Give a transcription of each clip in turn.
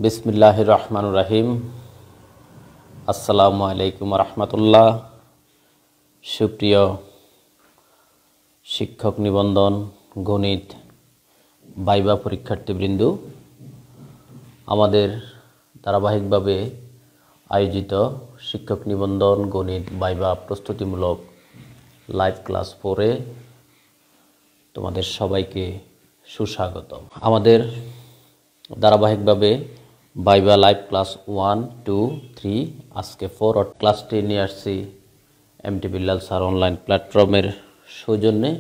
বিসমিল্লাহির রহমানির রহিম। আসসালামু আলাইকুম রহমতুল্লাহ। সুপ্রিয় শিক্ষক নিবন্ধন গণিত ভাইবা পরীক্ষার্থীবৃন্দ, আমাদের ধারাবাহিকভাবে আয়োজিত শিক্ষক নিবন্ধন গণিত ভাইবা প্রস্তুতিমূলক লাইভ ক্লাস 4-এ তোমাদের সবাইকে সুস্বাগত। আমাদের ধারাবাহিকভাবে ভাইবা লাইভ ক্লাস 1, 2, 3 আজকে 4 ক্লাসটি নিয়ে আসছি এমটি বিল্লাল স্যার অনলাইন প্ল্যাটফর্মের সৌজন্যে।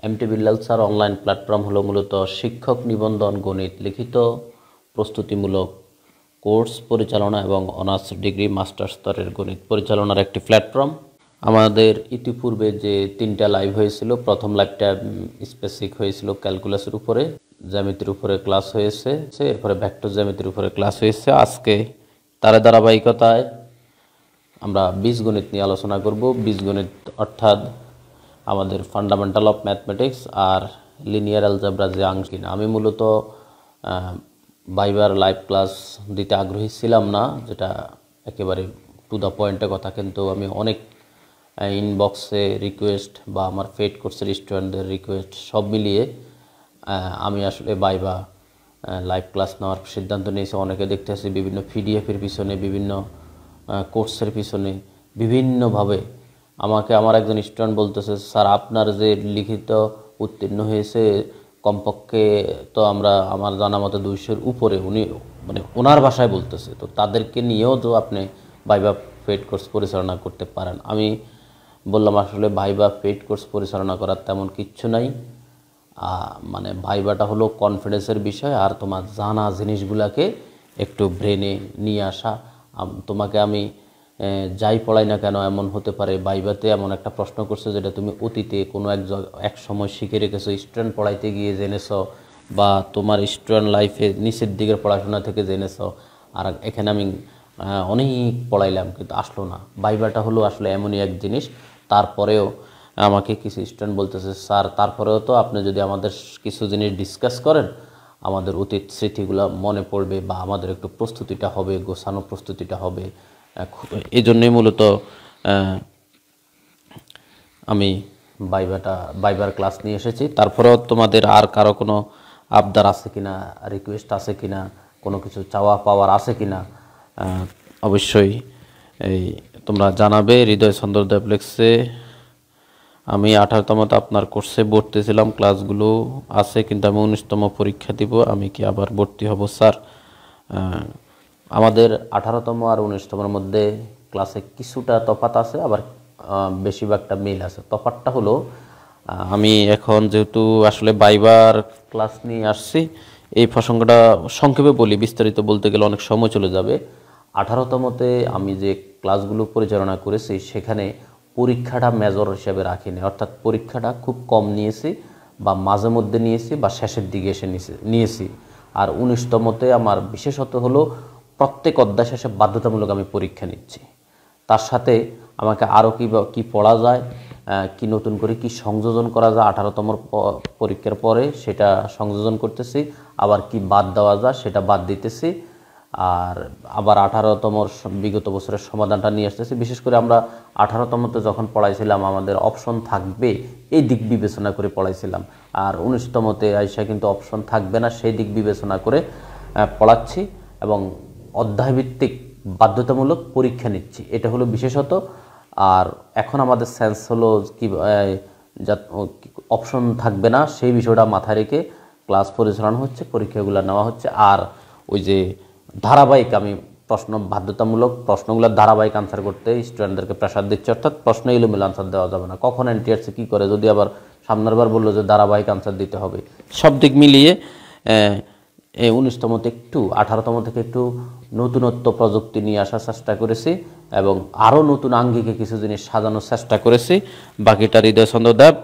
MT Billal sir online platform হলো মূলত শিক্ষক নিবন্ধন গণিত লিখিত প্রস্তুতিমূলক কোর্স পরিচালনা এবং অনার্স ডিগ্রি মাস্টার স্তরের গণিত পরিচালনার একটি প্ল্যাটফর্ম। আমাদের ইতিপূর্বে যে 3টা লাইভ হয়েছিল, প্রথম লাইভটা স্পেসিফিক হয়েছিল ক্যালকুলাসের উপরে, জ্যামিতির উপরে ক্লাস হয়েছে, এরপরে ভেক্টর জ্যামিতির উপরে ক্লাস হয়েছে। আজকে তার ধারাবাহিকতায় আমরা বীজগণিত নিয়ে আলোচনা করব। বীজগণিত অর্থাৎ আমাদের ফান্ডামেন্টাল অফ ম্যাথমেটিক্স আর লিনিয়ার অ্যালজেব্রা যে আংশিক। আমি মূলত ভাইবার লাইভ ক্লাস দিতে আগ্রহী ছিলাম না, যেটা একেবারে টু দ্য পয়েন্টের কথা, কিন্তু আমি অনেক ইনবক্সে রিকোয়েস্ট বা আমার পেড কোর্সের স্টুডেন্টদের রিকোয়েস্ট সব মিলিয়ে আমি আসলে ভাইবা লাইভ ক্লাস নেওয়ার সিদ্ধান্ত নিয়েছি। অনেকে দেখতেছি বিভিন্ন পিডিএফের পিছনে, বিভিন্ন কোর্সের পিছনে বিভিন্নভাবে আমাকে আমার একজন স্টুডেন্ট বলতেছে, স্যার আপনার যে লিখিত উত্তীর্ণ হয়েছে কমপক্ষে তো আমার জানা মতো 200-এর উপরে, উনি মানে ওনার ভাষায় বলতেছে, তো তাদেরকে নিয়েও তো আপনি ভাইবা পেড কোর্স পরিচালনা করতে পারেন। আমি বললাম আসলে ভাইবা পেড কোর্স পরিচালনা করার তেমন কিচ্ছু নাই, মানে ভাইবাটা হলো কনফিডেন্সের বিষয়, আর তোমার জানা জিনিসগুলোকে একটু ব্রেনে নিয়ে আসা। তোমাকে আমি যাই পড়াই না কেন, এমন হতে পারে ভাইবাতে এমন একটা প্রশ্ন করছে যেটা তুমি অতীতে কোনো এক সময় শিখে রেখেছো, স্টুডেন্ট পড়াইতে গিয়ে জেনেছো, বা তোমার স্টুডেন্ট লাইফে নিচের দিকের পড়াশোনা থেকে জেনেছো, আর এখানে আমি অনেক পড়াইলাম কিন্তু আসলো না। ভাইবাটা হলো আসলে এমনই এক জিনিস। তারপরেও আমাকে কিছু স্টুডেন্ট বলতেছে, স্যার তারপরেও তো আপনি যদি আমাদের কিছু জিনিস ডিসকাস করেন আমাদের অতীত স্মৃতিগুলো মনে পড়বে, বা আমাদের একটু প্রস্তুতিটা হবে, গোছানো প্রস্তুতিটা হবে। এই জন্যই মূলত আমি ভাইবার ক্লাস নিয়ে এসেছি। তারপরেও তোমাদের আর কারো কোনো আবদার আছে কিনা, রিকোয়েস্ট আছে কিনা, কোনো কিছু চাওয়া পাওয়ার আছে কিনা অবশ্যই তোমরা জানাবে। হৃদয় চন্দ্রদেব লিখছে, আমি 18তমতে আপনার কোর্সে ভর্তি ছিলাম, ক্লাসগুলো আছে কিন্তু আমি 19তম পরীক্ষা দিব, আমি কি আবার ভর্তি হব? স্যার আমাদের 18তম আর 19তমের মধ্যে ক্লাসে কিছুটা তফাৎ আছে, আবার বেশিরভাগটা মিল আছে। তফাৎটা হলো আমি এখন যেহেতু আসলে ভাইবার ক্লাস নিয়ে আসছি, এই প্রসঙ্গটা সংক্ষেপে বলি, বিস্তারিত বলতে গেলে অনেক সময় চলে যাবে। 18তমতে আমি যে ক্লাসগুলো পরিচালনা করেছি সেখানে পরীক্ষাটা মেজর হিসেবে রাখিনি, অর্থাৎ পরীক্ষাটা খুব কম নিয়েছি, বা মাঝে মধ্যে নিয়েছি, বা শেষের দিকে এসে নিয়েছি। আর 19তমতে আমার বিশেষত হলো প্রত্যেক অধ্যায় শেষে বাধ্যতামূলক আমি পরীক্ষা নিচ্ছি। তার সাথে আমাকে আরও কি পড়া যায়, কি নতুন করে কি সংযোজন করা যায় 18তম পরীক্ষার পরে সেটা সংযোজন করতেছি, আবার কি বাদ দেওয়া যায় সেটা বাদ দিতেছি, আর আবার 18তমর বিগত বছরের সমাধানটা নিয়ে আসতেছি। বিশেষ করে আমরা 18তমতে যখন পড়াইছিলাম আমাদের অপশন থাকবে এই দিক বিবেচনা করে পড়াইছিলাম, আর 19তমতে আইসা কিন্তু অপশন থাকবে না, সেই দিক বিবেচনা করে পড়াচ্ছি এবং অধ্যায়ভিত্তিক বাধ্যতামূলক পরীক্ষা নিচ্ছি, এটা হলো বিশেষত। আর এখন আমাদের সেন্স হলো কি অপশন থাকবে না, সেই বিষয়টা মাথায় রেখে ক্লাস পরিচালনা হচ্ছে, পরীক্ষাগুলো নেওয়া হচ্ছে। আর ওই যে ধারাবাহিক আমি বাধ্যতামূলক প্রশ্নগুলোর ধারাবাহিক আনসার করতে স্টুডেন্টদেরকে প্রেশার দিচ্ছে, অর্থাৎ প্রশ্ন এলোমেলো আনসার দেওয়া যাবে না। কখন এনটিআরসি কী করে, যদি আবার সামনেরবার বললো যে ধারাবাহিক আনসার দিতে হবে, সব দিক মিলিয়ে 19তমতে একটু 18তম থেকে একটু নতুনত্ব প্রযুক্তি নিয়ে আসার চেষ্টা করেছি এবং আরও নতুন আঙ্গিকে কিছু জিনিস সাজানোর চেষ্টা করেছি। বাকিটা হৃদয় চন্দ্রদেব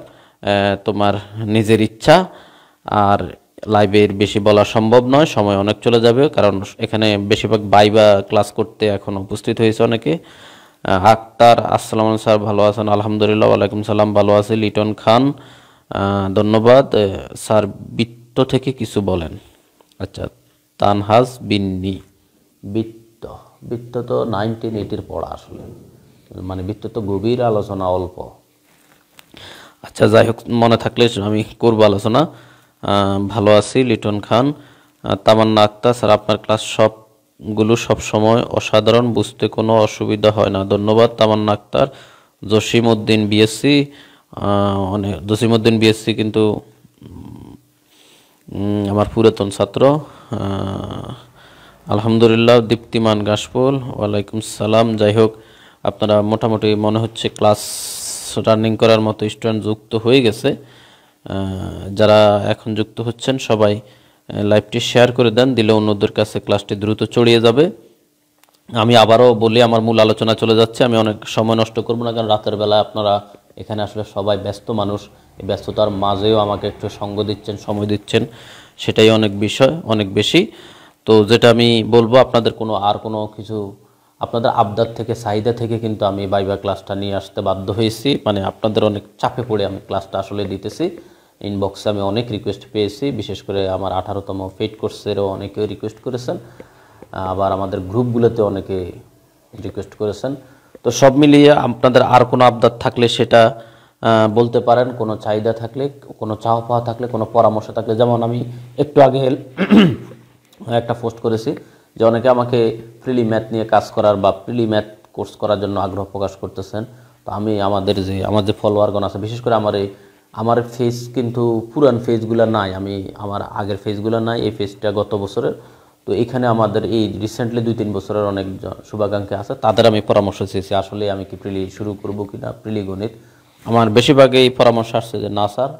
তোমার নিজের ইচ্ছা, আর লাইভের বেশি বলা সম্ভব নয়, সময় অনেক চলে যাবে, কারণ এখানে বেশিরভাগ ভাইবা ক্লাস করতে এখন উপস্থিত হয়েছে অনেকে। আক্তার, আসসালামু আলাইকুম স্যার, ভালো আছেন? আলহামদুলিল্লাহ। ওয়ালাইকুম সালাম, ভালো আছি। লিটন খান, ধন্যবাদ। স্যার বৃত্ত থেকে কিছু বলেন। আচ্ছা, তানহাজ বিন্নি। বৃত্ত, বৃত্ত তো 1980 পড়া আসলে, মানে বৃত্ত তো গভীর আলোচনা অল্প। আচ্ছা যাই হোক, মনে থাকলে আমি করব আলোচনা। ভালো আছি লিটন খান। তামান্না আক্তার, স্যার আপনার ক্লাস সবগুলো সবসময় অসাধারণ, বুঝতে কোনো অসুবিধা হয় না, ধন্যবাদ তামান্না আক্তার। জসিম উদ্দিন বিএসসি, জসিম উদ্দিন বিএসসি কিন্তু আমার পুরাতন ছাত্র। আলহামদুলিল্লাহ। দীপ্তিমান গাশপুল, ওয়ালাইকুম সালাম। যাই হোক, আপনারা মোটামুটি মনে হচ্ছে ক্লাস রানিং করার মতো স্টুডেন্ট যুক্ত হয়ে গেছে। যারা এখন যুক্ত হচ্ছেন সবাই লাইভটি শেয়ার করে দেন, দিলে অন্যদের কাছে ক্লাসটি দ্রুত ছড়িয়ে যাবে। আমি আবারও বলি, আমার মূল আলোচনা চলে যাচ্ছে। আমি অনেক সময় নষ্ট করব না, কারণ রাতের বেলা আপনারা এখানে আসলে সবাই ব্যস্ত মানুষ। এই ব্যস্ততার মাঝেও আমাকে একটু সঙ্গ দিচ্ছেন, সময় দিচ্ছেন, সেটাই অনেক বিষয়, অনেক বেশি। তো যেটা আমি বলবো, আপনাদের কোনো কিছু আপনাদের আবদার থেকে, চাহিদা থেকে কিন্তু আমি ভাইভা ক্লাসটা নিয়ে আসতে বাধ্য হয়েছি। মানে আপনাদের অনেক চাপে পড়ে আমি ক্লাসটা আসলে দিতেছি। ইনবক্সে আমি অনেক রিকোয়েস্ট পেয়েছি, বিশেষ করে আমার 18তম পেইড কোর্সেরও অনেকে রিকোয়েস্ট করেছেন, আবার আমাদের গ্রুপগুলোতে অনেকে রিকোয়েস্ট করেছেন। তো সব মিলিয়ে আপনাদের আর কোনো আবদার থাকলে সেটা বলতে পারেন, কোনো চাহিদা থাকলে, কোনো চাওয়া পাওয়া থাকলে, কোনো পরামর্শ থাকলে। যেমন আমি একটু আগে একটা পোস্ট করেছি যে অনেকে আমাকে ফ্রিলি ম্যাথ নিয়ে কাজ করার বা ফ্রিলি ম্যাথ কোর্স করার জন্য আগ্রহ প্রকাশ করতেছেন। তো আমি আমার যে ফলোয়ারগণ আছে, বিশেষ করে আমার ফেস কিন্তু পুরান ফেসগুলো নাই, আমার আগের ফেসগুলো নাই, এই ফেসটা গত বছরের। তো এখানে আমাদের এই রিসেন্টলি 2-3 বছরের অনেক শুভাকাঙ্ক্ষী আছে, তাদের আমি পরামর্শ চেয়েছি আসলে আমি কি প্রিলি শুরু করব কিনা, প্রিলি গণিত। আমার বেশিরভাগই এই পরামর্শ আসছে যে না স্যার।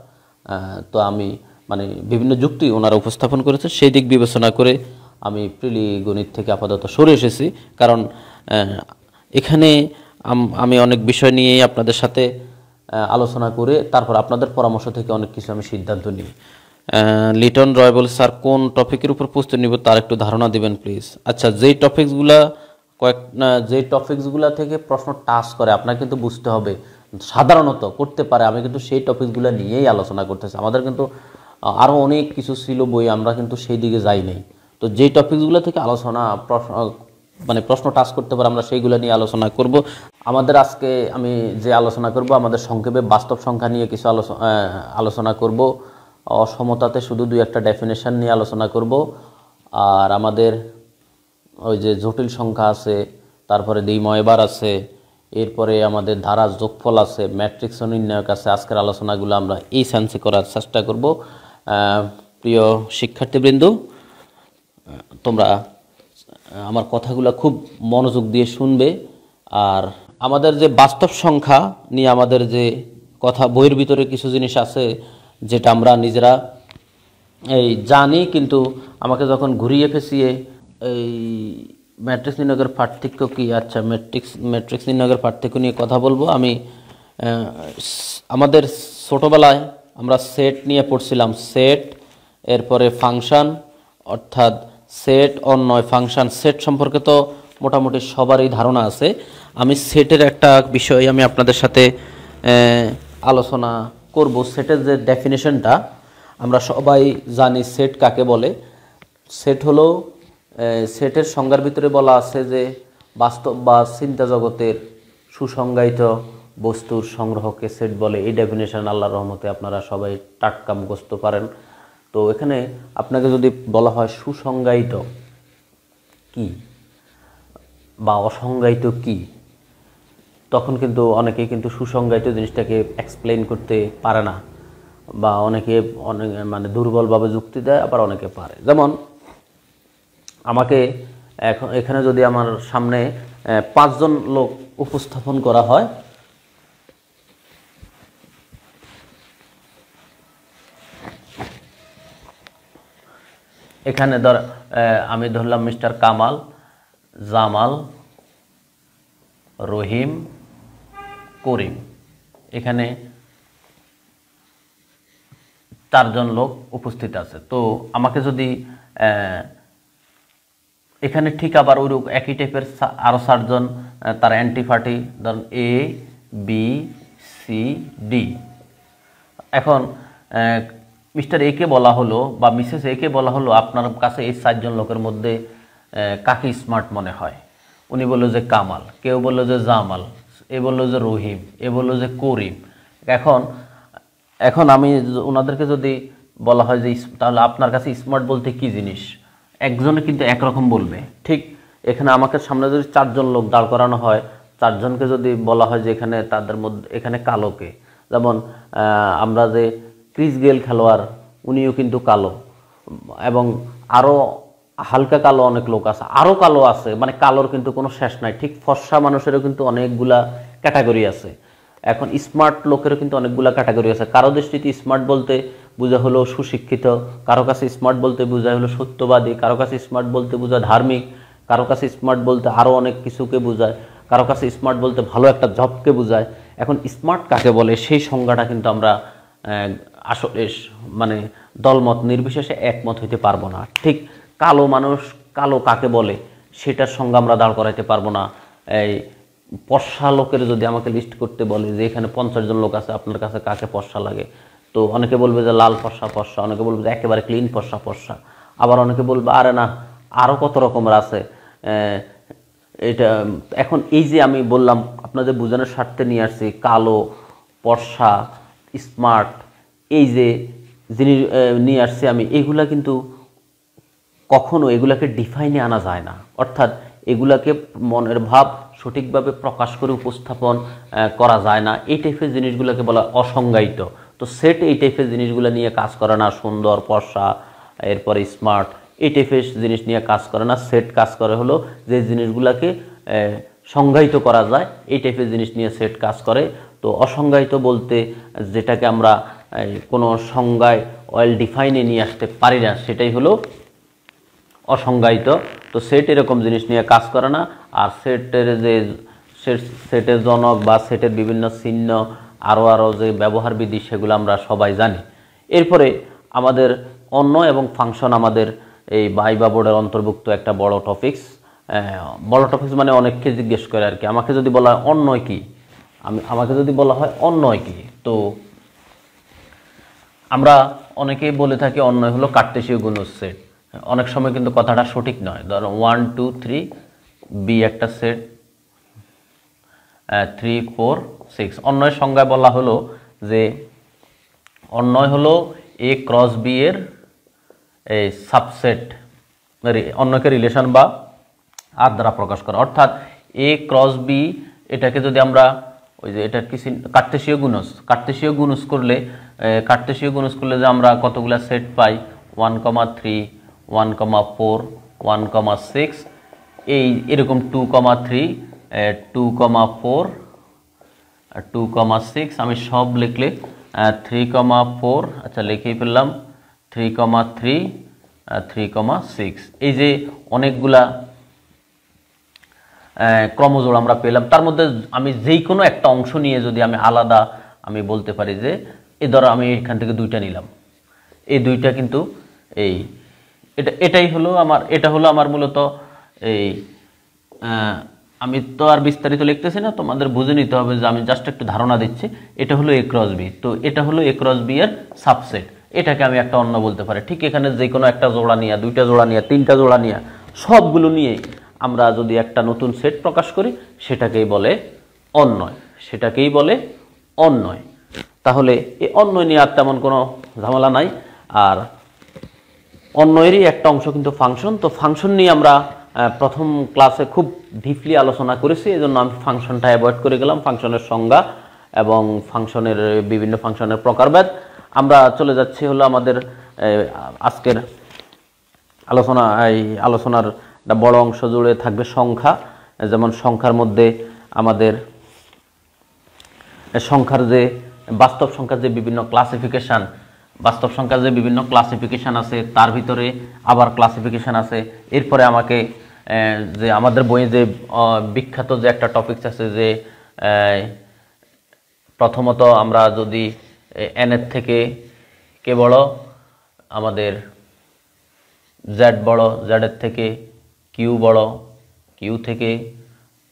তো আমি মানে বিভিন্ন যুক্তি ওনারা উপস্থাপন করেছে, সেই দিক বিবেচনা করে আমি প্রিলি গণিত থেকে আপাতত সরে এসেছি। কারণ এখানে আমি অনেক বিষয় নিয়েই আপনাদের সাথে আলোচনা করে তারপর আপনাদের পরামর্শ থেকে অনেক কিছু আমি সিদ্ধান্ত নিই। লিটন রয় বলে, স্যার কোন টপিকের উপর প্রস্তুতি নিব তার একটু ধারণা দিবেন প্লিজ। আচ্ছা, যেই টপিকসগুলা থেকে প্রশ্ন টাচ করে আপনার কিন্তু বুঝতে হবে, সাধারণত করতে পারে, আমি কিন্তু সেই টপিকসগুলো নিয়েই আলোচনা করতেছি। আমাদের কিন্তু আরও অনেক কিছু ছিল বই, আমরা কিন্তু সেই দিকে যাই নাই। তো যেই টপিকসগুলো থেকে প্রশ্ন টাচ করতে পারে আমরা সেইগুলো নিয়ে আলোচনা করব। আমাদের আজকে আমি যে আলোচনা করব, আমাদের সংক্ষেপে বাস্তব সংখ্যা নিয়ে কিছু আলোচনা করব। অসমতাতে শুধু 2-1টা ডেফিনেশন নিয়ে আলোচনা করব। আর আমাদের ওই যে জটিল সংখ্যা আছে, তারপরে দ্বিময়বার আছে, এরপরে আমাদের ধারা যোগফল আছে, ম্যাট্রিক্স নির্ণায়ক আছে। আজকের আলোচনাগুলো আমরা এই সেন্সে করার চেষ্টা করব। প্রিয় শিক্ষার্থীবৃন্দ, তোমরা আমার কথাগুলো খুব মনোযোগ দিয়ে শুনবে। আর আমাদের যে বাস্তব সংখ্যা নিয়ে আমাদের যে কথা, বইয়ের ভিতরে কিছু জিনিস আছে যেটা আমরা নিজেরা জানি, কিন্তু আমাকে যখন ঘুরিয়ে পেঁচিয়ে এই ম্যাট্রিক্স নির্ণয়ের পার্থক্য কী, আচ্ছা ম্যাট্রিক্স নির্ণয়ের পার্থক্য নিয়ে কথা বলবো আমি। আমাদের ছোটোবেলায় আমরা সেট নিয়ে পড়ছিলাম, সেট, এরপরে ফাংশন, অর্থাৎ সেট অন্যয় ফাংশন। সেট সম্পর্কে তো মোটামুটি সবারই ধারণা আছে। আমি সেটের একটা বিষয় আমি আপনাদের সাথে আলোচনা করব। সেটের যে ডেফিনেশনটা, আমরা সবাই জানি সেট কাকে বলে। সেট হলো, সেটের সংজ্ঞার ভিতরে বলা আছে যে বাস্তব বা চিন্তা জগতের সুসংজ্ঞায়িত বস্তুর সংগ্রহকে সেট বলে। এই ডেফিনেশন আল্লাহর রহমতে আপনারা সবাই টাটকা মুখস্থ পারেন। তো এখানে আপনাকে যদি বলা হয় সুসংজ্ঞায়িত কি বা অসংজ্ঞায়িত কি, তখন কিন্তু অনেকেই কিন্তু সুসংজ্ঞায়িত জিনিসটাকে এক্সপ্লেইন করতে পারে না, বা অনেকে দুর্বলভাবে যুক্তি দেয়, আবার অনেকে পারে। যেমন আমাকে এখানে যদি আমার সামনে 5 জন লোক উপস্থাপন করা হয়, এখানে আমি ধরলাম মিস্টার কামাল, জামাল, রহিম, করিম। এখানে 4 জন লোক উপস্থিত আছে। তো আমাকে যদি এখানে ঠিক আবার ওই একই টাইপের আরও 4 জন, তার অ্যান্টিপার্টি, ধরুন এ, বি, সি, ডি। এখন মিস্টার এ কে বলা হলো বা মিসেস এ কে বলা হলো আপনার কাছে এই 4 জন লোকের মধ্যে কাকে স্মার্ট মনে হয়? উনি বলল যে কামাল, কেউ বলল যে জামাল, এ বলল যে রহিম, এ বলল যে করিম। এখন এখন আমি ওনাদেরকে যদি বলা হয় যে তাহলে আপনার কাছে স্মার্ট বলতে কি জিনিস, একজনে কিন্তু একরকম বলবে। ঠিক এখানে আমাকে সামনে যদি 4 জন লোক দাঁড় করানো হয়, 4 জনকে যদি বলা হয় যে এখানে তাদের মধ্যে এখানে কালোকে, যেমন আমরা যে ক্রিস গেল খেলোয়াড় উনিও কিন্তু কালো, এবং আরও হালকা কালো অনেক লোক আছে, আরও কালো আছে, মানে কালোর কিন্তু কোনো শেষ নাই। ঠিক ফর্সা মানুষেরও কিন্তু অনেকগুলা ক্যাটাগরি আছে। এখন স্মার্ট লোকেরও কিন্তু অনেকগুলা ক্যাটাগরি আছে। কারো দৃষ্টিতে স্মার্ট বলতে বোঝা হলো সুশিক্ষিত, কারো কাছে স্মার্ট বলতে বোঝা হলো সত্যবাদী, কারো কাছে স্মার্ট বলতে বোঝা ধার্মিক, কারো কাছে স্মার্ট বলতে আরও অনেক কিছুকে বোঝায়, কারো কাছে স্মার্ট বলতে ভালো একটা জবকে বোঝায়। এখন স্মার্ট কাকে বলে সেই সংজ্ঞাটা কিন্তু আমরা আসলে মানে দলমত নির্বিশেষে একমত হইতে পারবো না। ঠিক কালো মানুষ কালো কাকে বলে সেটার সংজ্ঞা আমরা দাঁড় করাইতে পারবো না। এই পর্সা লোকের যদি আমাকে লিস্ট করতে বলে যে এখানে 50 জন লোক আছে, আপনার কাছে কাকে পর্সা লাগে, তো অনেকে বলবে যে লাল ফর্সা ফর্সা, অনেকে বলবে যে একেবারে ক্লিন ফর্সা ফর্সা, আবার অনেকে বলবে আরে না আরও কত রকমের আছে। এটা এখন এই যে আমি বললাম আপনাদের বোঝানোর স্বার্থে নিয়ে আসছি কালো, ফর্সা, স্মার্ট, এই যে জিনিস নিয়ে আসছি আমি, এইগুলা কিন্তু কখনো এগুলাকে ডিফাইনে আনা যায় না। অর্থাৎ এগুলাকে মনের ভাব সঠিকভাবে প্রকাশ করে উপস্থাপন করা যায় না। এই টাইপের জিনিসগুলোকে বলা অসংজ্ঞায়িত। তো সেট এই টাইপের জিনিসগুলো নিয়ে কাজ করে না। সুন্দর, ফর্সা, এরপরে স্মার্ট, এই টাইপের জিনিস নিয়ে কাজ করে না। সেট কাজ করে হলো যে জিনিসগুলোকে সংজ্ঞায়িত করা যায়, এই টাইপের জিনিস নিয়ে সেট কাজ করে। তো অসংজ্ঞায়িত বলতে যেটাকে আমরা কোনো সংজ্ঞায় ওয়েল ডিফাইনে নিয়ে আসতে পারি না, সেটাই হলো অসংজ্ঞায়িত। তো সেট এরকম জিনিস নিয়ে কাজ করে না। আর সেটের যে সেটের জনক বা সেটের বিভিন্ন চিহ্ন আরও যে ব্যবহার বিধি সেগুলো আমরা সবাই জানি। এরপরে আমাদের অন্য এবং ফাংশন আমাদের এই ভাইভা বোর্ডের অন্তর্ভুক্ত একটা বড় টপিকস। বড় টপিকস মানে অনেককে জিজ্ঞেস করে আর কি। আমাকে যদি বলা হয় অন্যয় কি, আমাকে যদি বলা হয় অন্যয় কি, তো আমরা অনেকেই বলে থাকি অন্যয় হলো কার্টেসীয় গুণজ সেট। অনেক সময় কিন্তু কথাটা সঠিক নয়। ধরো 1 2 3 বি একটা সেট, 3 4 6। অন্যয় সংজ্ঞায় বলা হলো যে অন্যয় হলো এ ক্রস বি এর এই সাবসেট, অন্যকে রিলেশন বা আর দ্বারা প্রকাশ করা। অর্থাৎ এ ক্রস বি এটাকে যদি আমরা ওই যে এটা কিছু কার্টেসীয় গুণজ করলে যে আমরা কতগুলা সেট পাই 1, 3, 1, 4, 1, 6, এই এরকম 2, 3, 2, 4, 2, 6। আমি সব লিখলে 3, 4, আচ্ছা লিখেই ফেললাম 3, 3, 3, 6। এই যে অনেকগুলা ক্রমজোড় আমরা পেলাম। তার মধ্যে আমি যেই কোনো একটা অংশ নিয়ে যদি আমি আলাদা আমি বলতে পারি যে এই ধরো আমি এখান থেকে 2টা নিলাম, এই 2টা কিন্তু এই এটাই হলো আমার, এটা হলো আমার মূলত এই আমি তো আর বিস্তারিত লিখতেছি না, তোমাদের বুঝে নিতে হবে যে আমি জাস্ট একটু ধারণা দিচ্ছি। এটা হলো এ ক্রস বি, তো এটা হলো এ ক্রস বি এর সাবসেট, এটাকে আমি একটা অন্য বলতে পারি। ঠিক এখানে যে কোনো একটা জোড়া নিয়ে, 2টা জোড়া নিয়ে, 3টা জোড়া নিয়ে, সবগুলো নিয়ে আমরা যদি একটা নতুন সেট প্রকাশ করি সেটাকেই বলে অন্যয়, সেটাকেই বলে অন্যয়। তাহলে এই অন্যয় নিয়ে আর তেমন কোনো ঝামেলা নাই। আর অন্যয়েরই একটা অংশ কিন্তু ফাংশন। তো ফাংশন নিয়ে আমরা প্রথম ক্লাসে খুব ডিপলি আলোচনা করেছি, এই জন্য আমি ফাংশনটা অ্যাভয়েড করে গেলাম, ফাংশনের সংজ্ঞা এবং ফাংশনের বিভিন্ন ফাংশনের প্রকারভেদ। আমরা চলে যাচ্ছি হলো আমাদের আজকের আলোচনা। এই আলোচনার একটা বড় অংশ জুড়ে থাকবে সংখ্যা। যেমন সংখ্যার মধ্যে আমাদের সংখ্যার যে বাস্তব সংখ্যার যে বিভিন্ন ক্লাসিফিকেশান আছে, তার ভিতরে আবার ক্লাসিফিকেশান আছে। এরপরে আমাকে যে আমাদের বইয়ে যে বিখ্যাত যে একটা টপিকস আছে যে প্রথমত আমরা যদি এনের থেকে কে বড়, আমাদের জেড বড়, জেডের থেকে কিউ বড়, কিউ থেকে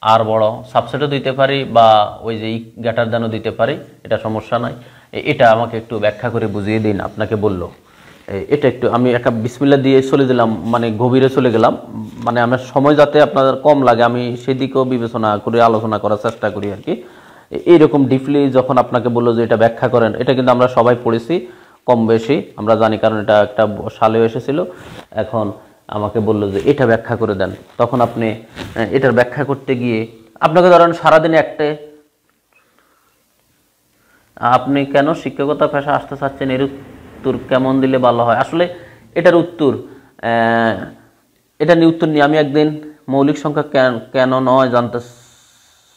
আর বড়, সাবসেটও দিতে পারি বা ওই যে গ্রেটার দ্যানও দিতে পারি, এটা সমস্যা নাই। এটা আমাকে একটু ব্যাখ্যা করে বুঝিয়ে দিন। আপনাকে বলল এটা একটু, আমি একটা বিসমিল্লাহ দিয়ে চলে দিলাম, মানে গভীরে চলে গেলাম, মানে আমার সময় যাতে আপনাদের কম লাগে আমি সেদিকেও বিবেচনা করে আলোচনা করার চেষ্টা করি আর কি। এইরকম ডিপলি যখন আপনাকে বললো যে এটা ব্যাখ্যা করেন, এটা কিন্তু আমরা সবাই পড়েছি কম বেশি, আমরা জানি, কারণ এটা একটা সালেও এসেছিল। এখন আমাকে বললো যে এটা ব্যাখ্যা করে দেন, তখন আপনি এটার ব্যাখ্যা করতে গিয়ে আপনাকে ধরেন সারাদিনে আপনি কেন শিক্ষকতা পেশা আসতে চাচ্ছেন, এর উত্তর কেমন দিলে ভালো হয়? আসলে এটার উত্তর, এটা নিয়ে উত্তর নিয়ে আমি একদিন মৌলিক সংখ্যা কেন নয় জানতে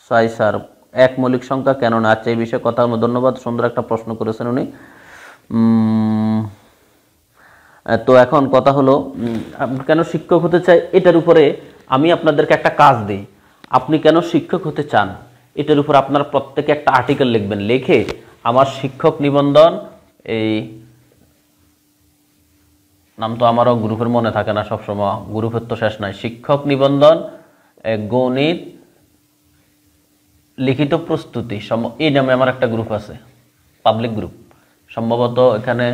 চাই স্যার। এক মৌলিক সংখ্যা কেন না? আচ্ছা, এই বিষয়ে কথা। ধন্যবাদ, সুন্দর একটা প্রশ্ন করেছেন উনি। তো এখন কথা হলো, আপনি কেন শিক্ষক হতে চাই, এটার উপরে আমি আপনাদেরকে একটা কাজ দিই। আপনি কেন শিক্ষক হতে চান এটার উপর আপনারা প্রত্যেকে একটা আর্টিকেল লিখবেন, লিখে আমার শিক্ষক নিবন্ধন, এই নাম তো আমারও গ্রুপের মনে থাকে না সবসময়, গ্রুপের তো শেষ নাই, শিক্ষক নিবন্ধন গণিত লিখিত প্রস্তুতি, এই নামে আমার একটা গ্রুপ আছে, পাবলিক গ্রুপ। সম্ভবত এখানে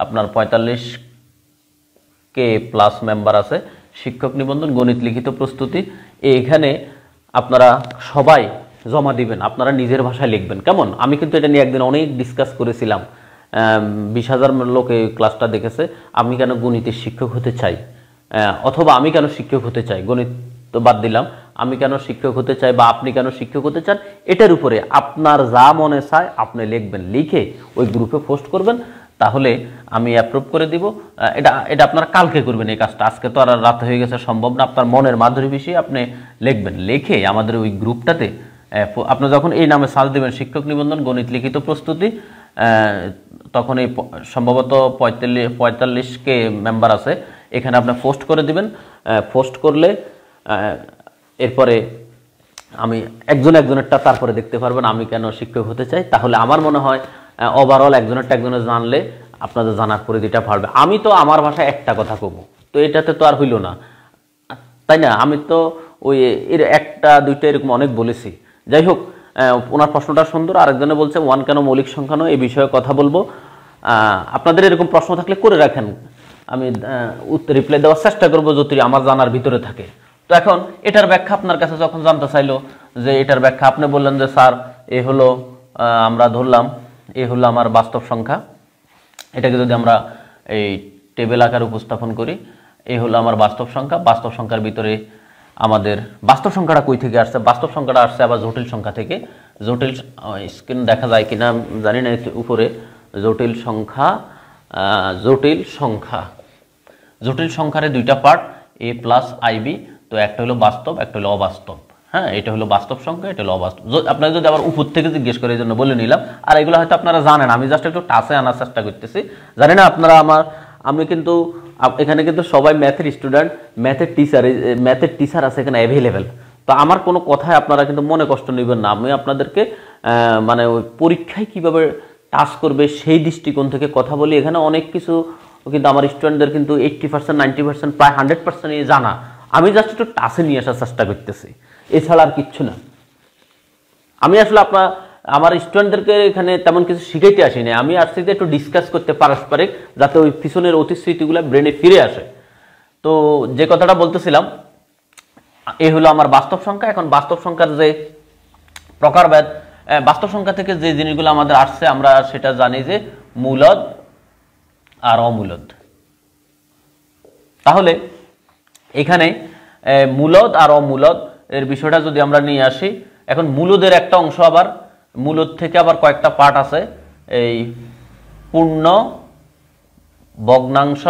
আপনার 45K প্লাস মেম্বার আছে। শিক্ষক নিবন্ধন গণিত লিখিত প্রস্তুতি, এখানে আপনারা সবাই জমা দিবেন, আপনারা নিজের ভাষায় লিখবেন, কেমন? আমি কিন্তু এটা নিয়ে একদিন অনেক ডিসকাস করেছিলাম, 20,000 লোক এই ক্লাসটা দেখেছে। আমি কেন গণিতের শিক্ষক হতে চাই, অথবা আমি কেন শিক্ষক হতে চাই, গণিত তো বাদ দিলাম, আমি কেন শিক্ষক হতে চাই বা আপনি কেন শিক্ষক হতে চান, এটার উপরে আপনার যা মনে চায় আপনি লিখবেন, লিখে ওই গ্রুপে পোস্ট করবেন, তাহলে আমি অ্যাপ্রুভ করে দিব। এটা আপনারা কালকে করবেন এই কাজটা, আজকে তো আর রাত হয়ে গেছে, সম্ভব না। আপনার মনের মাধুরী বিষয়ে আপনি লিখবেন, লিখে আমাদের ওই গ্রুপটাতে আপনি যখন এই নামে সার্চ দেবেন শিক্ষক নিবন্ধন গণিত লিখিত প্রস্তুতি, তখন এই সম্ভবত 45K মেম্বার আছে, এখানে আপনি পোস্ট করে দিবেন। পোস্ট করলে এরপরে আমি একজনেরটা তারপরে দেখতে পারবেন আমি কেন শিক্ষক হতে চাই। তাহলে আমার মনে হয় ওভারঅল একজনেরটা একজনের জানলে আপনাদের জানার পরিধিটা বাড়বে। আমি তো আমার ভাষায় একটা কথা কব, তো এটাতে তো আর হইল না, তাই না? আমি তো ওই এর একটা দুইটা এরকম অনেক বলেছি। যাই হোক, ওনার প্রশ্নটা সুন্দর। আরেকজনে বলছে ওয়ান কেন মৌলিক সংখ্যা নয়, এই বিষয়ে কথা বলবো। আপনাদের এরকম প্রশ্ন থাকলে করে রাখেন, আমি রিপ্লাই দেওয়ার চেষ্টা করবো যদি আমার জানার ভিতরে থাকে। তো এখন এটার ব্যাখ্যা আপনার কাছে যখন জানতে চাইলো, যে এটার ব্যাখ্যা আপনি বললেন যে স্যার এ হলো, আমরা ধরলাম এ হলো আমার বাস্তব সংখ্যা, এটাকে যদি আমরা এই টেবিল আকারে উপস্থাপন করি, এ হলো আমার বাস্তব সংখ্যা। বাস্তব সংখ্যার ভিতরে আমাদের বাস্তব সংখ্যাটা কই থেকে আসছে? বাস্তব সংখ্যাটা আসছে আবার জটিল সংখ্যা থেকে। জটিল স্ক্রিন দেখা যায় কিনা জানি না, উপরে জটিল সংখ্যা, জটিল সংখ্যার দুইটা পার্ট, a প্লাস IB। তো একটা হলো বাস্তব, একটা হলো অবাস্তব। হ্যাঁ, এটা হলো বাস্তব সংখ্যা, এটা হলো অবাস্তব। আপনারা যদি আবার উপর থেকে জিজ্ঞেস করে, এই জন্য বলে নিলাম। আর এগুলো হয়তো আপনারা জানেন, আমি জাস্ট একটু টাচে আনার চেষ্টা করতেছি। জানি না আপনারা আমি কিন্তু এখানে কিন্তু সবাই ম্যাথের স্টুডেন্ট, ম্যাথের টিচার আছে এখানে অ্যাভেলেবেল। তো আমার কোনো কথায় আপনারা কিন্তু মনে কষ্ট নেবেন না। আমি আপনাদেরকে মানে ওই পরীক্ষায় কিভাবে টাচ করবে সেই দৃষ্টিকোণ থেকে কথা বলি। এখানে অনেক কিছু কিন্তু আমার স্টুডেন্টদের কিন্তু 80%, 90%, প্রায় 100% জানা। আমি জাস্ট একটু টাচে নিয়ে আসার চেষ্টা করতেছি, এছাড়া আর কিচ্ছু না। আমি আসলে আমার স্টুডেন্টদেরকে এখানে তেমন কিছু শিখাইতে আসিনি, আমি আসছি যে একটু ডিসকাস করতে পারস্পরিক, যাতে ওই পিছনের অতিস্মৃতিগুলো ব্রেনে ফিরে আসে। তো যে কথাটা বলতেছিলাম, এ হলো আমার বাস্তব সংখ্যা। এখন বাস্তব সংখ্যার যে প্রকারভেদ, বাস্তব সংখ্যা থেকে যে জিনিসগুলো আমাদের আসছে আমরা সেটা জানি যে মূলদ আর অমূলদ। তাহলে এখানে মূলদ আর অমূলদ এর বিষয়টা যদি আমরা নিয়ে আসি, এখন মূলদের একটা অংশ, আবার মূলদ থেকে আবার কয়েকটা পার্ট আছে, এই পূর্ণ, ভগ্নাংশ,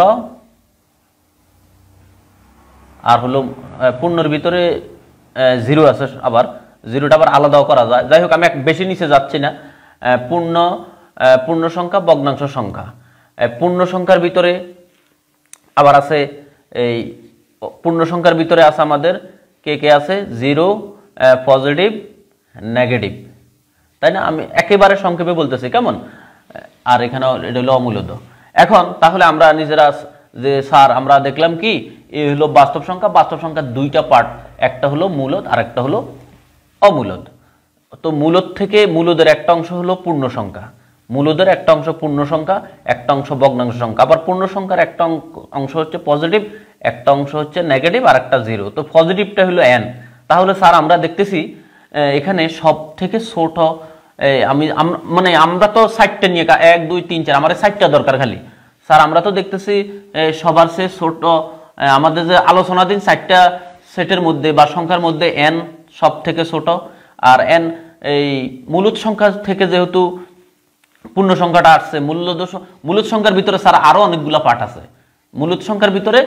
আর হলো পূর্ণর ভিতরে জিরো আছে, আবার জিরোটা আবার আলাদাও করা যায়। যাই হোক, আমি বেশি নিচে যাচ্ছি না। পূর্ণ সংখ্যা, ভগ্নাংশ সংখ্যা। পূর্ণ সংখ্যার ভিতরে আবার আছে, এই পূর্ণ সংখ্যার ভিতরে আছে আমাদের কে আছে, জিরো, পজিটিভ, নেগেটিভ, তাই না? আমি একেবারে সংক্ষেপে বলতেছি, কেমন? আর এখানে এটা হলো অমূলদ। এখন তাহলে আমরা নিজেরা যে স্যার আমরা দেখলাম কি, এই হলো বাস্তব সংখ্যা। বাস্তব সংখ্যার দুইটা পার্ট, একটা হলো মূলদ আর একটা হলো অমূলদ। তো মূলদ থেকে মূলদের একটা অংশ হলো পূর্ণ সংখ্যা, মূলদের একটা অংশ পূর্ণ সংখ্যা, একটা অংশ ভগ্নাংশ সংখ্যা। আবার পূর্ণ সংখ্যার একটা অংশ হচ্ছে পজিটিভ, একটা অংশ হচ্ছে নেগেটিভ, আর একটা জিরো। তো পজিটিভটা হলো n। তাহলে স্যার আমরা দেখতেছি এখানে সব থেকে ছোট, মানে আমরা তো 60টা নিয়ে 1 2 3 4 আমার 60টা দরকার খালি। স্যার আমরা তো দেখতেছি সবার চেয়ে ছোট, আমাদের যে আলোচনাধীন 4টা সেটের মধ্যে বা সংখ্যার মধ্যে n সব থেকে ছোট। আর n এই মূলদ সংখ্যা থেকে যেহেতু পূর্ণ সংখ্যাটা আসছে, মূলদ সংখ্যার ভিতরে স্যার আরো অনেকগুলো পার্ট আছে। মূলদ সংখ্যার ভিতরে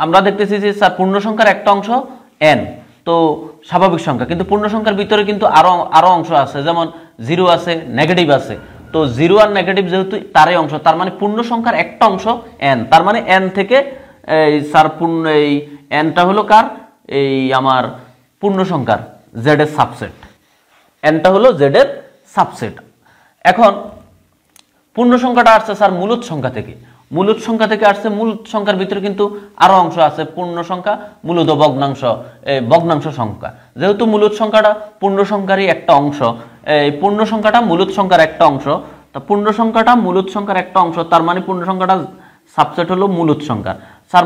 আমরা দেখতেছি যে স্যার পূর্ণ সংখ্যার একটা অংশ n, তো স্বাভাবিক সংখ্যা, কিন্তু পূর্ণ সংখ্যার ভিতরে কিন্তু আরো অংশ আছে, যেমন জিরো আছে, নেগেটিভ আছে। তো জিরো আর নেগেটিভ যেহেতু তারই অংশ, তার মানে পূর্ণ সংখ্যার একটা অংশ n, তার মানে n থেকে স্যার এই nটা হলো কার, এই আমার পূর্ণ সংখ্যার z এর সাবসেট, nটা হলো z এর সাবসেট। এখন পূর্ণ সংখ্যাটা আসছে স্যার মূলদ সংখ্যা থেকে, মূলদ সংখ্যা থেকে আসছে। মূলদ সংখ্যার ভিতরে কিন্তু আরো অংশ আছে, পূর্ণ সংখ্যা, মূলদ, ভগ্নাংশ সংখ্যা। যেহেতু মূলদ সংখ্যাটা পূর্ণ সংখ্যারই একটা অংশ, এই পূর্ণ সংখ্যাটা মূলদ সংখ্যার একটা অংশ, তা পূর্ণ সংখ্যাটা মূলদ সংখ্যার একটা অংশ, তার মানে পূর্ণ সংখ্যাটা সাবসেট হলো মূলদ সংখ্যা। স্যার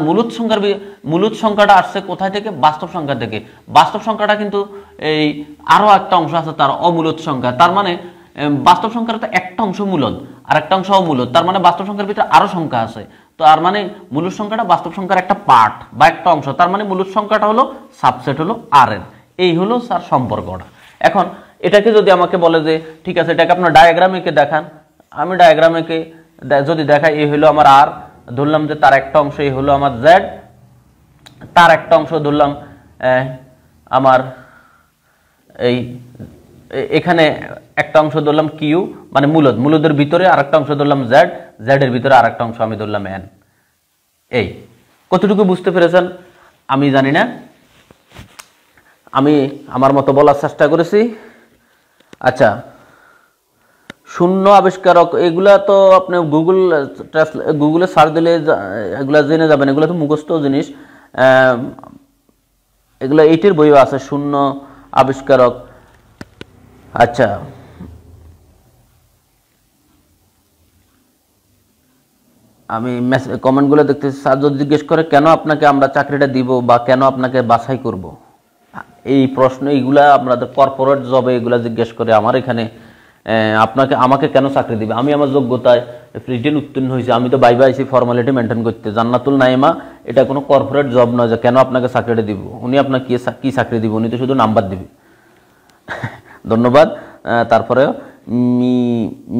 মূলদ সংখ্যাটা আসছে কোথায় থেকে? বাস্তব সংখ্যা থেকে। বাস্তব সংখ্যাটা কিন্তু এই আরো একটা অংশ আছে তার, অমূলদ সংখ্যা। তার মানে বাস্তব সংখ্যার তো একটা অংশ মূলদ আর একটা অংশ অমূলদ, তার মানে বাস্তব সংখ্যার ভিতরে আরো সংখ্যা আছে। তো আর মানে মূলদ সংখ্যাটা বাস্তব সংখ্যার একটা পার্ট বা একটা অংশ, তার মানে মূলদ সংখ্যাটা হলো সাবসেট হলো r এর। এই হলো স্যার সম্পর্কটা। এখন এটাকে যদি আমাকে বলে যে ঠিক আছে এটাকে আপনার ডায়াগ্রামে কে দেখান, আমি ডায়াগ্রামে কে যদি দেখাই, এই হলো আমার r, ধরলাম যে তার একটা অংশ এই হলো আমার z, তার একটা অংশ ধরলাম আমার এই এখানে একটা অংশ ধরলাম কিউ, মানে মূলদের ভিতরে আর একটা অংশ ধরলাম z, z এর ভিতরে আর একটা অংশ আমি ধরলাম n। এই কতটুকু বুঝতে পেরেছেন আমি জানি না, আমি আমার মতো বলার চেষ্টা করেছি। আচ্ছা, শূন্য আবিষ্কারক, এগুলা তো আপনি গুগলে সার্চ দিলে এগুলা জেনে যাবেন, এগুলো তো মুখস্থ জিনিস, এগুলো 8 বইও আছে, শূন্য আবিষ্কারক। আচ্ছা, আমি কমেন্টগুলো দেখতেছি। স্যার যদি জিজ্ঞেস করে কেন আপনাকে আমরা চাকরিটা দিব বা কেন আপনাকে বাছাই করব, এই প্রশ্ন এইগুলা আপনাদের কর্পোরেট জবে এগুলা জিজ্ঞেস করে আমার এখানে, আমাকে কেন চাকরি দিবে? আমি আমার যোগ্যতায় রিটেন উত্তীর্ণ হয়েছি, আমি তো বাইবা আইসি ফর্মালিটি মেনটেন করতে। জান্নাতুল নাইমা এটা কোনো কর্পোরেট জব নয় যে কেন আপনাকে চাকরিটা দিব। উনি আপনাকে কি চাকরি দিব? উনি তো শুধু নাম্বার দিবে। ধন্যবাদ। তারপরে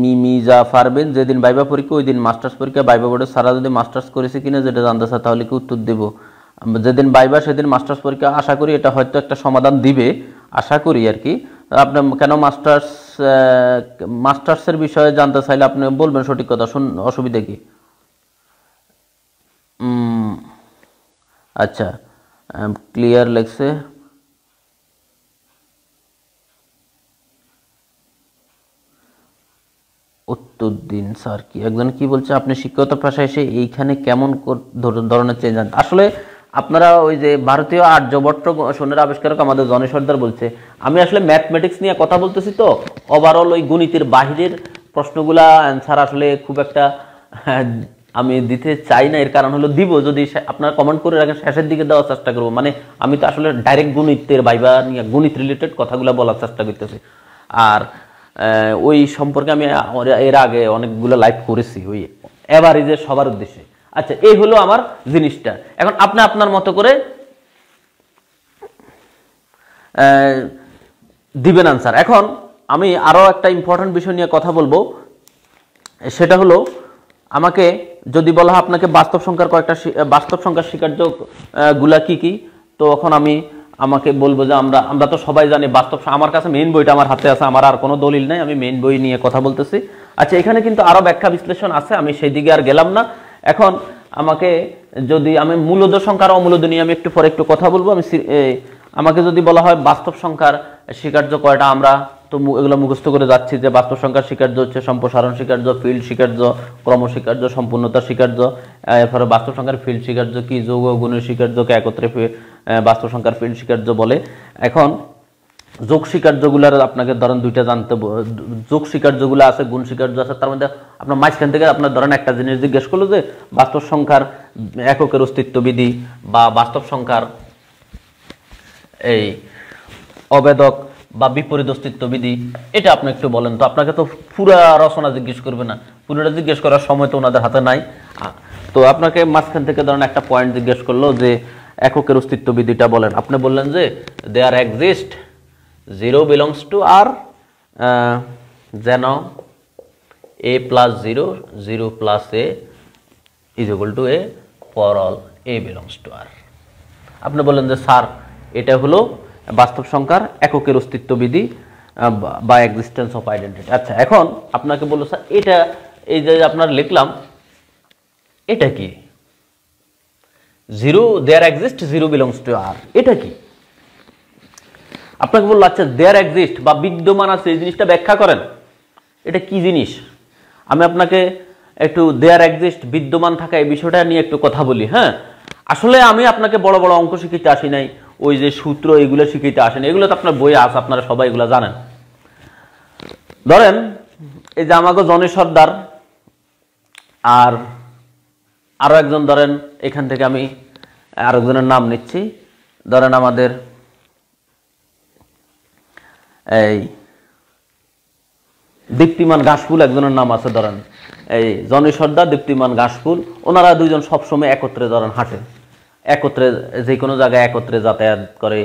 মিমিজা পারবেন, যেদিন বাইবা পরীক্ষা ওই দিন মাস্টার্স পরীক্ষা, বাইবা বোর্ডে সারা যদি মাস্টার্স করেছে কিনা যেটা জানতে চায় তাহলে কি উত্তর দেব? যেদিন বাইবা সেদিন মাস্টার্স পরীক্ষা, আশা করি এটা হয়তো একটা সমাধান দিবে, আশা করি আর কি। আপনি কেন মাস্টার্সের বিষয়ে জানতে চাইলে আপনি বলবেন সঠিক কথা, অসুবিধা কি? আচ্ছা, ক্লিয়ার লেগছে। উত্তর দিন স্যার। কি একজন কি বলছে, আপনি শিক্ষকতা পেশায় এসে এইখানে কেমন ধরনের চেঞ্জ আনতে? আসলে আপনারা ওই যে ভারতীয় আর্যভট্ট সৈন্যের আবিষ্কারক আমাদের জনি সর্দার বলছে, আমি আসলে ম্যাথমেটিক্স নিয়ে কথা বলতেছি, তো ওভারঅল ওই গণিতের বাহিরের প্রশ্নগুলা অ্যান্সার আসলে খুব একটা আমি দিতে চাই না। এর কারণ হলো দিব যদি আপনারা কমেন্ট করে রাখেন, শেষের দিকে দেওয়ার চেষ্টা করবো। মানে আমি তো আসলে ডাইরেক্ট গণিতের ভাইবা নিয়ে গণিত রিলেটেড কথাগুলো বলার চেষ্টা করতেছি। আর ওই সম্পর্কে আমি এর আগে অনেকগুলো লাইভ করেছি ওই এভারেজের সবার উদ্দেশ্যে। আচ্ছা, এই হলো আমার জিনিসটা। এখন আপনি আপনার মতো করে দিবেন আনসার। এখন আমি আরো একটা ইম্পর্টেন্ট বিষয় নিয়ে কথা বলবো, সেটা হলো আমাকে যদি বলা হয় আপনাকে বাস্তব সংখ্যার বাস্তব সংখ্যার স্বীকার্য গুলা কি কি, তো এখন আমাকে বলবো যে আমরা তো সবাই জানি বাস্তব, আমার কাছে মেইন বইটা আমার হাতে আছে, আমার আর কোনো দলিল নাই, আমি মেইন বই নিয়ে কথা বলতেছি। আচ্ছা, এখানে কিন্তু আরো ব্যাখ্যা বিশ্লেষণ আছে, আমি সেই দিকে আর গেলাম না। এখন আমি মূলদ সংখ্যার অমূলদ নিয়ে আমি একটু পরে একটু কথা বলবো। আমাকে যদি বলা হয় বাস্তব সংখ্যার স্বীকার্য কয়টা, আমরা তো এগুলো মুখস্থ করে যাচ্ছি যে বাস্তব সংখ্যার স্বীকার্য হচ্ছে সম্প্রসারণ স্বীকার্য, ফিল্ড স্বীকার্য, ক্রম স্বীকার্য, সম্পূর্ণতা স্বীকার্য। এরপরে বাস্তব সংখ্যার ফিল্ড স্বীকার্য কি, যৌগ গুণের স্বীকার্যকে একত্রে বাস্তব সংখ্যার ফিল্ড স্বীকার্য বলে। এখন যোগ স্বীকার্যগুলোর আপনাকে ধরেন দুইটা জানতে, যোগ স্বীকার্যগুলো আছে, গুণ স্বীকার্য আছে, তার মধ্যে আপনার মাঝখান থেকে আপনার ধরেন একটা জিনিস জিজ্ঞেস করলো যে বাস্তব সংখ্যার এককের অস্তিত্ববিধি বা বাস্তব সংখ্যার এই অবেদক বা বিপরীত অস্তিত্ববিধি, এটা আপনি একটু বলেন তো। আপনাকে তো পুরা রচনা জিজ্ঞেস করবে না, পুরোটা জিজ্ঞেস করার সময় তো ওনাদের হাতে নাই। তো আপনাকে মাঝখান থেকে ধরেন একটা পয়েন্ট জিজ্ঞেস করলো যে এককের অস্তিত্ববিধিটা বলেন। আপনি বললেন যে there exist 0 belongs to R, যেন a plus 0, 0 plus a is equal to a for all a belongs to R। আপনি বললেন যে স্যার এটা হলো বাস্তব সংখ্যার এককের অস্তিত্ববিধি বা এক্সিস্টেন্স অফ আইডেন্টিটি। আচ্ছা, এখন আপনাকে বললো স্যার এটা এই যে আপনার লিখলাম এটা কি 0 দেয়ার এক্সিস্ট 0 belongs to R, এটা কি? আপনাকে বললো আচ্ছা দেয়ার এক্সিস্ট বা বিদ্যমান আছে এই জিনিসটা ব্যাখ্যা করেন, এটা কি জিনিস? আমি আপনাকে একটু দেয়ার এক্সিস্ট বিদ্যমান থাকা এই বিষয়টা নিয়ে একটু কথা বলি। হ্যাঁ, আসলে আমি আপনাকে বড় বড় অঙ্ক শিখাইতে আসি নাই, ওই যে সূত্র এগুলো শিখাইতে আসেন, এগুলো তো আপনার বইয়ে আছে, আপনারা সবাই এগুলো জানেন। ধরেন এই যে আমাকে জনি সর্দার আর আরো একজন, ধরেন এখান থেকে আমি আরেকজনের নাম নিচ্ছি, ধরেন আমাদের এই দীপ্তিমান ঘাসফুল একজনের নাম আছে, ধরেন এই জনি সর্দার, দীপ্তিমান ঘাসফুল, ওনারা দুইজন সবসময় একত্রে ধরেন হাঁটে, একত্রে যে কোনো জায়গায় একত্রে যাতায়াত করে,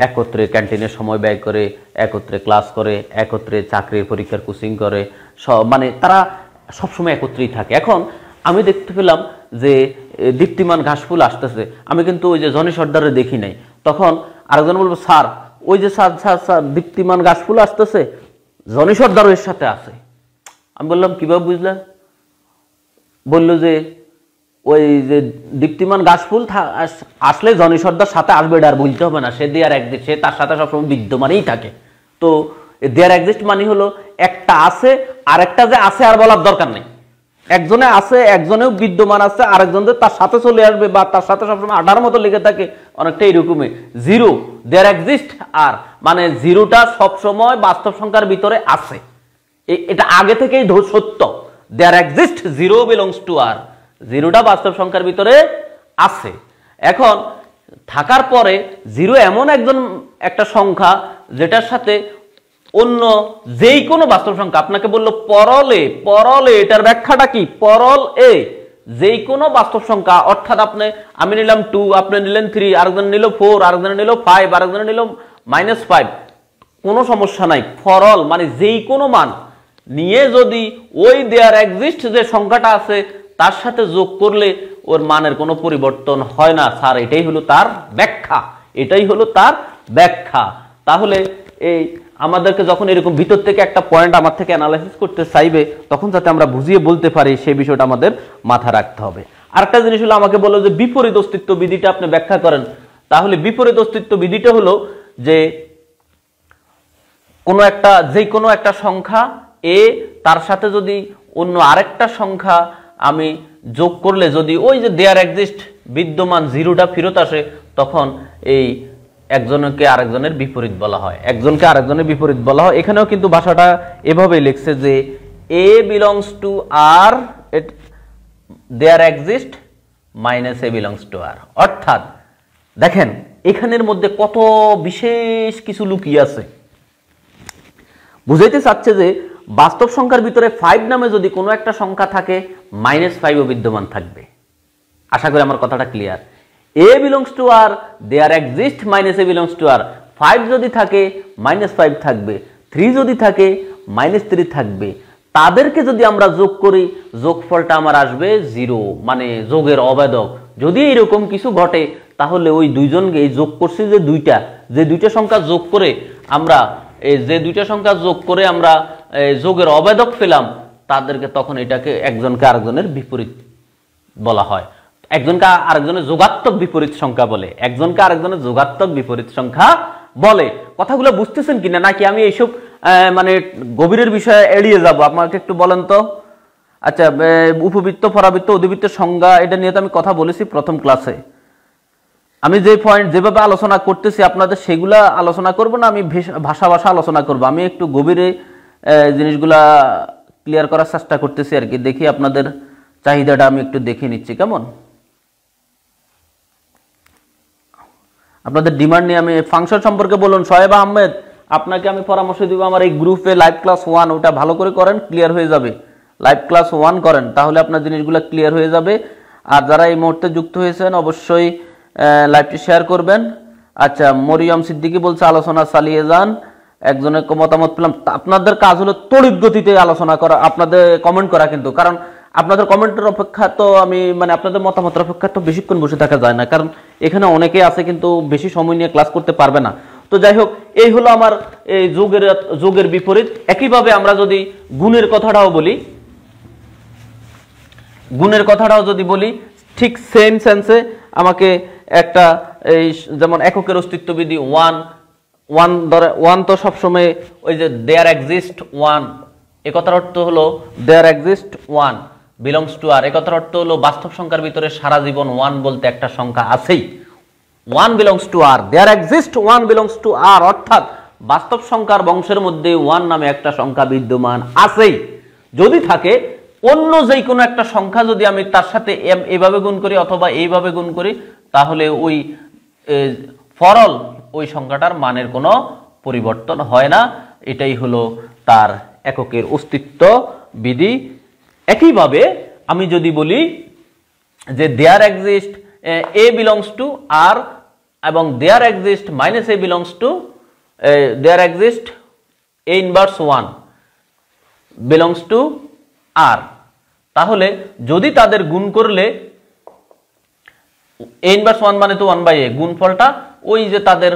একত্রে ক্যান্টিনের সময় ব্যয় করে, একত্রে ক্লাস করে, একত্রে চাকরির পরীক্ষার কোচিং করে, সব মানে তারা সবসময় একত্রেই থাকে। এখন আমি দেখতে পেলাম যে দীপ্তিমান ঘাসফুল আসতেছে, আমি কিন্তু ওই যে জনি সর্দারে দেখি নাই। তখন আরেকজন বলবো স্যার ওই যে স্যার স্যার স্যার দীপ্তিমান ঘাসফুল আসতেছে, জনি সর্দার এর সাথে আছে। আমি বললাম কিভাবে বুঝলা? বললো যে ওই যে দীপ্তিমান ঘাসফুল আসলে জনি সর্দার সাথে আসবে, আর বলতে হবে না, সে দেয়ার এক্সিস্ট, সে তার সাথে সবসময় বিদ্যমানই থাকে। তো দেয়ার এক্সিস্ট মানে হলো একটা আছে, আরেকটা যে আছে আর বলার দরকার নেই, একজনে আছে, একজনেও বিদ্যমান আছে, আরেকজনের তার সাথে চলে আসবে বা তার সাথে সবসময় আঠার মতো লেগে থাকে, অনেকটা এইরকমই। জিরো দেয়ার এক্সিস্ট আর মানে জিরোটা সবসময় বাস্তব সংখ্যার ভিতরে আছে, এটা আগে থেকেই সত্য। There exist 0 belongs to R, জিরোটা বাস্তব সংখ্যার ভিতরে আছে। এখন থাকার পরে জিরো এমন একটা সংখ্যা যেটার সাথে অন্য যেই কোনো বাস্তব সংখ্যা, আপনাকে বললো পরলে, পরলে এটার ব্যাখ্যাটা কি? পরল এ যেই কোনো বাস্তব সংখ্যা, অর্থাৎ আমি নিলাম 2, আপনি নিলেন 3, আরেকজন নিল 4, আরেকজন নিল 5, আরেকজন নিল -5, কোনো সমস্যা নাই। ফরল মানে যেই কোনো মান নিয়ে যদি ওই দেয়ার এক্সিস্ট যে সংখ্যাটা আছে তার সাথে যোগ করলে ওর মানের কোনো পরিবর্তন হয় না। স্যার এটাই হলো তার ব্যাখ্যা, এটাই হলো তার ব্যাখ্যা। তাহলে এই আমাদেরকে যখন এরকম ভিতর থেকে একটা পয়েন্ট আমার থেকে অ্যানালাইসিস করতে চাইবে, তখন যাতে আমরা বুঝিয়ে বলতে পারি সেই বিষয়টা আমাদের মাথায় রাখতে হবে। আরেকটা জিনিস হলো আমাকে বললো যে বিপরীত অস্তিত্ব বিধিটা আপনি ব্যাখ্যা করেন। তাহলে বিপরীত অস্তিত্ব বিধিটা হলো যে যে কোনো একটা সংখ্যা এ, তার সাথে যদি অন্য আরেকটা সংখ্যা আমি যোগ করলে যদি ওই যে দেয়ার এক্সিস্ট বিদ্যমান জিরোটা ফেরত আসে, তখন এই একজনকে আরেকজনের বিপরীত বলা হয়, একজনকে আরেকজনের বিপরীত বলা হয়। এখানেও কিন্তু ভাষাটা এভাবেই লিখছে যে a belongs to R, there exist -a belongs to R। অর্থাৎ দেখেন এখানের মধ্যে কত বিশেষ কিছু লুকিয়ে আছে। বুঝাইতে চাচ্ছে যে বাস্তব সংখ্যার ভিতরে 5 নামে যদি কোনো একটা সংখ্যা থাকে, -5ও বিদ্যমান থাকবে। আশা করি আমার কথাটা clear. a belongs to R, there exist -a belongs to R। 5 যদি থাকে -5 থাকবে, 3 যদি থাকে -3 থাকবে। তাদেরকে যদি আমরা যোগ করি, যোগফলটা আমার আসবে 0, মানে যোগের অবেদক। যদি এরকম কিছু ঘটে তাহলে ওই দুইজনকে এই যোগ করছি যে দুইটা সংখ্যা যোগ করে আমরা যোগের অবেদক পেলাম, তাদেরকে তখন এটাকে একজনকে আরেকজনের বিপরীত বলা হয়। একজনকে আরেকজনের যোগাত্মক বিপরীত সংখ্যা বলে, একজনকে আরেকজনের যোগাত্মক বিপরীত সংখ্যা বলে। কথাগুলো বুঝতেছেন কিনা, নাকি আমি এইসব মানে গভীরের বিষয়ে এড়িয়ে যাব? আপনাকে একটু বলেন তো। আচ্ছা, উপবৃত্ত, পরাবৃত্ত, অধিবৃত্তের সংজ্ঞা এটা নিয়ে তো আমি কথা বলেছি প্রথম ক্লাসে। আমি যে পয়েন্ট যেভাবে আলোচনা করতেছি আপনাদের সেগুলা আলোচনা করব না, আমি ভাষা আলোচনা করব। আমি একটু গভীরে জিনিসগুলা ক্লিয়ার করার চেষ্টা করতেছি আর কি। দেখি আপনাদের চাহিদাটা আমি একটু দেখে নিচ্ছি, কেমন আপনাদের ডিমান্ড নিয়ে। আমি ফাংশন সম্পর্কে বলুন শোয়েব আহমেদ, আপনাকে আমি পরামর্শ দিব আমার এই গ্রুপে লাইভ ক্লাস 1 ওটা ভালো করে করেন, ক্লিয়ার হয়ে যাবে। লাইভ ক্লাস 1 করেন, তাহলে আপনার জিনিসগুলো ক্লিয়ার হয়ে যাবে। আর যারা এই মুহূর্তে যুক্ত হয়েছেন অবশ্যই লাইভটি শেয়ার করবেন। আচ্ছা, মরিয়ম সিদ্দিকী বলছে আলোচনা চালিয়ে যান, একজনের মতামত পেলাম। আপনাদের কাজ হলো তড়িৎ গতিতে আলোচনা করা, আপনাদের কমেন্ট করা, কিন্তু কারণ আপনাদের কমেন্টের অপেক্ষা তো আমি মানে আপনাদের মতামতের অপেক্ষা তো বেশিক্ষণ বসে থাকা যায় না, কারণ এখানে অনেকে আছে কিন্তু বেশি সময় নিয়ে ক্লাস করতে পারবে না। তো যাই হোক, এই হলো আমার এই যোগের বিপরীত। একইভাবে আমরা যদি গুণের কথাটাও বলি ঠিক সেম সেন্সে আমাকে একটা এই যেমন এককের অস্তিত্ববিধি ওয়ান তো সবসময় ওই যে দেয়ার এক্সিস্ট ওয়ান, এ কথার অর্থ হলো there exist one belongs to R, এ কথার অর্থ হলো বাস্তব সংখ্যার ভিতরে সারা জীবন ওয়ান বলতে একটা সংখ্যা আছেই। One belongs to R, there exist one belongs to R, অর্থাৎ বাস্তব সংখ্যার বংশের মধ্যে ওয়ান নামে একটা সংখ্যা বিদ্যমান আছেই। যদি থাকে অন্য যে কোনো একটা সংখ্যা যদি আমি তার সাথে এভাবে গুণ করি অথবা এইভাবে গুণ করি, তাহলে ওই ফরল ওই সংখ্যাটার মানের কোনো পরিবর্তন হয় না। এটাই হলো তার এককের অস্তিত্ব বিধি। একইভাবে আমি যদি বলি যে there exist a belongs to R এবং there exist minus a belongs to there exist a inverse one belongs to R, তাহলে যদি তাদের গুণ করলে এ ইনভার্স ওয়ান মানে তো 1/a, গুণফলটা ওই যে তাদের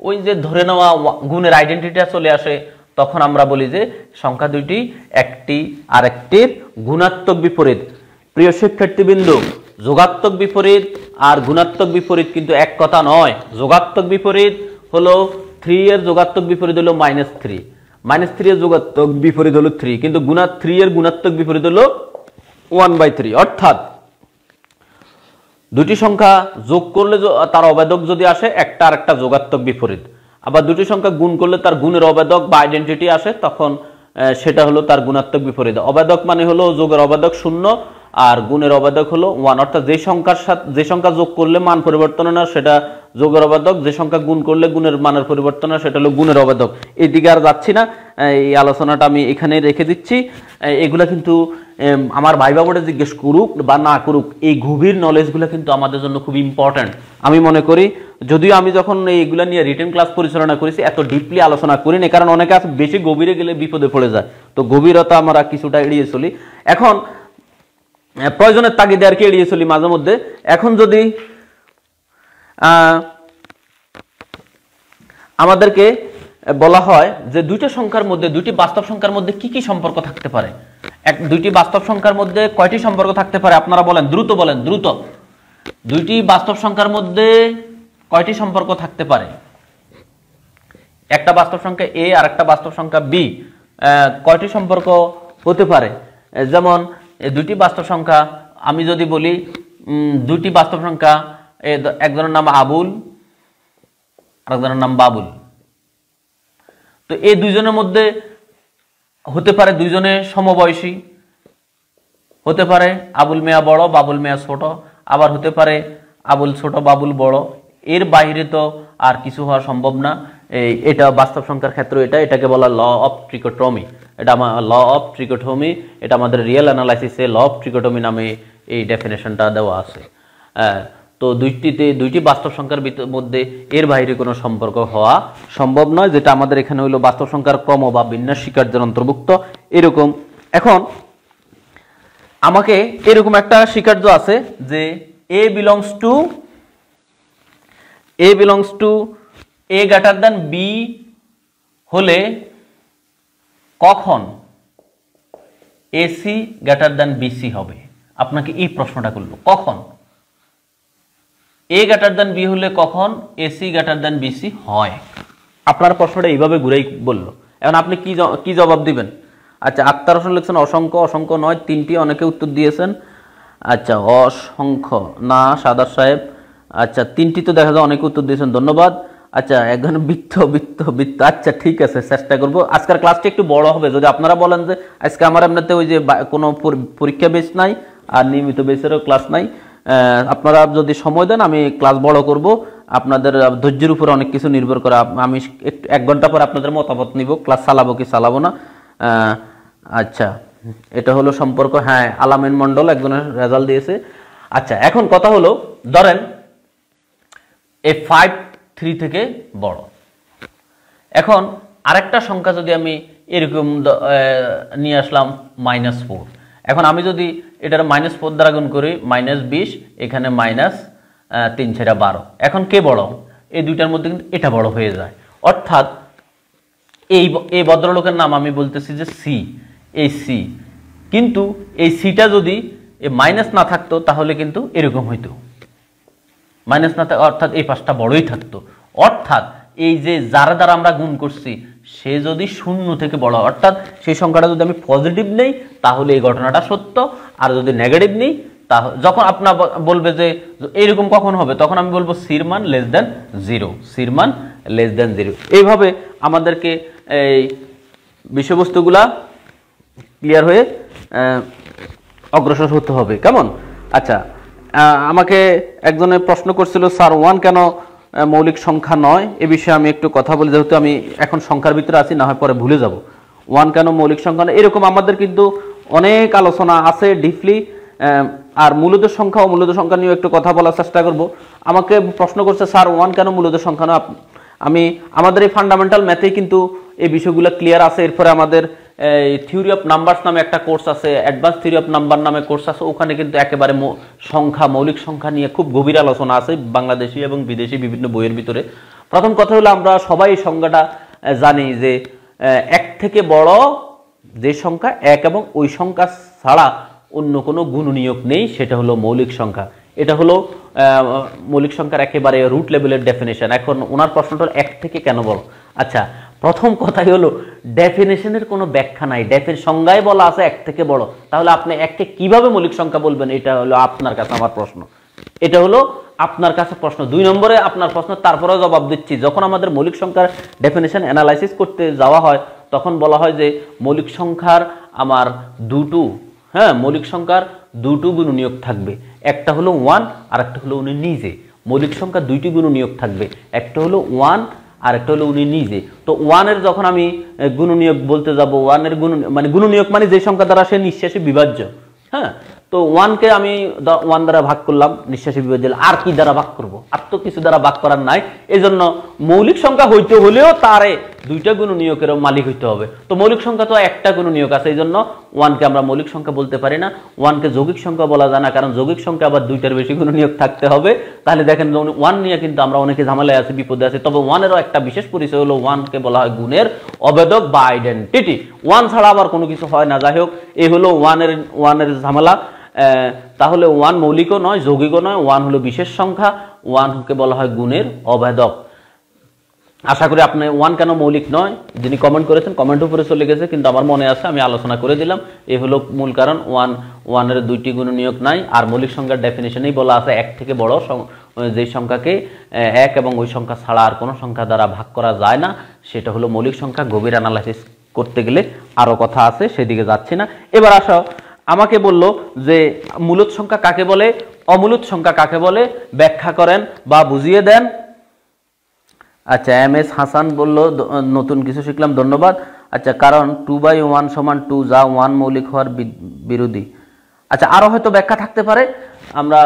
ওই যে ধরে নেওয়া গুণের আইডেন্টিটিটা চলে আসে, তখন আমরা বলি যে সংখ্যা দুইটি একটি আরেকটির গুণাত্মক বিপরীত। প্রিয় শিক্ষার্থীবৃন্দ, যোগাত্মক বিপরীত আর গুণাত্মক বিপরীত কিন্তু এক কথা নয়। যোগাত্মক বিপরীত হলো 3 এর যোগাত্মক বিপরীত হলো -3, -3 এর যোগাত্মক বিপরীত হলো 3, কিন্তু 3 এর গুণাত্মক বিপরীত হলো 1/3। অর্থাৎ দুটি সংখ্যা যোগ করলে তার অবেদক যদি আসে একটা আরেকটা যোগাত্মক বিপরীত, আবার দুটি সংখ্যা গুণ করলে তার গুণের অবেদক বা আইডেন্টিটি আসে, তখন সেটা হলো তার গুণাত্মক বিপরীত। অবেদক মানে হলো যোগের অবেদক 0 আর গুণের অবেদক হলো 1, অর্থাৎ যে সংখ্যা যোগ করলে মান পরিবর্তন হয় না সেটা যোগের অবেদক, যে সংখ্যা গুণ করলে গুণের মানের পরিবর্তন হয় সেটা হলো গুণের অবেদক। এইদিকে আর যাচ্ছি না, এই আলোচনাটা আমি এখানে রেখে দিচ্ছি। এগুলা কিন্তু আমার ভাইবা বোর্ডে জিজ্ঞেস করুক বা না করুক, এই গভীর নলেজগুলো কিন্তু আমাদের জন্য খুব ইম্পর্ট্যান্ট আমি মনে করি। যদিও আমি যখন এইগুলা নিয়ে রিটেন ক্লাস পরিচালনা করেছি এত ডিপলি আলোচনা করিনি, কারণ অনেকে আছে বেশি গভীরে গেলে বিপদে পড়ে যায়, তো গভীরতা আমরা কিছুটা এড়িয়ে চলি। এখন প্রয়োজনের তাগিদে আর কি এড়িয়ে চলি মাঝে মধ্যে। এখন যদি আমাদেরকে বলা হয় যে দুইটা সংখ্যার মধ্যে, দুইটি বাস্তব সংখ্যার মধ্যে কি কি সম্পর্ক থাকতে পারে, দুইটি বাস্তব সংখ্যার মধ্যে কয়টি সম্পর্ক থাকতে পারে আপনারা বলেন, দ্রুত বলেন, দ্রুত। দুইটি বাস্তব সংখ্যার মধ্যে কয়টি সম্পর্ক থাকতে পারে? একটা বাস্তব সংখ্যা a আর একটা বাস্তব সংখ্যা b, কয়টি সম্পর্ক হতে পারে? যেমন দুইটি বাস্তব সংখ্যা আমি যদি বলি, দুইটি বাস্তব সংখ্যা, একজনের নাম আবুল আরেকজনের নাম বাবুল, তো এই দুইজনের মধ্যে হতে পারে দুইজনে সমবয়সী, হতে পারে আবুল মিয়া বড় বাবুল মিয়া ছোট, আবার হতে পারে আবুল ছোট বাবুল বড়। এর বাইরে তো আর কিছু হওয়া সম্ভব না। এটা বাস্তব সংখ্যার ক্ষেত্রে এটাকে বলা ল অফ ট্রিকোটমি। এটা আমার ল অফ ট্রিকোটমি, এটা আমাদের রিয়েল অ্যানালাইসিসে ল অফ ট্রিকোটমি নামে এই ডেফিনেশনটা দেওয়া আছে। তো দুইটি বাস্তব সংখ্যার মধ্যে এর বাইরে কোনো সম্পর্ক হওয়া সম্ভব নয়, যেটা আমাদের এখানে হইলো বাস্তব সংখ্যার ক্রম বা বিন্যাস স্বীকার্যের অন্তর্ভুক্ত এরকম। এখন আমাকে এরকম একটা স্বীকার্য আছে যে a belongs to a greater than b হলে কখন ac greater than bc হবে? আপনাকে এই প্রশ্নটা করলো, কখন a greater than b হলে কখন ac greater than bc হয়? আপনার প্রশ্নটা এইভাবে ঘুরেই বললো। এখন আপনি কি জবাব দিবেন? আচ্ছা, আক্তার হোসেন লিখছেন অসংখ্য, অসংখ্য নয়, 3টি, অনেকে উত্তর দিয়েছেন। আচ্ছা, অসংখ্য না সাদার সাহেব, আচ্ছা, 3টি তো দেখা যায়, অনেক উত্তর দিয়েছেন, ধন্যবাদ। আচ্ছা, একজন বৃত্ত বৃত্ত বৃত্ত, আচ্ছা ঠিক আছে, চেষ্টা করব। আজকের ক্লাসটা একটু বড় হবে, যদি আপনারা বলেন যে আজকে আমার এমনিতে ওই যে কোনো পরীক্ষা বেস নাই আর নিয়মিত বেসেরও ক্লাস নাই, আপনারা যদি সময় দেন আমি ক্লাস বড় করব। আপনাদের ধৈর্যের উপর অনেক কিছু নির্ভর করে। আমি একটু 1 ঘন্টা পর আপনাদের মতামত নিব, ক্লাস চালাবো কি চালাবো না। আচ্ছা, এটা হলো সম্পর্ক। হ্যাঁ, আলামিন মন্ডল একজনের রেজাল্ট দিয়েছে। আচ্ছা, এখন কথা হলো, ধরেন এই 5 3 থেকে বড়। এখন আরেকটা সংখ্যা যদি আমি এরকম নিয়ে আসলাম -4, এখন আমি যদি এটার -4 দ্বারা গুণ করি -20, এখানে -3 × 12, এখন কে বড়? এই দুইটার মধ্যে কিন্তু এটা বড় হয়ে যায়। অর্থাৎ এই ভদ্রলোকের নাম আমি বলতেছি যে সি, এই সি, কিন্তু এই সিটা যদি মাইনাস না থাকতো তাহলে কিন্তু এরকম হইতো, মাইনাস না থাকে, অর্থাৎ এই পাশটা বড়ই থাকতো। অর্থাৎ এই যে যার দ্বারা আমরা গুণ করছি সে যদি 0 থেকে বড়, অর্থাৎ সেই সংখ্যাটা যদি আমি পজিটিভ নেই তাহলে এই ঘটনাটা সত্য, আর যদি নেগেটিভ নেই তাহলে, যখন আপনার বলবে যে এইরকম কখন হবে, তখন আমি বলবো সির মান <0, সির মান <0। এইভাবে আমাদেরকে এই বিষয়বস্তুগুলা ক্লিয়ার হয়ে অগ্রসর হতে হবে, কেমন? আচ্ছা, আমাকে একজনে প্রশ্ন করছিল, স্যার 1 কেন মৌলিক সংখ্যা নয়? এ বিষয়ে আমি একটু কথা বলি, যেহেতু আমি এখন সংখ্যার ভিতরে আছি, না হয় পরে ভুলে যাব। 1 কেন মৌলিক সংখ্যা নয়, এরকম আমাদের কিন্তু অনেক আলোচনা আছে ডিপলি। আর মূলত সংখ্যা ও মূলত সংখ্যা নিয়ে একটু কথা বলার চেষ্টা করব। আমাকে প্রশ্ন করছে, স্যার 1 কেন মূলত সংখ্যা নয়? আমাদের এই ফান্ডামেন্টাল ম্যাথে কিন্তু এই বিষয়গুলো ক্লিয়ার আছে। এরপরে আমাদের থিওরি অফ নাম্বারস নামে একটা কোর্স আছে, অ্যাডভান্স থিওরি অফ নাম্বার নামে কোর্স আছে, ওখানে কিন্তু একেবারে সংখ্যা, মৌলিক সংখ্যা নিয়ে খুব গভীর আলোচনা আছে বাংলাদেশি এবং বিদেশি বিভিন্ন বইয়ের ভিতরে। প্রথম কথা হলো, আমরা সবাই এই সংখ্যাটা জানি যে 1 থেকে বড় যে সংখ্যা 1 এবং ওই সংখ্যা ছাড়া অন্য কোনো গুণনীয়ক নেই, সেটা হলো মৌলিক সংখ্যা। এটা হলো মৌলিক সংখ্যার একেবারে রুট লেভেলের ডেফিনেশন। এখন ওনার প্রশ্নটা 1 থেকে কেন বড়? আচ্ছা, প্রথম কথাই হলো ডেফিনেশনের কোনো ব্যাখ্যা নাই, সংজ্ঞায় বলা আছে 1 থেকে বড়, তাহলে আপনি 1কে কিভাবে মৌলিক সংখ্যা বলবেন? এটা হলো আপনার কাছে আমার প্রশ্ন, এটা হলো আপনার কাছে প্রশ্ন। 2 নম্বরে আপনার প্রশ্ন, তারপরেও জবাব দিচ্ছি। যখন আমাদের মৌলিক সংখ্যার ডেফিনেশন অ্যানালাইসিস করতে যাওয়া হয় তখন বলা হয় যে মৌলিক সংখ্যার আমার মৌলিক সংখ্যার 2টো গুণনীয়ক থাকবে, একটা হলো 1 আর একটা হলো উনি নিজে। মৌলিক সংখ্যা 2টি গুণনীয়ক থাকবে, একটা হলো 1 আর একটা হলো উনি নিজে। তো 1 এর যখন আমি গুণনীয়ক বলতে যাব, 1 এর গুণনীয়ক মানে যে সংখ্যা দ্বারা সে নিঃশেষে বিভাজ্য। হ্যাঁ, তো 1কে আমি 1 দ্বারা ভাগ করলাম, নিঃশেষে বিভাজ্য। আর কি দ্বারা ভাগ করব? আর তো কিছু দ্বারা ভাগ করার নাই। এজন্য মৌলিক সংখ্যা হইতে হলেও তারে 2টা গুণনীয়কের মালিক হইতে হবে। তো মৌলিক সংখ্যা তো একটা গুণনীয়ক আছে, এই জন্য 1কে আমরা মৌলিক সংখ্যা বলতে পারি না। 1কে যৌগিক সংখ্যা বলা যায় না, কারণ যৌগিক সংখ্যা আবার 2টার বেশি গুণনীয়ক থাকতে হবে। তাহলে দেখেন 1 নিয়ে কিন্তু আমরা অনেকে ঝামেলায় আছি, বিপদে আছি। তবে 1 এরও একটা বিশেষ পরিচয় হলো 1কে বলা হয় গুণের অবেদক বা আইডেন্টিটি। 1 ছাড়া আবার কোনো কিছু হয় না। যাই হোক, এই হলো 1 এর ঝামেলা। তাহলে 1 মৌলিকও নয়, যৌগিকও নয়, 1 হলো বিশেষ সংখ্যা, 1কে বলা হয় গুণের অভেদক। আশা করি আপনি 1 কেন মৌলিক নয়, যিনি কমেন্ট করেছেন কমেন্ট উপরে চলে গেছে, কিন্তু আমার মনে আছে, আমি আলোচনা করে দিলাম। এই হলো মূল কারণ, 1 এর 2টি গুণনীয়ক নাই। আর মৌলিক সংখ্যার ডেফিনেশনেই বলা আছে 1 থেকে বড় যে সংখ্যাকে 1 এবং ওই সংখ্যা ছাড়া আর কোনো সংখ্যা দ্বারা ভাগ করা যায় না, সেটা হলো মৌলিক সংখ্যা। গভীর অ্যানালাইসিস করতে গেলে আরো কথা আছে, সেদিকে যাচ্ছি না। এবার আসো, আমাকে বলল যে মূলদ সংখ্যা কাকে বলে, অমূলদ সংখ্যা কাকে বলে, ব্যাখ্যা করেন বা বুঝিয়ে দেন। আচ্ছা, MS হাসান বলল নতুন কিছু শিখলাম, ধন্যবাদ। আচ্ছা, কারণ 2/1 = 2, যা 1 মৌলিক হওয়ার বিরোধী। আচ্ছা, আরো হয়তো ব্যাখ্যা থাকতে পারে, আমরা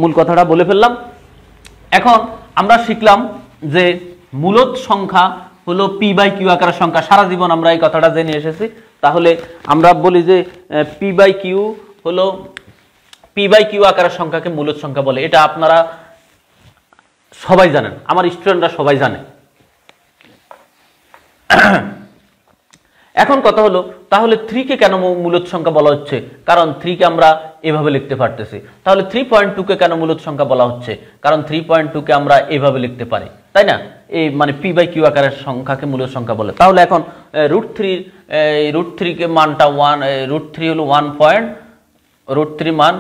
মূল কথাটা বলে ফেললাম। এখন আমরা শিখলাম যে মূলদ সংখ্যা হলো p/q আকারের সংখ্যা। সারা জীবন আমরা এই কথাটা জেনে এসেছি। তাহলে আমরা বলি যে p/q হলো p/q আকারের সংখ্যাকে মূলদ সংখ্যা বলে। এটা আপনারা সবাই জানেন, আমার স্টুডেন্টরা সবাই জানে। এখন কথা হলো, তাহলে 3কে কেন মূলদ সংখ্যা বলা হচ্ছে? কারণ 3কে আমরা এভাবে লিখতে পারতেছি। তাহলে 3.2কে কেন মূলদ সংখ্যা বলা হচ্ছে? কারণ 3.2কে আমরা এভাবে লিখতে পারি, তাই না? এই p/q আকারের সংখ্যাকে মূলদ সংখ্যা বলে। তাহলে এখন √3 মানটা 1, √3 হলো 1 √3 মান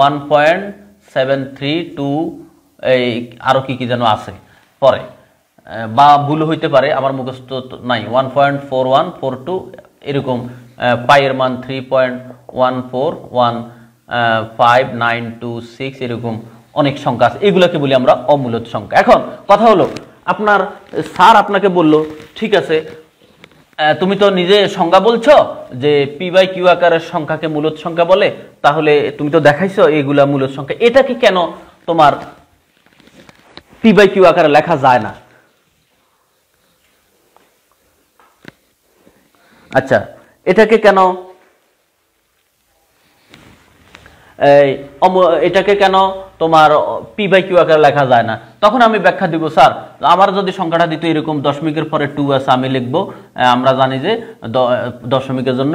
1.732 এই আরও কি কি যেন আছে পরে, বা ভুল হইতে পারে, আমার মুখস্থ নাই। 1.4142 এরকম, পাইয়ের মান 3.1415926 এরকম অনেক সংখ্যা আছে, এগুলোকে বলি আমরা অমূলদ সংখ্যা। এখন কথা হলো, আপনার স্যার আপনাকে বলল ঠিক আছে তুমি তো নিজে সংজ্ঞা বলছো যে পি বাই কিউ আকারের সংখ্যাকে মূলদ সংখ্যা বলে, তাহলে তুমি তো দেখাইছো এগুলা মূলদ সংখ্যা, এটাকে কেন তোমার পি বাই কিউ আকারে লেখা যায় না? আচ্ছা, এটাকে কেন এটাকে কেন তোমার পি বাই কিউ আকারে লেখা যায় না? তখন আমি ব্যাখ্যা দিব, স্যার আমার যদি সংখ্যাটা দিত এরকম দশমিকের পরে 2 আছে, আমি লিখবো, আমরা জানি যে দশমিকের জন্য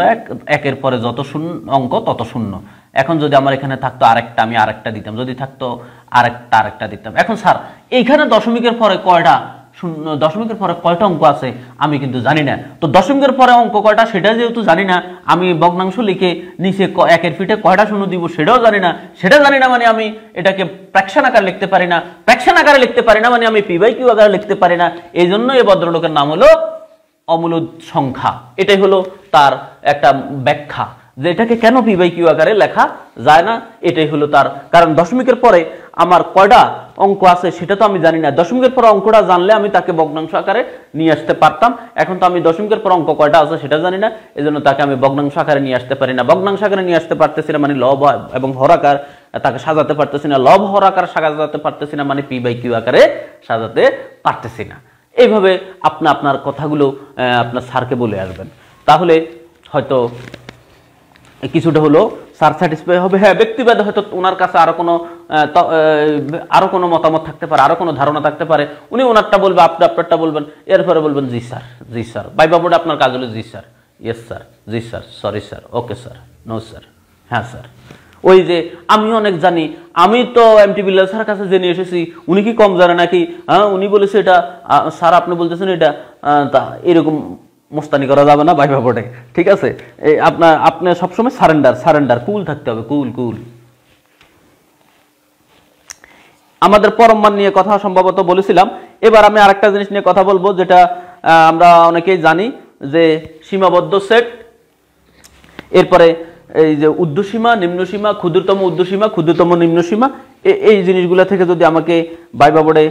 একের পরে যত শূন্য অঙ্ক তত শূন্য। এখন যদি আমার এখানে থাকতো আরেকটা, আমি আরেকটা দিতাম, যদি থাকতো আরেকটা দিতাম। এখন স্যার এইখানে দশমিকের পরে কয়টা শূন্য, দশমিকের পরে কয়টা অঙ্ক আছে আমি কিন্তু জানি না, তো দশমিকের পরে অঙ্ক কয়টা সেটা যেহেতু জানি না, আমি ভগ্নাংশ লিখে নিচে একের ফিটে কয়টা শূন্য দিব সেটাও জানি না, সেটা জানি না মানে আমি এটাকে ফ্র্যাকশন আকারে লিখতে পারি না, ফ্র্যাকশন আকারে লিখতে পারি না মানে আমি পি বাই কিউ আকারে লিখতে পারি না। এই জন্য এই ভদ্রলোকের নাম হলো অমূলদ সংখ্যা। এটাই হলো তার একটা ব্যাখ্যা যে এটাকে কেন পি বাই কিউ আকারে লেখা যায় না, এটাই হলো তার কারণ। দশমিকের পরে আমার কয়টা অঙ্ক আছে সেটা তো আমি জানি না, দশমিকের পর অঙ্কটা জানলে আমি তাকে ভগ্নাংশ আকারে নিয়ে আসতে পারতাম। এখন তো আমি দশমিকের পর অঙ্ক কয়টা আছে সেটা জানি না, এজন্য তাকে আমি ভগ্নাংশ আকারে নিয়ে আসতে পারি না। ভগ্নাংশ আকারে নিয়ে আসতে পারতেছি না মানে লব এবং হর আকার তাকে সাজাতে পারতেছি না, লব হর আকার সাজাতে পারতেছি না মানে পি বাই কিউ আকারে সাজাতে পারতেছি না। এইভাবে আপনি আপনার কথাগুলো আপনার স্যারকে বলে আসবেন, তাহলে হয়তো কিছুটা হলো স্যার স্যাটিসফাই হবে। হ্যাঁ, ব্যক্তিভেদে হয়তো ওনার কাছে আরো কোনো মতামত থাকতে পারে, আরো কোনো ধারণা থাকতে পারে, উনি ওনারটা বলবে, আপনি আপনারটা বলবেন, এরপরে বলবেন জি স্যার, জি স্যার। ভাইবা বোর্ডে আপনার কাজ হলো জি স্যার, ইয়েস স্যার, জি sir, sorry sir, okay sir, no sir, হ্যাঁ স্যার। ওই যে আমি অনেক জানি, আমি তো এমটি বিল্লাল স্যারের কাছে জেনে এসেছি, উনি কি কম জানে নাকি? হ্যাঁ, উনি বলেছে এটা, স্যার আপনি বলতেছেন এটা, তা এরকম মোস্তানি করা যাবে না ভাইবা বোর্ডে, ঠিক আছে? আপনি সবসময় সারেন্ডার কুল থাকতে হবে, কুল। আমাদের পরম মান নিয়ে কথা সম্ভবত বলেছিলাম। এবার আমি আরেকটা জিনিস নিয়ে কথা বলবো, যেটা আমরা অনেকেই জানি যে সীমাবদ্ধ সেট, এরপরে এই যে ঊর্ধ্বসীমা, নিম্নসীমা, ক্ষুদ্রতম ঊর্ধ্বসীমা, ক্ষুদ্রতম নিম্নসীমা, এই জিনিসগুলো থেকে যদি আমাকে ভাইবা বোর্ডে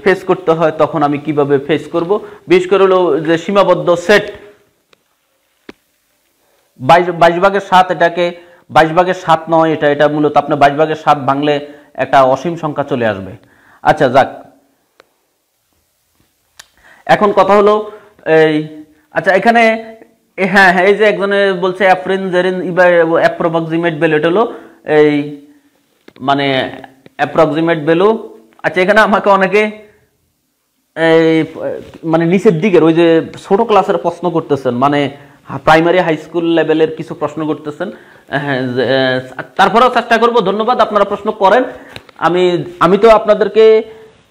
ফেস করতে হয় তখন আমি কিভাবে ফেস করব? বিশেষ করে হলো যে সীমাবদ্ধ সেট 22/7, এটাকে 22/7 নয়, এটা মূলত আপনার 22/7 ভাঙলে একটা অসীম সংখ্যা চলে আসবে। আচ্ছা যাক, এখন কথা হলো আচ্ছা এখানে হ্যাঁ, এই যে একজনে বলছে অ্যাপ্রক্সিমেট ভ্যালু, এটা হলো মানে অ্যাপ্রক্সিমেট ভ্যালু। আচ্ছা, এখানে আমাকে অনেকে মানে নিচের দিকের ওই যে ছোট ক্লাসের প্রশ্ন করতেছেন, মানে প্রাইমারি হাই স্কুল লেভেলের কিছু প্রশ্ন করতেছেন। তারপরেও চেষ্টা করব, ধন্যবাদ আপনারা প্রশ্ন করেন। আমি তো আপনাদেরকে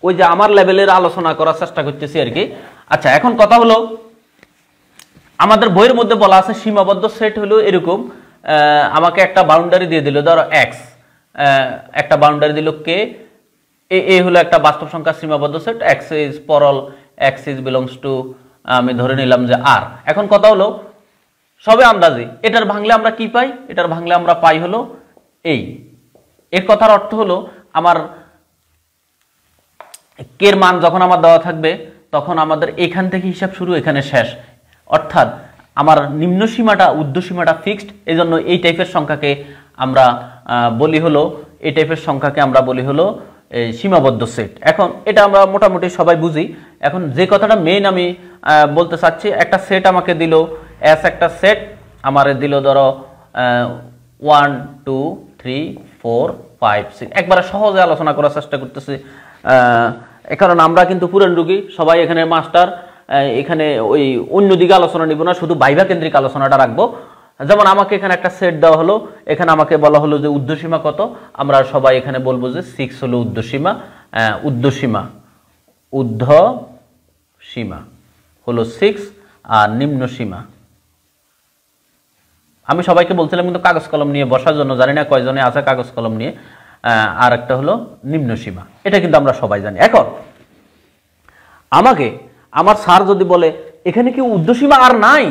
ওই যে আমার লেভেলের আলোচনা করার চেষ্টা করতেছি আর কি। আচ্ছা, এখন কথা হলো আমাদের বইয়ের মধ্যে বলা আছে সীমাবদ্ধ সেট হলো এরকম, আমাকে একটা বাউন্ডারি দিয়ে দিল, ধরো এক্স, একটা বাউন্ডারি দিল কে, এ হলো একটা বাস্তব সংখ্যা সীমাবদ্ধ set, x is for all x is belongs to, আমি ধরে নিলাম যে আর। এখন কথা হলো সবে আন্দাজি, এটার ভাঙলে আমরা কি পাই? এটার ভাঙলে আমরা পাই হলো এই। এর কথার অর্থ হলো আমার কের মান যখন আমার দেওয়া থাকবে তখন আমাদের এখান থেকে হিসাব শুরু, এখানে শেষ, অর্থাৎ আমার নিম্ন সীমাটা ঊর্ধ্ব সীমাটা ফিক্সড। এই জন্য এই টাইপের সংখ্যাকে আমরা বলি হলো সীমাবদ্ধ সেট। এখন এটা আমরা মোটামুটি সবাই বুঝি। এখন যে কথাটা মেইন আমি বলতে চাচ্ছি, একটা সেট আমাকে দিল, এস একটা সেট আমার দিল ধরো 1 2 3 4 5 6, একবারে সহজে আলোচনা করার চেষ্টা করতেছি, কারণ আমরা কিন্তু পুরান রুগী সবাই, এখানে মাস্টার, এখানে ওই অন্যদিকে আলোচনা নিব না, শুধু ভাইভা কেন্দ্রিক আলোচনাটা রাখবো। যেমন আমাকে এখানে একটা সেট দেওয়া হলো, এখানে আমাকে বলা হলো যে ঊর্ধ্বসীমা কত, আমরা সবাই এখানে বলবো যে 6 হলো ঊর্ধ্বসীমা, ঊর্ধ্বসীমা হলো 6, আর নিম্ন সীমা আমি সবাইকে বলছিলাম কিন্তু কাগজ কলম নিয়ে বসার জন্য, জানি না কয়জনে আছে কাগজ কলম নিয়ে, আর একটা হলো নিম্ন সীমা। এটা কিন্তু আমরা সবাই জানি। এখন আমাকে আমার স্যার যদি বলে এখানে কি ঊর্ধ্বসীমা আর নাই,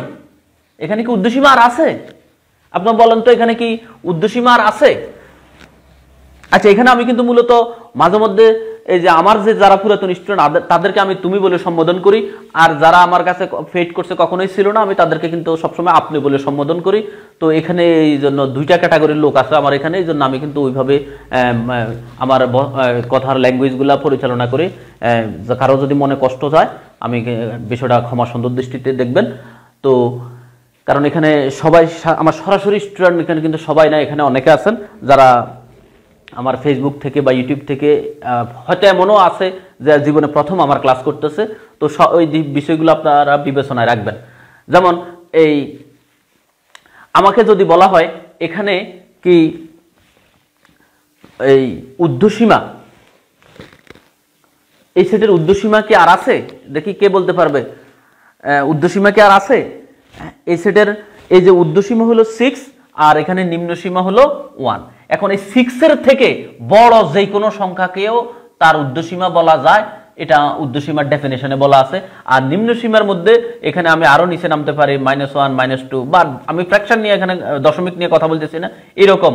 এখানে কি ঊর্ধ্বসীমা আর আছে, আপনার বলেন তো এখানে কি ঊর্ধ্বসীমা আর আছে? আচ্ছা, এখানে আমি কিন্তু মূলত মাঝে মধ্যে এই যে আমার যে যারা পুরাতন স্টুডেন্ট তাদেরকে আমি তুমি বলে সম্বোধন করি, আর যারা আমার কাছে ফেট করছে কখনোই ছিল না আমি তাদেরকে কিন্তু সবসময় আপনি বলে সম্বোধন করি। তো এখানে এই জন্য দুইটা ক্যাটাগরির লোক আছে আমার এখানে, এই জন্য আমি কিন্তু ওইভাবে আমার কথার ল্যাঙ্গুয়েজগুলা পরিচালনা করি। কারো যদি মনে কষ্ট যায় আমি বিষয়টা ক্ষমা সুন্দর দৃষ্টিতে দেখবেন। তো কারণ এখানে সবাই আমার সরাসরি স্টুডেন্ট এখানে কিন্তু সবাই না, এখানে অনেকে আছেন যারা আমার ফেসবুক থেকে বা ইউটিউব থেকে, হয়তো এমনও আছে যে জীবনে প্রথম আমার ক্লাস করতেছে। তো ওই বিষয়গুলো আপনারা বিবেচনায় রাখবেন। যেমন এই আমাকে যদি বলা হয় এখানে কি এই ঊর্ধ্বসীমা, এই সেটের ঊর্ধ্বসীমা কি আর আছে, দেখি কে বলতে পারবে ঊর্ধ্বসীমা কি আর আছে? এই সেটের এই যে ঊর্ধ্বসীমা হলো 6 আর এখানে নিম্ন সীমা হলো 1। এখন এই 6 এর থেকে বড় যে কোনো সংখ্যাকেও তার ঊর্ধ্বসীমা বলা যায়, এটা ঊর্ধ্বসীমার ডেফিনেশনে বলা আছে। আর নিম্ন সীমার মধ্যে এখানে আমি আরো নিচে নামতে পারি, -1 -2, বা আমি ফ্র্যাকশন নিয়ে এখানে দশমিক নিয়ে কথা বলতেছি না, এরকম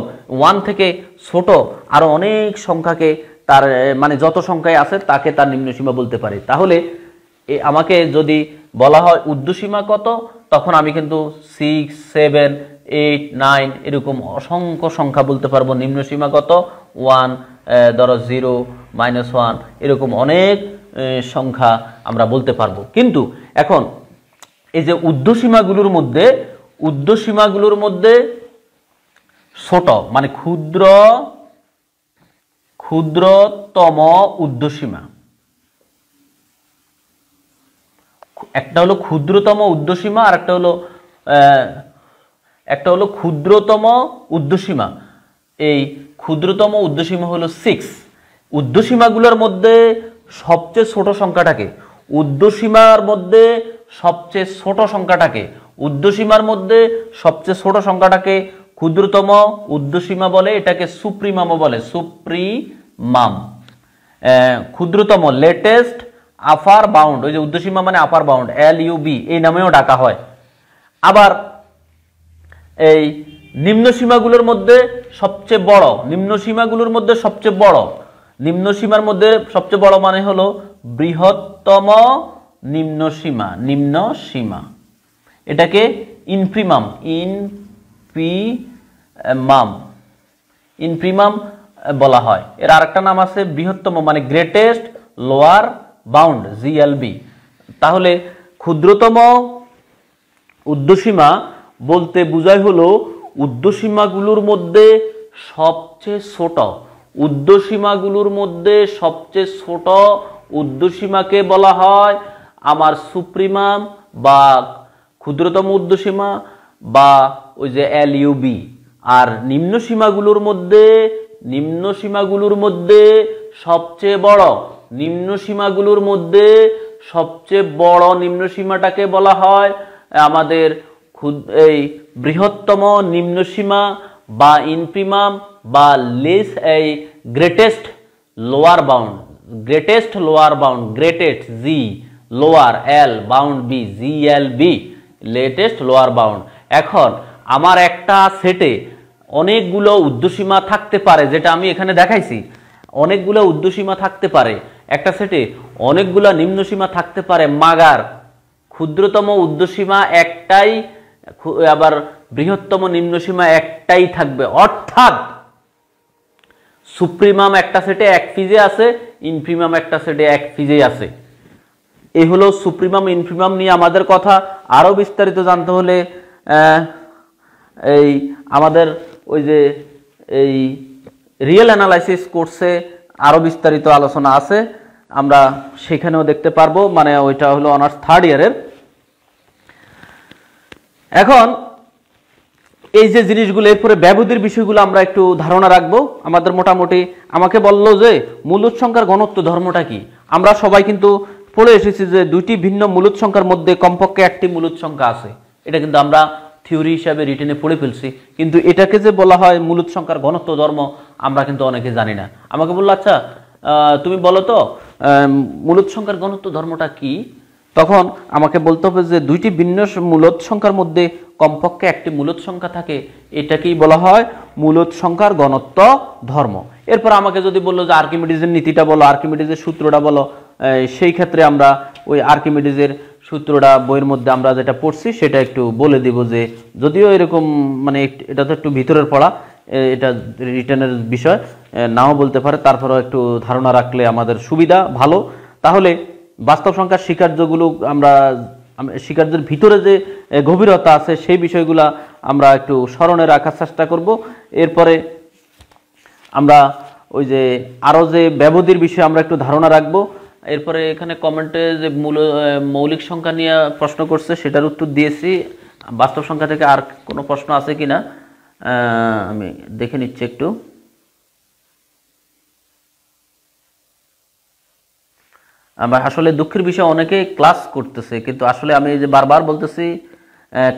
1 থেকে ছোট আরো অনেক সংখ্যাকে তার মানে যত সংখ্যায় আছে তাকে তার নিম্ন সীমা বলতে পারি। তাহলে আমাকে যদি বলা হয় ঊর্ধ্বসীমা কত, তখন আমি কিন্তু 6, 7, 8, 9 এরকম অসংখ্য সংখ্যা বলতে পারবো। নিম্ন সীমা কত 1, ধরো 0, -1, এরকম অনেক সংখ্যা আমরা বলতে পারবো। কিন্তু এখন এই যে ঊর্ধ্বসীমাগুলোর মধ্যে ছোট মানে ক্ষুদ্রতম ঊর্ধ্বসীমা, একটা হলো ক্ষুদ্রতম ঊর্ধ্বসীমা আর একটা হলো ক্ষুদ্রতম ঊর্ধ্বসীমা। এই ক্ষুদ্রতম ঊর্ধ্বসীমা হলো 6। ঊর্ধ্বসীমাগুলোর মধ্যে সবচেয়ে ছোট সংখ্যাটাকে ক্ষুদ্রতম ঊর্ধ্বসীমা বলে, এটাকে সুপ্রিমামও বলে, সুপ্রিমাম। ক্ষুদ্রতম লেটেস্ট আপার বাউন্ড, ওই যে ঊর্ধ্বসীমা মানে আপার বাউন্ড, LUB এই নামেও ডাকা হয়। আবার এই নিম্ন সীমাগুলোর মধ্যে সবচেয়ে বড়, নিম্ন সীমার মধ্যে সবচেয়ে বড় মানে হলো বৃহত্তম নিম্ন সীমা, এটাকে ইনপ্রিমাম বলা হয়। এর আরেকটা নাম আছে বৃহত্তম মানে গ্রেটেস্ট লোয়ার বাউন্ড, GLB। তাহলে ক্ষুদ্রতম ঊর্ধ্বসীমা বলতে বোঝায় হলো ঊর্ধ্বসীমাগুলোর মধ্যে সবচেয়ে ছোট, ঊর্ধ্বসীমাকে বলা হয় আমার সুপ্রিমাম বা ক্ষুদ্রতম ঊর্ধ্বসীমা বা ওই যে LUB। আর নিম্ন সীমাগুলোর মধ্যে সবচেয়ে বড় নিম্ন সীমাটাকে বলা হয় আমাদের এই বৃহত্তম নিম্ন সীমা বা ইনপ্রিমাম বা greatest lower bound, greatest G, lower L, bound B, GLB, latest lower bound. এখন আমার একটা সেটে অনেকগুলো ঊর্ধ্বসীমা থাকতে পারে, যেটা আমি এখানে দেখাইছি, অনেকগুলো ঊর্ধ্বসীমা থাকতে পারে একটা সেটে, অনেকগুলো নিম্ন সীমা থাকতে পারে, মাগার ক্ষুদ্রতম ঊর্ধ্বসীমা একটাই, আবার বৃহত্তম নিম্ন সীমা একটাই থাকবে। অর্থাৎ সুপ্রিমাম একটা সেটে এক ফিজে আছে, ইনপ্রিমাম একটা সেটে এক ফিজে আছে। এই হলো সুপ্রিমাম ইনপ্রিমাম নিয়ে আমাদের কথা। আরো বিস্তারিত জানতে হলে এই আমাদের ওই যে এই রিয়েল অ্যানালাইসিস কোর্সে আরো বিস্তারিত আলোচনা আছে, আমরা সেখানেও দেখতে পারবো, মানে ওইটা হলো অনার্স 3rd ইয়ারের। এখন এই যে জিনিসগুলো, এরপরে ব্যবধির বিষয়গুলো আমরা একটু ধারণা রাখবো। আমাদের মোটামুটি আমাকে বললো যে মূলদ সংখ্যার ঘনত্ব ধর্মটা কি। আমরা সবাই কিন্তু পড়ে এসেছি যে দুইটি ভিন্ন মূলদ সংখ্যার মধ্যে কমপক্ষে একটি মূলদ সংখ্যা আছে, এটা কিন্তু আমরা থিওরি হিসাবে রিটেনে পড়ে ফেলছি। কিন্তু এটাকে যে বলা হয় মূলদ সংখ্যার ঘনত্ব ধর্ম, আমরা কিন্তু অনেকে জানি না। আমাকে বললো আচ্ছা তুমি বলো তো মূলদ সংখ্যার ঘনত্ব ধর্মটা কি? তখন আমাকে বলতে হবে যে দুইটি ভিন্ন মূলদ সংখ্যার মধ্যে কমপক্ষে একটি মূলদ সংখ্যা থাকে, এটাকেই বলা হয় মূলদ সংখ্যার ঘনত্ব ধর্ম। এরপর আমাকে যদি বললো যে আর্কিমিডিজের নীতিটা বলো, আর্কিমিডিজের সূত্রটা বলো, সেই ক্ষেত্রে আমরা ওই আর্কিমিডিজের সূত্রটা বইয়ের মধ্যে আমরা যেটা পড়ছি সেটা একটু বলে দিব, যে যদিও এরকম মানে এটা তো একটু ভিতরের পড়া, এটা রিটার্নের বিষয় নাও বলতে পারে, তারপরেও একটু ধারণা রাখলে আমাদের সুবিধা ভালো। তাহলে বাস্তব সংখ্যার স্বীকার্যগুলো আমরা স্বীকার্যের ভিতরে যে গভীরতা আছে সেই বিষয়গুলো আমরা একটু স্মরণে রাখার চেষ্টা করব। এরপরে আমরা ওই যে আরও যে ব্যবধির বিষয়ে আমরা একটু ধারণা রাখবো। এরপরে এখানে কমেন্টে যে মৌলিক সংখ্যা নিয়ে প্রশ্ন করছে সেটার উত্তর দিয়েছি। বাস্তব সংখ্যা থেকে আর কোনো প্রশ্ন আছে কিনা আমি দেখে নিচ্ছি একটু। আমার আসলে দুঃখের বিষয় অনেকে ক্লাস করতেছে, কিন্তু আসলে আমি যে বারবার বলতেছি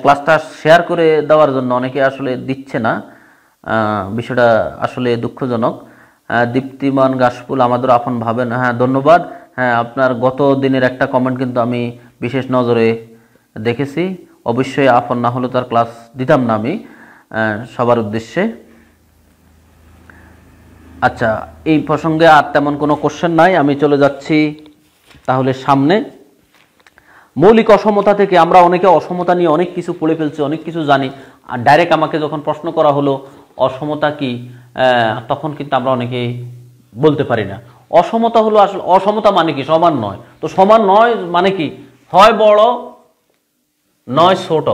ক্লাসটা শেয়ার করে দেওয়ার জন্য অনেকে আসলে দিচ্ছে না, বিষয়টা আসলে দুঃখজনক। দীপ্তিমান গাছফুল আমাদের আপন ভাবেন, হ্যাঁ ধন্যবাদ। হ্যাঁ, আপনার গত দিনের একটা কমেন্ট কিন্তু আমি বিশেষ নজরে দেখেছি, অবশ্যই আপন না হলে তার ক্লাস দিতাম না আমি সবার উদ্দেশ্যে। আচ্ছা, এই প্রসঙ্গে আর তেমন কোনো কোশ্চেন নাই, আমি চলে যাচ্ছি তাহলে সামনে। মৌলিক অসমতা থেকে আমরা অনেকে অসমতা নিয়ে অনেক কিছু পড়ে ফেলছি, অনেক কিছু জানি, আর ডাইরেক্ট আমাকে যখন প্রশ্ন করা হলো অসমতা কি, তখন কিন্তু আমরা অনেকে বলতে পারি না। অসমতা হলো আসলে অসমতা মানে কি? সমান নয়। তো সমান নয় মানে কি? হয় বড় নয় ছোট,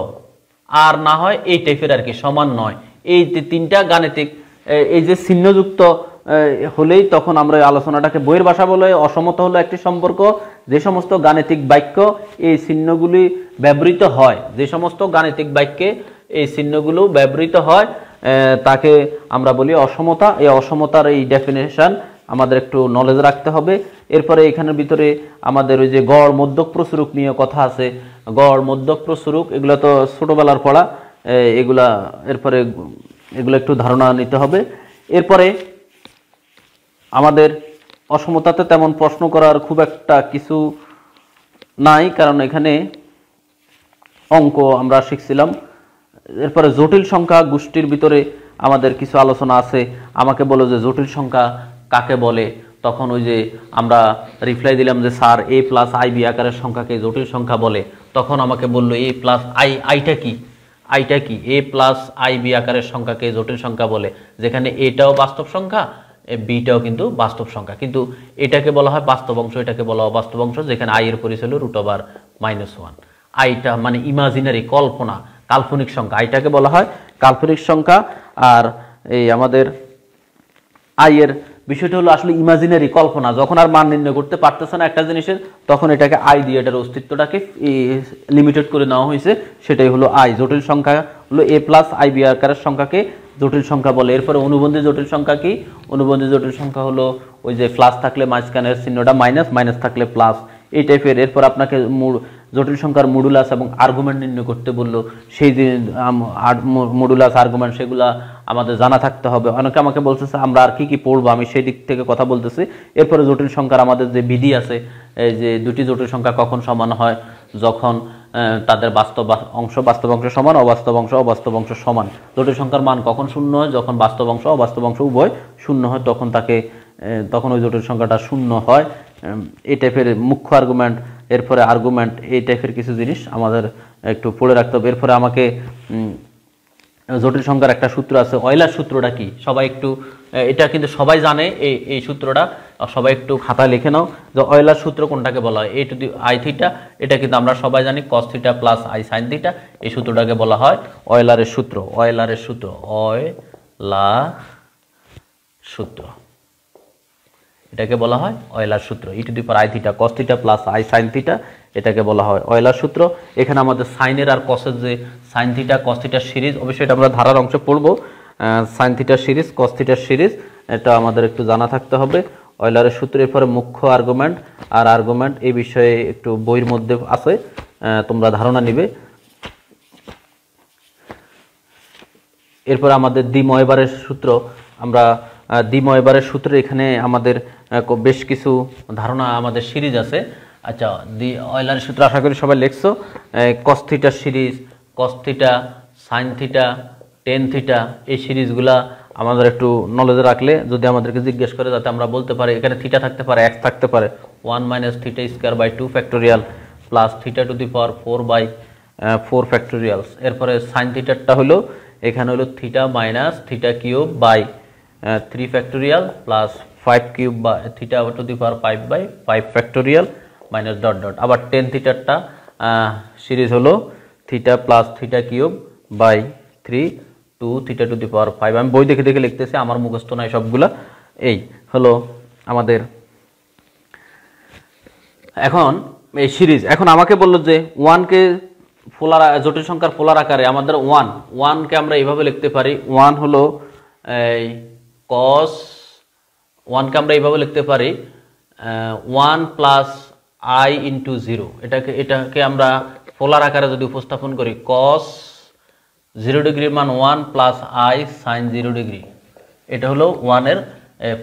আর না হয় এই টাইপের আর কি, সমান নয়। এই তিনটা গাণিতিক এই যে চিহ্নযুক্ত হলেই তখন আমরা আলোচনাটাকে বইয়ের ভাষা বলে। অসমতা হলো একটি সম্পর্ক, যে সমস্ত গাণিতিক বাক্য এই চিহ্নগুলি ব্যবহৃত হয়, যে সমস্ত গাণিতিক বাক্যে এই চিহ্নগুলো ব্যবহৃত হয় তাকে আমরা বলি অসমতা। এই অসমতার এই ডেফিনেশন আমাদের একটু নলেজ রাখতে হবে। এরপরে এখানের ভিতরে আমাদের ওই যে গড় মধ্যক প্রচুরক নিয়ে কথা আছে, গড় মধ্যক প্রচুরক এগুলো তো ছোটবেলার পড়া, এগুলা এরপরে এগুলো একটু ধারণা নিতে হবে। এরপরে আমাদের অসমতাতে তেমন প্রশ্ন করার খুব একটা কিছু নাই, কারণ এখানে অঙ্ক আমরা শিখছিলাম। এরপরে জটিল সংখ্যা গোষ্ঠীর ভিতরে আমাদের কিছু আলোচনা আছে। আমাকে বলো যে জটিল সংখ্যা কাকে বলে, তখন ওই যে আমরা রিপ্লাই দিলাম যে sir a plus i b আকারের সংখ্যাকে জটিল সংখ্যা বলে। তখন আমাকে বললো a প্লাস আইটা কি, আইটা কি? a প্লাস আই বি আকারের সংখ্যাকে জটিল সংখ্যা বলে, যেখানে এটাও বাস্তব সংখ্যা, বিটাও কিন্তু বাস্তব সংখ্যা, কিন্তু এটাকে বলা হয় বাস্তব অংশ, এটাকে বলা হয় বাস্তব অংশ, যেখানে আই এর পরিচয় হলো √-1। আইটা মানে ইমাজিনারি, কল্পনা, কাল্পনিক সংখ্যা, আইটাকে বলা হয় কাল্পনিক সংখ্যা। আর এই আমাদের আই এর বিষয়টা হলো আসলে ইমাজিনারি, কল্পনা। যখন আর মান নির্ণয় করতে পারতেছে না একটা জিনিসের, তখন এটাকে আই দিয়ে এটার অস্তিত্বটাকে লিমিটেড করে নেওয়া হয়েছে, সেটাই হলো আই। জটিল সংখ্যা হলো a প্লাস আই বি আকারের সংখ্যাকে জটিল সংখ্যা বলে। এরপরে অনুবন্ধী জটিল সংখ্যা কি? অনুবন্ধী জটিল সংখ্যা হলো ওই যে প্লাস থাকলে মাঝখানের চিহ্নটা মাইনাস, মাইনাস থাকলে প্লাস, এই টাইপের। এরপর আপনাকে জটিল সংখ্যার মডুলাস এবং আর্গুমেন্ট নির্ণয় করতে বললো, সেই যে মডুলাস আর্গুমেন্ট সেগুলা আমাদের জানা থাকতে হবে। অনেকে আমাকে বলতেছে আমরা আর কি কি পড়বো, আমি সেই দিক থেকে কথা বলতেছি। এরপরে জটিল সংখ্যার আমাদের যে বিধি আছে, এই যে দুটি জটিল সংখ্যা কখন সমান হয়, যখন তাদের বাস্তব অংশ সমান, অবাস্তব অংশ সমান। জটিল সংখ্যার মান কখন শূন্য হয়? যখন বাস্তব অংশ অবাস্তব অংশ উভয় শূন্য হয়, তখন ওই জটিল সংখ্যাটা শূন্য হয়। এই টাইপের মুখ্য আর্গুমেন্ট, এরপরে আর্গুমেন্ট, এই টাইপের কিছু জিনিস আমাদের একটু পড়ে রাখতে হবে। এরপরে আমাকে জটিল সংখ্যার একটা সূত্র আছে, অয়লার সূত্রটা কি? সবাই একটু, এটা কিন্তু সবাই জানে এই সূত্রটা, সবাই একটু খাতায় লিখে নাও যে অয়লার সূত্র কোনটাকে বলা হয়। আই থিটা, এটা কিন্তু আমরা সবাই জানি, cos theta plus i sine theta, এই সূত্রটাকে বলা হয় অয়লারের সূত্র। অয়লারের সূত্র, অয়লার সূত্র, এটাকে বলা হয় অয়লার সূত্র। e⁻i theta cos theta plus i sine theta, এটাকে বলা হয় অয়লার সূত্র। এখানে আমাদের সাইনের আর কসের যে সাইন থিটা কস থিটার সিরিজ, অবশ্যই এটা আমরা ধারার অংশে পড়বো, সাইন থিটার সিরিজ, কস থিটার সিরিজ, এটা আমাদের একটু জানা থাকতে হবে। অয়লারের সূত্রের পরে মুখ্য আর্গুমেন্ট আর আর্গুমেন্ট, এই বিষয়ে একটু বইয়ের মধ্যে আছে, তোমরা ধারণা নিবে। এরপর আমাদের দ্বিময়বারের সূত্র আমরা দ্বিময়বারের সূত্রে এখানে আমাদের বেশ কিছু ধারণা, আমাদের সিরিজ আছে। আচ্ছা, দি অয়লারের সূত্র আশা করি সবাই লিখছো। কস থিটার series, cos theta, sine theta, tan theta, এই সিরিজগুলা আমাদের একটু নলেজে রাখলে যদি আমাদেরকে জিজ্ঞেস করে যাতে আমরা বলতে পারি এখানে থিটা থাকতে পারে, এক্স থাকতে পারে, 1 minus theta square by 2 factorial plus theta to the power 4 by 4 factorials. এরপরে সাইন থিটারটা হলো এখানে হলো theta minus theta cube by 3 factorial plus 5 cube বা theta to the power 5 by 5 factorial minus dot dot. আবার tan থিটারটা series হলো theta plus theta cube by 3 2 theta to the power 5। আমি বই দেখে দেখে লিখতেছি, আমার মুখস্থ নাই সবগুলা। এই হলো আমাদের এখন এই সিরিজ। এখন আমাকে বললো যে 1কে পোলার জটিল সংখ্যার পোলার আকারে আমাদের 1কে আমরা এইভাবে লিখতে পারি। 1 হলো এই কস, 1কে আমরা এইভাবে লিখতে পারি 1 প্লাস আই ইন্টু 0। এটাকে আমরা পোলার আকারে যদি উপস্থাপন করি কস 0 ডিগ্রির মান 1 প্লাস আই সাইন 0 ডিগ্রি। এটা হলো 1-এর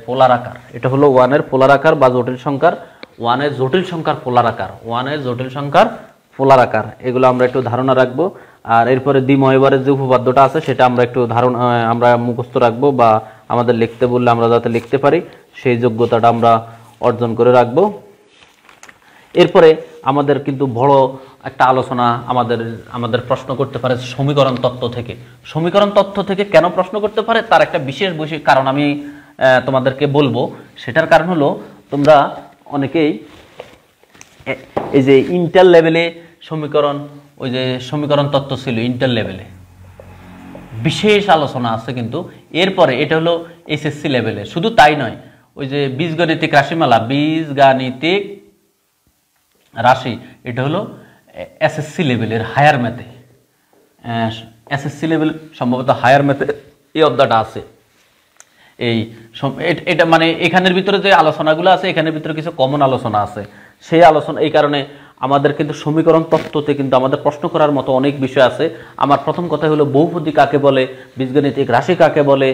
পোলার আকার। এটা হলো 1-এর পোলার আকার বা জটিল সংখ্যার 1-এর জটিল সংখ্যার পোলার আকার, 1-এর জটিল সংখ্যার পোলার আকার। এগুলো আমরা একটু ধারণা রাখবো। আর এরপরে দ্বিময়বারের যে উপপাদ্যটা আছে সেটা আমরা একটু আমরা মুখস্থ রাখবো, বা আমাদের লিখতে বললে আমরা যাতে লিখতে পারি সেই যোগ্যতাটা আমরা অর্জন করে রাখবো। এরপরে আমাদের কিন্তু বড় একটা আলোচনা আমাদের প্রশ্ন করতে পারে সমীকরণ তত্ত্ব থেকে। সমীকরণ তত্ত্ব থেকে কেন প্রশ্ন করতে পারে তার একটা বিশেষ কারণ আমি তোমাদেরকে বলবো। সেটার কারণ হলো তোমরা অনেকেই এই যে ইন্টার লেভেলে সমীকরণ, ওই যে সমীকরণ তত্ত্ব ছিল ইন্টার লেভেলে, বিশেষ আলোচনা আছে, কিন্তু এরপরে এটা হলো এসএসসি লেভেলে। শুধু তাই নয়, ওই যে বীজগণিতিক রাশিমালা, বীজগাণিতিক রাশি, এটা হলো এসএসসি লেভেলের হায়ার ম্যাথে। এসএসসি লেভেল সম্ভবত হায়ার ম্যাথে এই অধ্যায়টা আছে। এটা মানে এখানের ভিতরে যে আলোচনাগুলো আছে এখানের ভিতরে কিছু কমন আলোচনা আছে। সেই আলোচনা এই কারণে আমাদের কিন্তু সমীকরণ তত্ত্বতে কিন্তু আমাদের প্রশ্ন করার মতো অনেক বিষয় আছে। আমার প্রথম কথা হলো বহুপদী কাকে বলে, বীজগণিতিক রাশি কাকে বলে,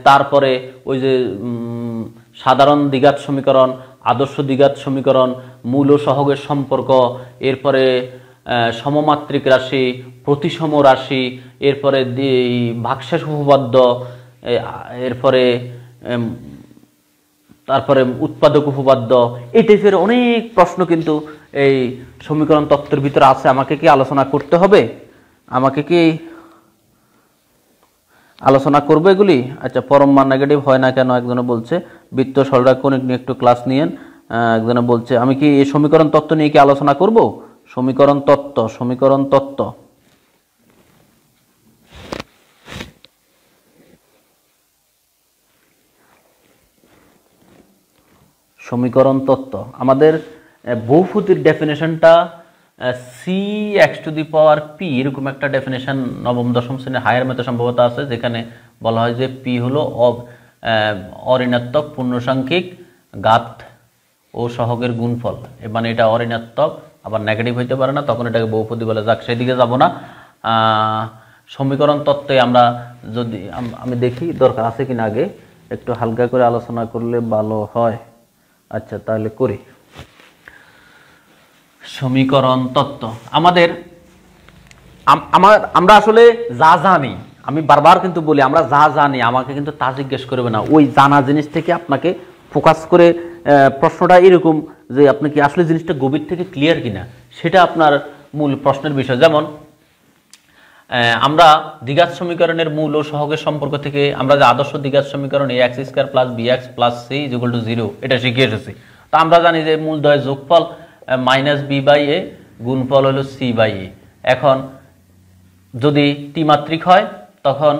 তারপরে ওই যে সাধারণ দ্বিঘাত সমীকরণ, আদর্শ দ্বিঘাত সমীকরণ, মূল ও সহগের সম্পর্ক, এরপরে সমমাত্রিক রাশি, প্রতিসম রাশি, এরপরে ভাগশেষ উপপাদ্য, এরপরে তারপরে উৎপাদক উপপাদ্য, এই টাইপের অনেক প্রশ্ন কিন্তু এই সমীকরণ তত্ত্বের ভিতরে আছে। আমাকে কি আলোচনা করতে হবে? আমাকে কি আলোচনা করবো এগুলি? আচ্ছা, পরম মান নেগেটিভ হয় না কেন একজনে বলছে, বৃত্ত সরলরেখা কোণিক নিয়ে একটু ক্লাস নিয়েন একজনে বলছে। আমি কি এই সমীকরণ তত্ত্ব নিয়ে কি আলোচনা করব? সমীকরণ তত্ত্ব, সমীকরণ তত্ত্ব, সমীকরণ তত্ত্ব। আমাদের বহুপদীর ডেফিনেশনটা c x to the power p, এরকম একটা ডেফিনেশন নবম দশম শ্রেণীর হায়ার ম্যাথে সম্ভবত আছে, যেখানে বলা হয় যে পি হলো অঋণাত্মক পূর্ণসাংখ্যিক ঘাত ও সহগের গুণফল। মানে এটা অঋণাত্মক আবার নেগেটিভ হইতে পারে না, তখন এটাকে বহুপদী বলে। যাক, সেদিকে যাব না। সমীকরণ তত্ত্বে আমরা যদি আমি দেখি দরকার আছে কিনা, আগে একটু হালকা করে আলোচনা করলে ভালো হয়। আচ্ছা, তাহলে করি। সমীকরণ তত্ত্ব আমরা আসলে যা জানি, আমি বারবার কিন্তু বলি আমরা যা জানি, আমাকে কিন্তু তা জিজ্ঞেস করবে না। ওই জানা জিনিস থেকে আপনাকে ফোকাস করে প্রশ্নটা এরকম যে আপনি কি আসলে জিনিসটা গভীর থেকে ক্লিয়ার কিনা, সেটা আপনার মূল প্রশ্নের বিষয়। যেমন আমরা দ্বিঘাত সমীকরণের মূল ও সহগের সম্পর্ক থেকে আমরা যে আদর্শ দ্বিঘাত সমীকরণ ax square plus bx plus c equal to 0 এটা শিখে এসেছি। তো আমরা জানি যে মূলদ্বয়ের যোগফল মাইনাস b বাই এ, গুণফল হলো c বাই এ। এখন যদি ত্রিমাত্রিক হয় তখন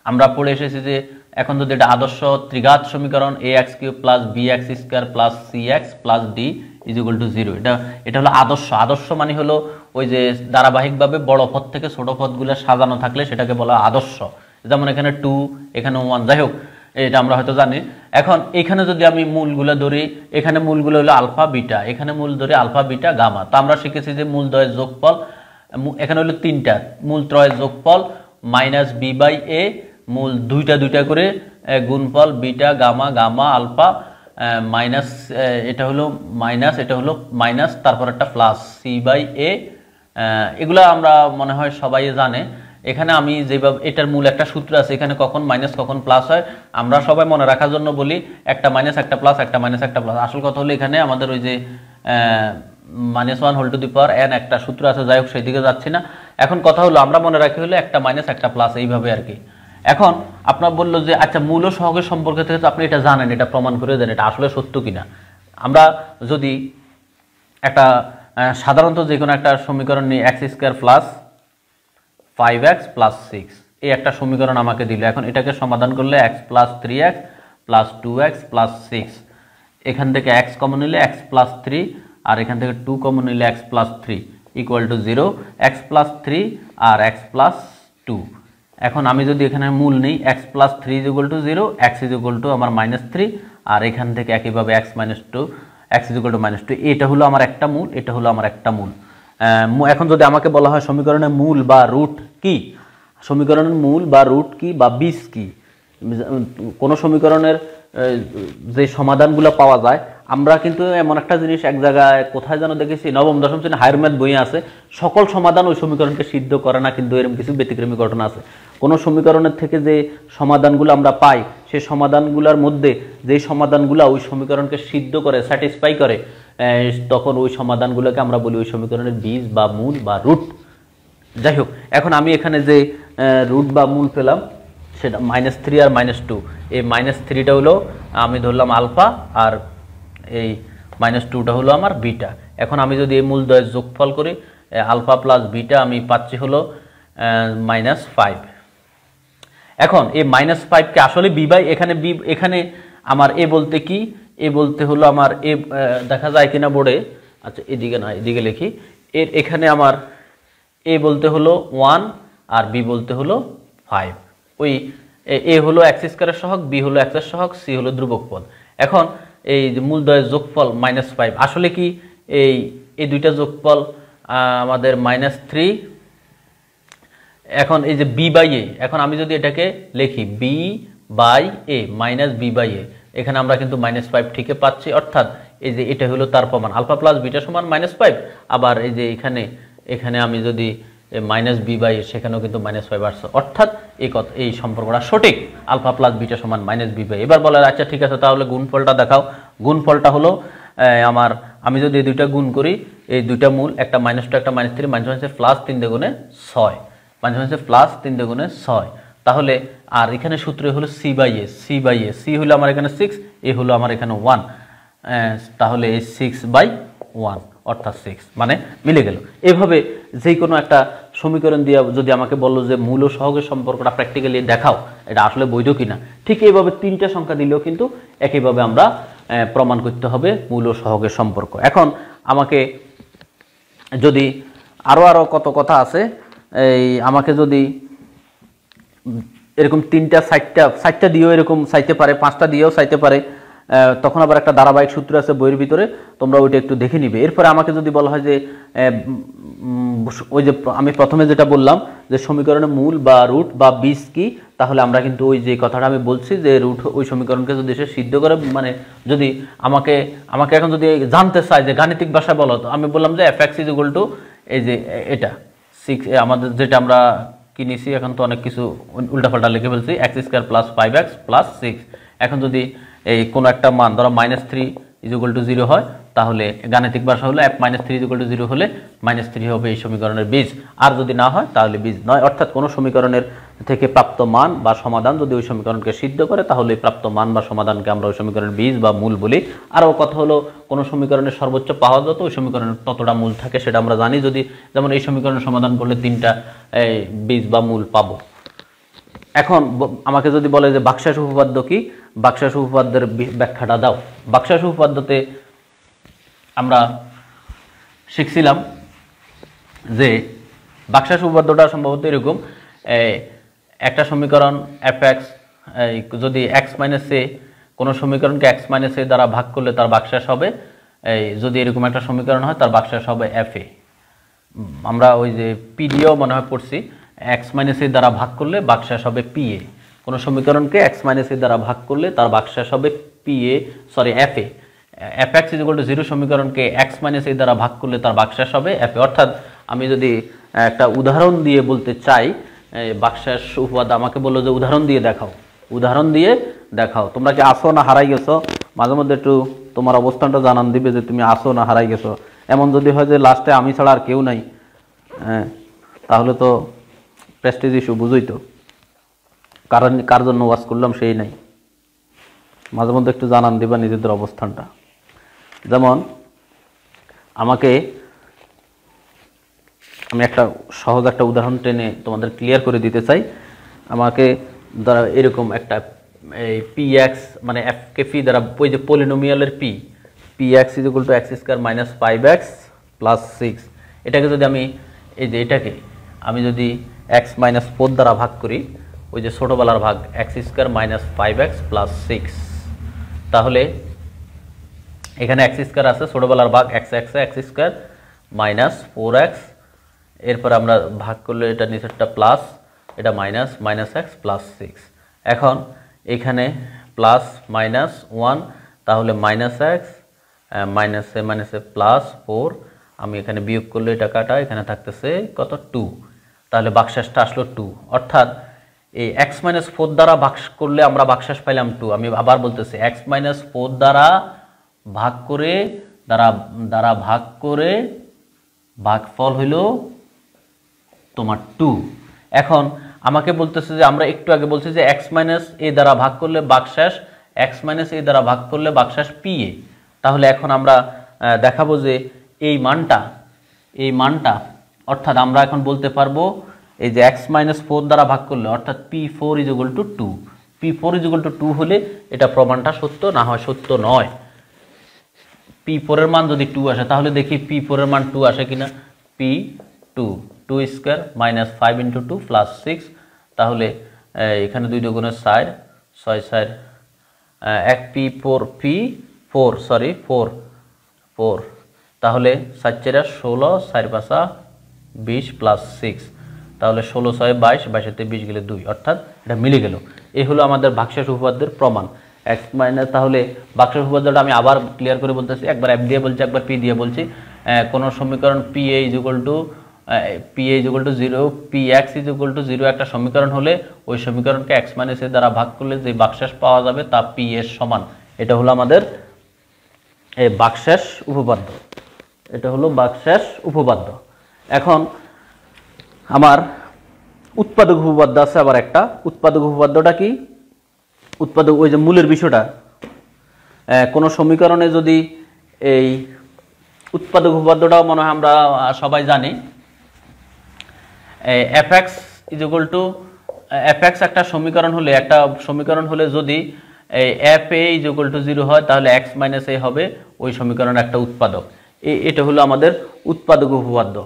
আমরা পড়ে এসেছি যে এখন যদি এটা আদর্শ ত্রিঘাত সমীকরণ ax cube plus bx square plus cx plus d equal to 0, এটা হলো আদর্শ। আদর্শ মানে হলো ওই যে ধারাবাহিকভাবে বড় পদ থেকে ছোট পদগুলো সাজানো থাকলে সেটাকে বলা আদর্শ। যেমন এখানে 2, এখানে 1, যাই হোক এটা আমরা হয়তো জানি। এখন এখানে যদি আমি মূলগুলো ধরি, এখানে মূলগুলো হলো আলফা বিটা, এখানে মূল ধরে আলফা বিটা গামা। তো আমরা শিখেছি যে মূলদ্বয়ের যোগফল এখানে হলো 3টা, মূল ত্রয়ের যোগফল মাইনাস বি বাই এ, মূল দুইটা করে গুণফল beta gamma gamma alpha minus এটা হলো মাইনাস, এটা হলো মাইনাস, তারপর একটা প্লাস c/a। এগুলা আমরা মনে হয় সবাই জানে। এখানে আমি যেভাবে এটার মূল একটা সূত্র আছে, এখানে কখন মাইনাস কখন প্লাস হয় আমরা সবাই মনে রাখার জন্য বলি একটা মাইনাস একটা প্লাস, একটা মাইনাস একটা প্লাস। আসল কথা হলো এখানে আমাদের ওই যে -1 whole to the power n একটা সূত্র আছে, যাই হোক সেই দিকে যাচ্ছি না। এখন কথা হলো আমরা মনে রাখি হলো একটা মাইনাস একটা প্লাস, এইভাবে আর কি। এখন আপনার বললো যে আচ্ছা মূল ও সহগের সম্পর্ক থেকে তো আপনি এটা জানেন, এটা প্রমাণ করে দেন, এটা আসলে সত্য কিনা। আমরা যদি একটা সাধারণত যে কোনো একটা সমীকরণ নিই, x² প্লাস 5x প্লাস 6, এই একটা সমীকরণ আমাকে দিল। এখন এটাকে সমাধান করলে x plus 3x plus 2x plus 6, এখান থেকে x কমন নিলে x প্লাস 3 আর এখান থেকে 2 কমন নিলে x plus 3 equal to 0, x plus 3 আর x প্লাস 2। এখন আমি যদি এখানে মূল নেই, x plus 3 is equal to 0, x is equal to আমার -3, আর এখান থেকে একইভাবে x minus 2, x is equal to -2। এটা হলো আমার একটা মূল, এটা হলো আমার একটা মূল। এখন যদি আমাকে বলা হয় সমীকরণের মূল বা রুট কি, সমীকরণের মূল বা রুট কি বা বীজ কি, কোন সমীকরণের যে সমাধানগুলো পাওয়া যায়, আমরা কিন্তু এমন একটা জিনিস এক জায়গায় কোথায় যেন দেখেছি, নবম দশম শ্রেণী হায়ার ম্যাথ বইয়ে আছে, সকল সমাধান ওই সমীকরণকে সিদ্ধ করে না, কিন্তু এরকম কিছু ব্যতিক্রমী ঘটনা আছে। কোন সমীকরণের থেকে যে সমাধানগুলো আমরা পাই, সেই সমাধানগুলোর মধ্যে যেই সমাধানগুলো ওই সমীকরণকে সিদ্ধ করে, স্যাটিসফাই করে, তখন ওই সমাধানগুলোকে আমরা বলি ওই সমীকরণের বীজ বা মূল বা রুট। যাই হোক, এখন আমি এখানে যে রুট বা মূল পেলাম সেটা -3 আর -2, এই -3টা হলো আমি ধরলাম আলফা, আর এই -2টা হলো আমার বিটা। এখন আমি যদি এই মূল দ্বয়ের যোগফল করি, আলফা প্লাস বিটা, আমি পাচ্ছি হলো -5। এখন এই -5কে আসলে বি বাই, এখানে বি, এখানে আমার এ বলতে কি, এ বলতে হলো আমার এ, দেখা যায় কিনা বোর্ডে, আচ্ছা এদিকে না এদিকে লিখি, এর এখানে আমার এ বলতে হলো 1 আর বি বলতে হলো 5। ওই এ হলো x² সহগ, বি হলো x এর সহগ, সি হলো ধ্রুবক পদ। এখন এই যে মূলদ্বয়ের যোগফল -5 আসলে কি, এই দুইটা যোগফল আমাদের -3। এখন এই যে বি বাই এ, এখন আমি যদি এটাকে লিখি b by a minus b by a, এখানে আমরা কিন্তু -5 ঠিকই পাচ্ছি, অর্থাৎ এই যে এটা হলো তার প্রমাণ, আলফা প্লাস বিটা সমান -5। আবার এই যে এখানে আমি যদি -b বাই এ, সেখানেও কিন্তু -5 আসছে, অর্থাৎ এই সম্পর্কটা সঠিক, আলফা প্লাস বিটা সমান -b বাই। এবার বলা আচ্ছা ঠিক আছে, তাহলে গুণফলটা দেখাও। গুণফলটা হলো আমার, আমি যদি এই দুইটা গুণ করি, এই দুইটা মূল, একটা -2 একটা -3, -5 প্লাস 3 দ্বিগুণে 6, -5 প্লাস 3 দ্বিগুণে 6, তাহলে আর এখানে সূত্র হলো c বাই এ, সি হলো আমার এখানে 6, এ হলো আমার এখানে 1, তাহলে এই 6/1 অর্থাৎ 6, মানে মিলে গেল। এভাবে যে কোনো একটা সমীকরণ দিয়ে যদি আমাকে বললো যে মূল ও সহগের সম্পর্কটা প্র্যাকটিক্যালি দেখাও, এটা আসলে বৈধ কিনা, ঠিক এইভাবে 3টা সংখ্যা দিলেও কিন্তু একইভাবে আমরা প্রমাণ করতে হবে মূল ও সহগের সম্পর্ক। এখন আমাকে যদি আরো কত কথা আছে, এই আমাকে যদি এরকম 3টা 4টা দিয়েও এরকম চাইতে পারে, 5টা দিয়েও চাইতে পারে, তখন আবার একটা ধারাবাহিক সূত্র আছে বইয়ের ভিতরে, তোমরা ওইটা একটু দেখে নিবে। এরপরে আমাকে যদি বলা হয় যে ওই যে আমি প্রথমে যেটা বললাম যে সমীকরণের মূল বা রুট বা বীজ কি, তাহলে আমরা কিন্তু ওই যে কথাটা আমি বলছি যে রুট ওই সমীকরণকে যদি সে সিদ্ধ করে, মানে যদি আমাকে এখন যদি জানতে চায় যে গাণিতিক ভাষায় বলো, তো আমি বললাম যে f(x) = এই যে এটা 6, আমাদের যেটা আমরা কিনেছি, এখন তো অনেক কিছু উল্টাপাল্টা লিখে ফেলছি, x² প্লাস 5x প্লাস 6। এখন যদি এই কোনো একটা মান ধরো -3 = 0 হয়, তাহলে গাণিতিক ভাষা হলো -3 = 0 হলে -3 হবে এই সমীকরণের বীজ, আর যদি না হয় তাহলে বীজ নয়। অর্থাৎ কোনো সমীকরণের থেকে প্রাপ্ত মান বা সমাধান যদি ওই সমীকরণকে সিদ্ধ করে, তাহলে প্রাপ্ত মান বা সমাধানকে আমরা ওই সমীকরণের বীজ বা মূল বলি। আরও কথা হলো, কোনো সমীকরণের সর্বোচ্চ পাওয়া যত, ওই সমীকরণের ততটা মূল থাকে, সেটা আমরা জানি। যদি যেমন এই সমীকরণের সমাধান করলে 3টা বীজ বা মূল পাবো। এখন আমাকে যদি বলে যে বাকশাস উপপাদ্য কি, বাকশাস উপপাদ্যের ব্যাখ্যাটা দাও। বাকশাস উপপাদ্যতে আমরা শিখছিলাম যে বাকশাস উপপাদ্যটা সম্ভবত এরকম, একটা সমীকরণ f(x) যদি x - a, কোনো সমীকরণকে x - a দ্বারা ভাগ করলে তার বাকশাস হবে, যদি এরকম একটা সমীকরণ হয় তার বাকশাস হবে fa। আমরা ওই যে pdও মনে হয় পড়ছি, x - a দ্বারা ভাগ করলে বাকশাস হবে pa। কোনো সমীকরণকে এক্স মাইনাস এ দ্বারা ভাগ করলে তার ভাগশেষ হবে F A. F x is equal to 0 সমীকরণকে এক্স মাইনাস এ দ্বারা ভাগ করলে তার ভাগশেষ হবে এফ এ। অর্থাৎ আমি যদি একটা উদাহরণ দিয়ে বলতে চাই, ভাগশেষ উপপাদ্য আমাকে বললো যে উদাহরণ দিয়ে দেখাও, তোমরা কি আসো না হারাই গেছো? মাঝে মধ্যে একটু তোমার অবস্থানটা জানান দিবে যে তুমি আসো না হারাই গেছো। এমন যদি হয় যে লাস্টে আমি ছাড়া আর কেউ নাই, তাহলে তো প্রেস্টিজ ইস্যু, বুঝই তো, কার জন্য ওয়াজ করলাম সেই নাই। মাঝে মধ্যে একটু জানান দিবা নিজেদের অবস্থানটা। যেমন আমি একটা সহজ একটা উদাহরণ টেনে তোমাদের ক্লিয়ার করে দিতে চাই। আমাকে ধরা এরকম একটা এই পি এক্স মানে এফ কে পি দ্বারা ওই যে পলিনোমিয়ালের p x is equal to x square minus 5x plus 6, এটাকে যদি আমি এটাকে আমি যদি এক্স মাইনাস 4 দ্বারা ভাগ করি, ওই যে ছোটোবেলার ভাগ x square minus 5x plus 6, তাহলে এখানে এক্স স্কোয়ার আছে, ছোটোবেলার ভাগ এক্স স্কোয়ার মাইনাস 4x, এরপর আমরা ভাগ করলে এটা নিচেরটা প্লাস, এটা মাইনাস এক্স প্লাস 6। এখন এখানে প্লাস মাইনাস 1, তাহলে মাইনাস এক্স মাইনাসে প্লাস 4, আমি এখানে বিয়োগ করলে এটা কাটা, এখানে থাকতেছে কত 2, তাহলে ভাগশেষটা আসলো 2। অর্থাৎ এই এক্স মাইনাস 4 দ্বারা ভাগ করলে আমরা ভাগশেষ পাইলাম 2। আমি আবার বলতেছি এক্স মাইনাস 4 দ্বারা ভাগ করে ভাগফল হইল তোমার 2। এখন আমাকে বলতেছে যে আমরা একটু আগে বলছি যে এক্স মাইনাস এ দ্বারা ভাগ করলে ভাগশেষ পি এ। তাহলে এখন আমরা দেখাবো যে এই মানটা অর্থাৎ আমরা এখন বলতে পারবো এই যে এক্স মাইনাস 4 দ্বারা ভাগ করলে অর্থাৎ P4 is equal to 2। P4 is equal to 2 হলে এটা প্রমাণটা সত্য, না হয় সত্য নয়। P4 এর মান যদি 2 আসে, তাহলে দেখি P4 এর মান 2 আসে কিনা। P2 square minus 5 into 2 plus 6, তাহলে এখানে 2 দুগুণে 4, 6 4 এক P4 তাহলে 4 4 16, 4 5 20 প্লাস 6, তাহলে 16 6 22, 22 20 গেলে 2, অর্থাৎ এটা মিলে গেল। এই হলো আমাদের ভাগশেষ উপপাদ্যের প্রমাণ। এক্স মাইনাস, তাহলে ভাগশেষ উপপাদ্যটা আমি আবার ক্লিয়ার করে বলতেছি, একবার এফ দিয়ে বলছি, একবার পি দিয়ে বলছি। কোন সমীকরণ P A is equal to 0, P x is equal to 0 একটা সমীকরণ হলে ওই সমীকরণকে এক্স মাইনাস এর দ্বারা ভাগ করলে যে ভাগশেষ পাওয়া যাবে তা পি এর সমান। এটা হলো আমাদের এই ভাগশেষ উপপাদ্য। এখন আমার উৎপাদক উপপাদ্য আছে আবার একটা। উৎপাদক উপপাদ্যটা কি? উৎপাদক ওই যে মূলের বিষয়টা, কোন সমীকরণে যদি এই উৎপাদক উপপাদ্যটাও মনে হয় আমরা সবাই জানি। F x is equal two F x একটা সমীকরণ হলে যদি F A is equal to 0 হয়, তাহলে এক্স মাইনাস এ হবে ওই সমীকরণের একটা উৎপাদক। এটা হলো আমাদের উৎপাদক উপপাদ্য।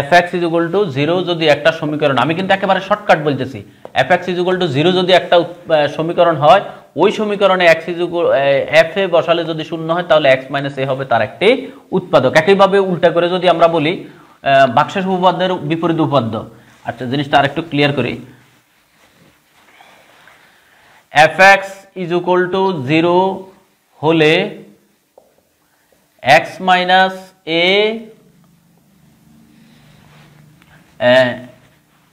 F x is equal to 0 যদি একটা সমীকরণ, আমি কিন্তু একেবারে শর্টকাট বলতেছি, F x is equal to 0 যদি একটা সমীকরণ হয়, ওই সমীকরণে এক্স ইজ ইকুয়াল এফ এ বসালে যদি 0 হয়, তাহলে এক্স মাইনাস এ হবে তার একটি উৎপাদক। একইভাবে উল্টা করে যদি আমরা বলি ভাগশেষ উপপাদ্যের বিপরীত উপপাদ্য, আচ্ছা জিনিসটা আরেকটু ক্লিয়ার করি। F x is equal to 0 হলে x minus A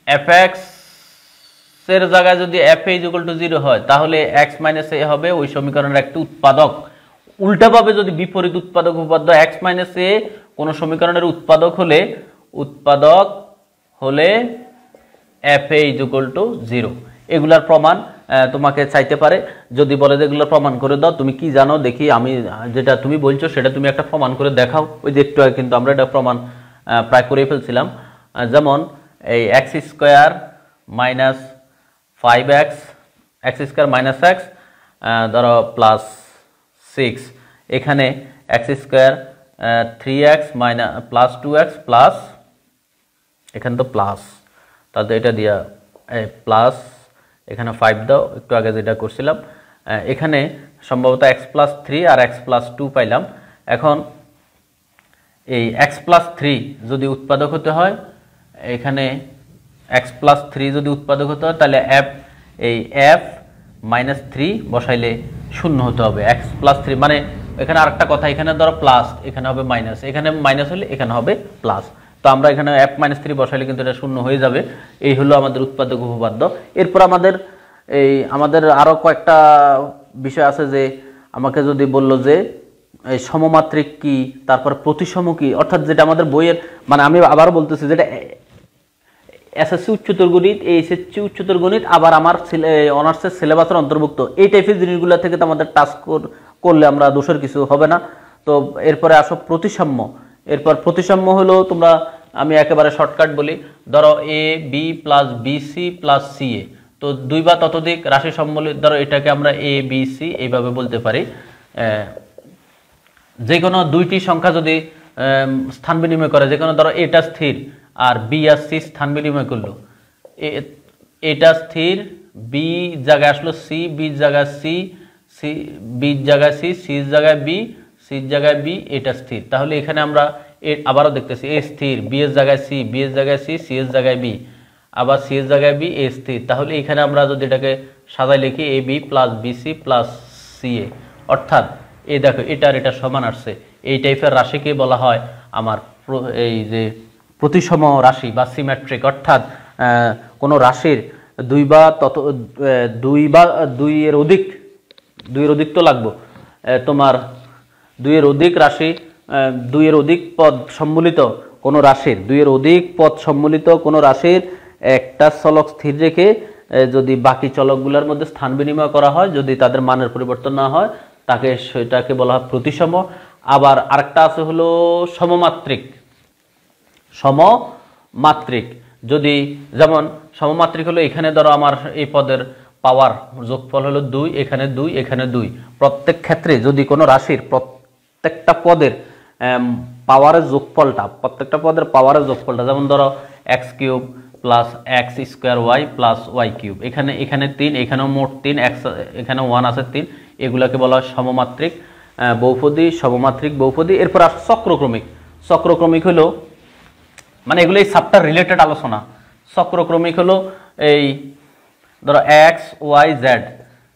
F x এর জায়গায় যদি F A is equal to 0 হয়, তাহলে এক্স মাইনাস এ হবে ওই সমীকরণের একটি উৎপাদক। উল্টাভাবে যদি বিপরীত উৎপাদক উপপাদ্য, এক্স মাইনাস এ কোন সমীকরণের উৎপাদক হলে F A is equal to 0। এগুলার প্রমাণ তোমাকে চাইতে পারে, যদি বলে যে এগুলো প্রমাণ করে দাও, তুমি কি জানো দেখি, আমি যেটা তুমি বলছো সেটা তুমি একটা প্রমাণ করে দেখাও। ওই যে একটু আগে কিন্তু আমরা এটা প্রমাণ প্রায় করে ফেলছিলাম। যেমন এই x square minus 5x minus x ধরো প্লাস 6, এখানে x square 3x minus plus 2x plus, এখানে তো প্লাস, তাহলে এটা দিয়া প্লাস, এখানে 5 দাও, একটু আগে যেটা করছিলাম। এখানে সম্ভবত x প্লাস 3 আর x প্লাস 2 পাইলাম। এখন এই x প্লাস 3 যদি উৎপাদক হতে হয়, এখানে x প্লাস 3 যদি উৎপাদক হতে হয়, তাহলে এই f -3 বসাইলে শূন্য হতে হবে, x + 3 মানে এখানে আরেকটা কথা, এখানে ধরো প্লাস, এখানে হবে মাইনাস, এখানে মাইনাস হলে এখানে হবে প্লাস। তো আমরা এখানে f -3 বসাইলে কিন্তু এটা শূন্য হয়ে যাবে। এই হলো আমাদের উৎপাদক উপপাদ্য। এরপর আমাদের আরো কয়েকটা বিষয় আছে, যে আমাকে যদি বললো যে এই সমমাত্রিক কি, তারপর প্রতিসম কি, অর্থাৎ যেটা আমাদের বইয়ের, মানে আমি আবারও বলতেছি, যেটা এসএসসি উচ্চতর গণিত, এইচএসসি উচ্চতর গণিত, আবার আমার অনার্সের সিলেবাসের অন্তর্ভুক্ত, এই টাইপের জিনিসগুলো থেকে তো আমাদের টাস্ক করলে আমরা দোষের কিছু হবে না। তো এরপরে আসো প্রতিসাম্য। এরপর প্রতিসাম্য হলো, তোমরা আমি একেবারে শর্টকাট বলি, ধরো a b plus bc plus ca, তো 2 বা ততোধিক রাশি সম্মিলিত, ধরো এটাকে আমরা এ বি সি এইভাবে বলতে পারি। যে কোনো দুইটি সংখ্যা যদি স্থান বিনিময় করে, যে কোনো ধরো এটা স্থির আর বি আর সি স্থান বিনিময় করলো, এটা স্থির, বি জায়গায় আসলো সি, বি জায়গায় সি, সি বি জায়গায় সি, সির জায়গায় বি, সির জায়গায় বি, এটা স্থির। তাহলে এখানে আমরা আবারও দেখতেছি এ স্থির, বি এর জায়গায় সি, বি এর জায়গায় সি, সি এর জায়গায় বি, আবার সি এর জায়গায় বি, এ স্থির। তাহলে এখানে আমরা যদি এটাকে সাজাই লিখি a b plus bc plus c a, অর্থাৎ এই দেখো এটার এটা সমান আসছে, এই টাইপের রাশিকে বলা হয় আমার এই যে প্রতিসম রাশি বা সিমেট্রিক। অর্থাৎ কোনো রাশির দুই এর অধিক তো লাগবো, তোমার 2 এর অধিক রাশি, 2 এর অধিক পদ সম্মিলিত কোনো রাশির, 2 এর অধিক পদ সম্মিলিত কোনো রাশির একটা চলক স্থির রেখে যদি বাকি চলকগুলোর মধ্যে স্থান বিনিময় করা হয়, যদি তাদের মানের পরিবর্তন না হয়, সেটাকে বলা হয় প্রতিসম। আবার আরেকটা আছে হলো সমমাত্রিক। যদি যেমন সমমাত্রিক হলো, এখানে ধরো আমার এই পদের পাওয়ার যোগফল হলো 2, এখানে 2, এখানে 2, প্রত্যেক ক্ষেত্রে যদি কোনো রাশির প্রত্যেকটা পদের পাওয়ারের যোগফলটা, যেমন ধরো x³ plus x² plus y³ এখানে 3, এখানেও মোট 3, এখানে 1 আছে 3, এগুলাকে বলা হয় সমমাত্রিক বহুপদী, সমমাত্রিক বহুপদী। এরপর আসছে চক্রক্রমিক হলো, মানে এগুলো এই সাবটার রিলেটেড আলোচনা। চক্রক্রমিক হলো এই ধরো এক্স ওয়াই জেড,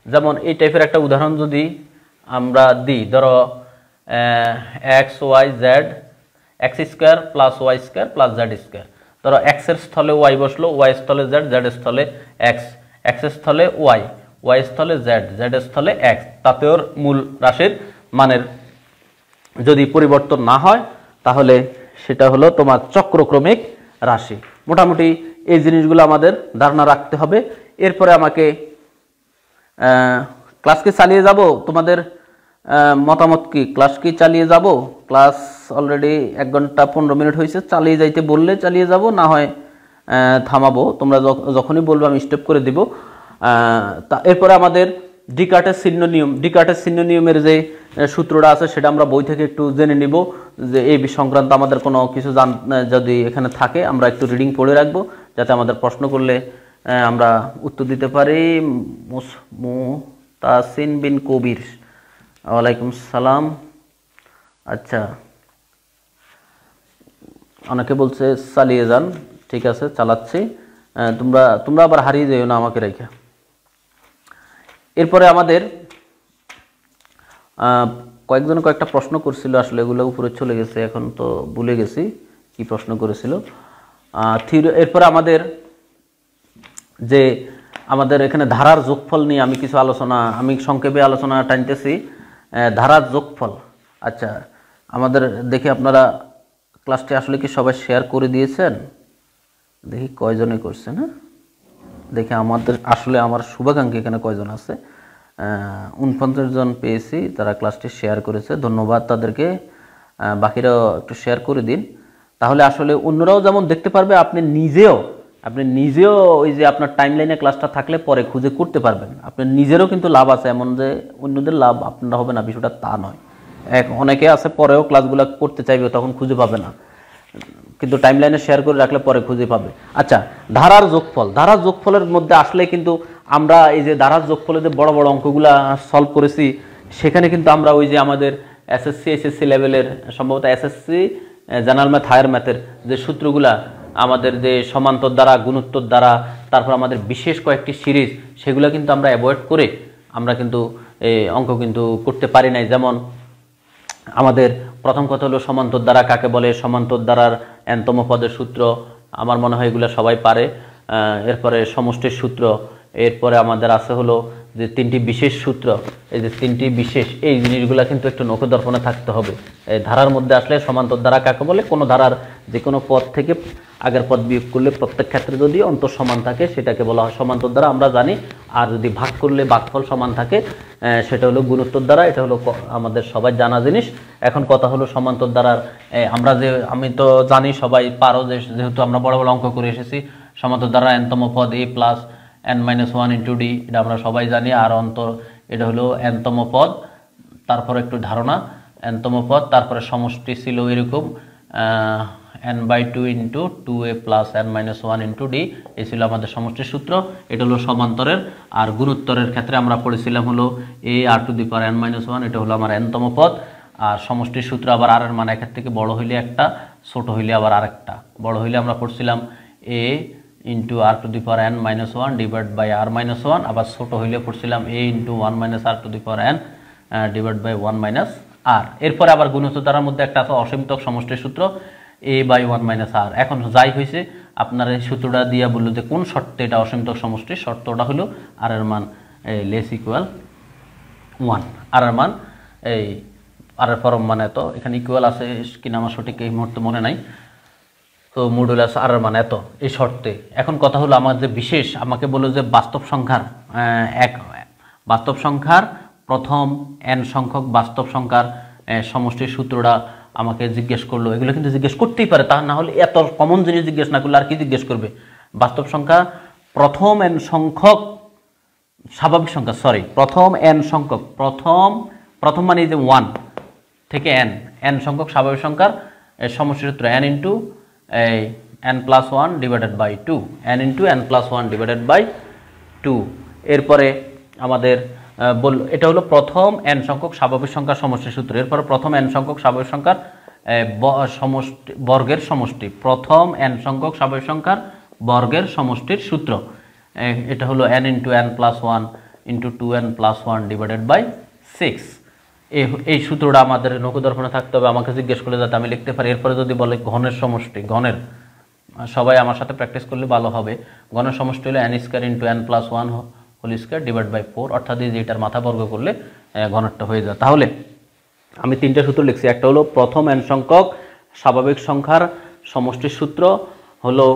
যেমন এই টাইপের একটা উদাহরণ যদি আমরা দিই, ধরো x y z, x² plus y² plus z², ধরো এক্স এর স্থলে ওয়াই বসলো, ওয়াই স্থলে জেড, জেড স্থলে এক্স, এক্স এর স্থলে ওয়াই, ওয়াই স্থলে জেড, জেড স্থলে এক্স, তাতে ওর মূল রাশির মানের যদি পরিবর্তন না হয়, তাহলে সেটা হলো তোমার চক্রক্রমিক রাশি। মোটামুটি এই জিনিসগুলো আমাদের ধারণা রাখতে হবে। এরপরে আমাকে ক্লাসকে চালিয়ে যাব, তোমাদের মতামত কি? ক্লাস কি চালিয়ে যাব? ক্লাস অলরেডি 1 ঘন্টা 15 মিনিট হয়েছে, চালিয়ে যাইতে বললে চালিয়ে যাব, না হয় থামাবো। তোমরা যখনই বলবো আমি স্টপ করে দিব। এরপরে আমাদের ডিকার্টের চিহ্ন নিয়মের যে সূত্রটা আছে সেটা আমরা বই থেকে একটু জেনে নিব, যে এই সংক্রান্ত আমাদের কোনো কিছু যদি এখানে থাকে আমরা একটু রিডিং পড়ে রাখবো, যাতে আমাদের প্রশ্ন করলে আমরা উত্তর দিতে পারি। মুতাসিন বিন কবির, ওয়ালাইকুম সালাম। আচ্ছা, অনেকে বলছে চালিয়ে যান, ঠিক আছে চালাচ্ছি, তোমরা আবার হারিয়ে যাও না আমাকে রেখে। এরপরে আমাদের কয়েকটা প্রশ্ন করছিল, আসলে এগুলো উপরে চলে গেছে, এখন তো ভুলে গেছি কি প্রশ্ন করেছিল। এরপরে আমাদের এখানে ধারার যোগফল নিয়ে আমি সংক্ষেপে আলোচনা টানতেছি। ধারার যোগফল, আচ্ছা আমাদের দেখি আপনারা ক্লাসটি আসলে কি সবাই শেয়ার করে দিয়েছেন? দেখি কয়জনে করছে না, দেখি আমার শুভাকাঙ্ক্ষী এখানে কয়জন আছে। 49 জন পেয়েছি, তারা ক্লাসটি শেয়ার করেছে, ধন্যবাদ তাদেরকে। বাকিরাও একটু শেয়ার করে দিন, তাহলে আসলে অন্যরাও যেমন দেখতে পারবে, আপনি নিজেও ওই যে আপনার টাইমলাইনে ক্লাসটা থাকলে পরে খুঁজে করতে পারবেন। আপনার নিজেরও কিন্তু লাভ আছে, এমন যে অন্যদের লাভ আপনারা হবে না, বিষয়টা তা নয়। অনেকে আছে পরেও ক্লাসগুলো করতে চাইবে, তখন খুঁজে পাবে না, কিন্তু টাইমলাইনে শেয়ার করে রাখলে পরে খুঁজে পাবে। আচ্ছা, ধারার যোগফলের মধ্যে আসলে কিন্তু আমরা এই যে ধারার যোগফলের যে বড় বড় অঙ্কগুলা সলভ করেছি, সেখানে কিন্তু আমরা ওই যে আমাদের এসএসসি লেভেলের, সম্ভবত এসএসসি জেনারেল ম্যাথ, হায়ার ম্যাথের যে সূত্রগুলা আমাদের যে সমান্তর দ্বারা, গুণোত্তর দ্বারা, তারপর আমাদের বিশেষ কয়েকটি সিরিজ, সেগুলো কিন্তু আমরা অ্যাভয়েড করে আমরা কিন্তু অঙ্ক কিন্তু করতে পারি নাই। যেমন আমাদের প্রথম কথা হলো সমান্তর দ্বারা কাকে বলে, সমান্তর দ্বারার n তম পদের সূত্র, আমার মনে হয় এগুলো সবাই পারে। এরপরে সমষ্টির সূত্র, এরপরে আমাদের আছে হলো যে 3টি বিশেষ সূত্র। এই যে 3টি বিশেষ, এই জিনিসগুলো কিন্তু একটু নখদর্পণে থাকতে হবে। এই ধারার মধ্যে আসলে সমান্তর দ্বারা কাকে বলে, কোনো ধারার যে কোনো পদ থেকে আগের পদ বিয়োগ করলে প্রত্যেক ক্ষেত্রে যদি অন্তর সমান থাকে সেটাকে বলা হয় সমান্তর দ্বারা, আমরা জানি। আর যদি ভাগ করলে ভাগফল সমান থাকে সেটা হলো গুণোত্তর দ্বারা। এটা হলো আমাদের সবাই জানা জিনিস। এখন কথা হলো সমান্তর দ্বারার, আমি তো জানি সবাই পারো, যেহেতু আমরা বড় বড় অঙ্ক করে এসেছি, সমান্তর দ্বারা n তম পদ a plus n-1 into D, এটা আমরা সবাই জানি। আর অন্তর এটা হলো n তম পদ, তারপর একটু ধারণা n তম পদ, তারপরে সমষ্টি ছিল এরকম n/2 into 2a plus n-1 into D, এই ছিল আমাদের সমষ্টির সূত্র। এটা হলো সমান্তরের। আর গুণোত্তরের ক্ষেত্রে আমরা পড়েছিলাম হলো a r⁴n-1, এটা হলো আমার n তম পদ। আর সমষ্টির সূত্র আবার আর এর মান একের থেকে বড় হইলে একটা, ছোট হইলে আবার আরেকটা। বড় হইলে আমরা পড়ছিলাম a into r⁴n-1 divide by r-1, আবার ছোট হইলে পড়ছিলাম a into 1 - r⁴n divide by 1 - r। এরপরে আবার গুণোত্তর দ্বারার মধ্যে একটা আছে অসীমতক সমষ্টির সূত্র a/1 - r। এখন যাই হয়েছে, আপনার এই সূত্রটা দিয়ে বললো যে কোন শর্তে এটা অসীমতক সমষ্টির, শর্তটা হলো r এর মান লেস ইকুয়াল 1। r এর মান r এর ফরম মানে এত, এখানে ইকুয়াল আছে কিনা আমার সঠিক এই মুহূর্তে মনে নাই, তো মডুলাস r এর মান এত, এই শর্তে। এখন কথা হলো আমার যে বিশেষ, আমাকে বললো যে বাস্তব সংখ্যার প্রথম n সংখ্যক বাস্তব সংখ্যার সমষ্টির সূত্রটা আমাকে জিজ্ঞেস করলো। এগুলো কিন্তু জিজ্ঞেস করতেই পারে, তা না হলে এত কমন জিনিস জিজ্ঞেস না করলে আর কি জিজ্ঞেস করবে। বাস্তব সংখ্যা প্রথম n সংখ্যক স্বাভাবিক সংখ্যা, প্রথম n সংখ্যক, প্রথম মানে যে 1 থেকে n সংখ্যক স্বাভাবিক সংখ্যার সমষ্টির সূত্র n into n+1 divided by 2, n into n+1 divided by 2। এরপরে আমাদের এটা হলো প্রথম n সংখ্যক স্বাভাবিক সংখ্যার সমষ্টির সূত্র। এরপরে প্রথম n সংখ্যক স্বাভাবিক সংখ্যার বর্গের সমষ্টি, প্রথম n সংখ্যক স্বাভাবিক সংখ্যার বর্গের সমষ্টির সূত্র, এটা হলো n into n+1 into 2n+1 divided by 6। এই সূত্রটা আমাদের নখদর্পণে থাকতে হবে, আমাকে জিজ্ঞেস করলে যাতে আমি লিখতে পারি। এরপরে যদি বলে ঘনের সমষ্টি, ঘনের সবাই আমার সাথে প্র্যাকটিস করলে ভালো হবে। ঘনের সমষ্টি হলো n² into n+1 whole square divide by 4, অর্থাৎ এই যে এটার মাথা বর্গ করলে ঘনটা হয়ে যায়। তাহলে আমি 3টা সূত্র লিখছি। একটা হলো প্রথম n সংখ্যক স্বাভাবিক সংখ্যার সমষ্টির সূত্র হলো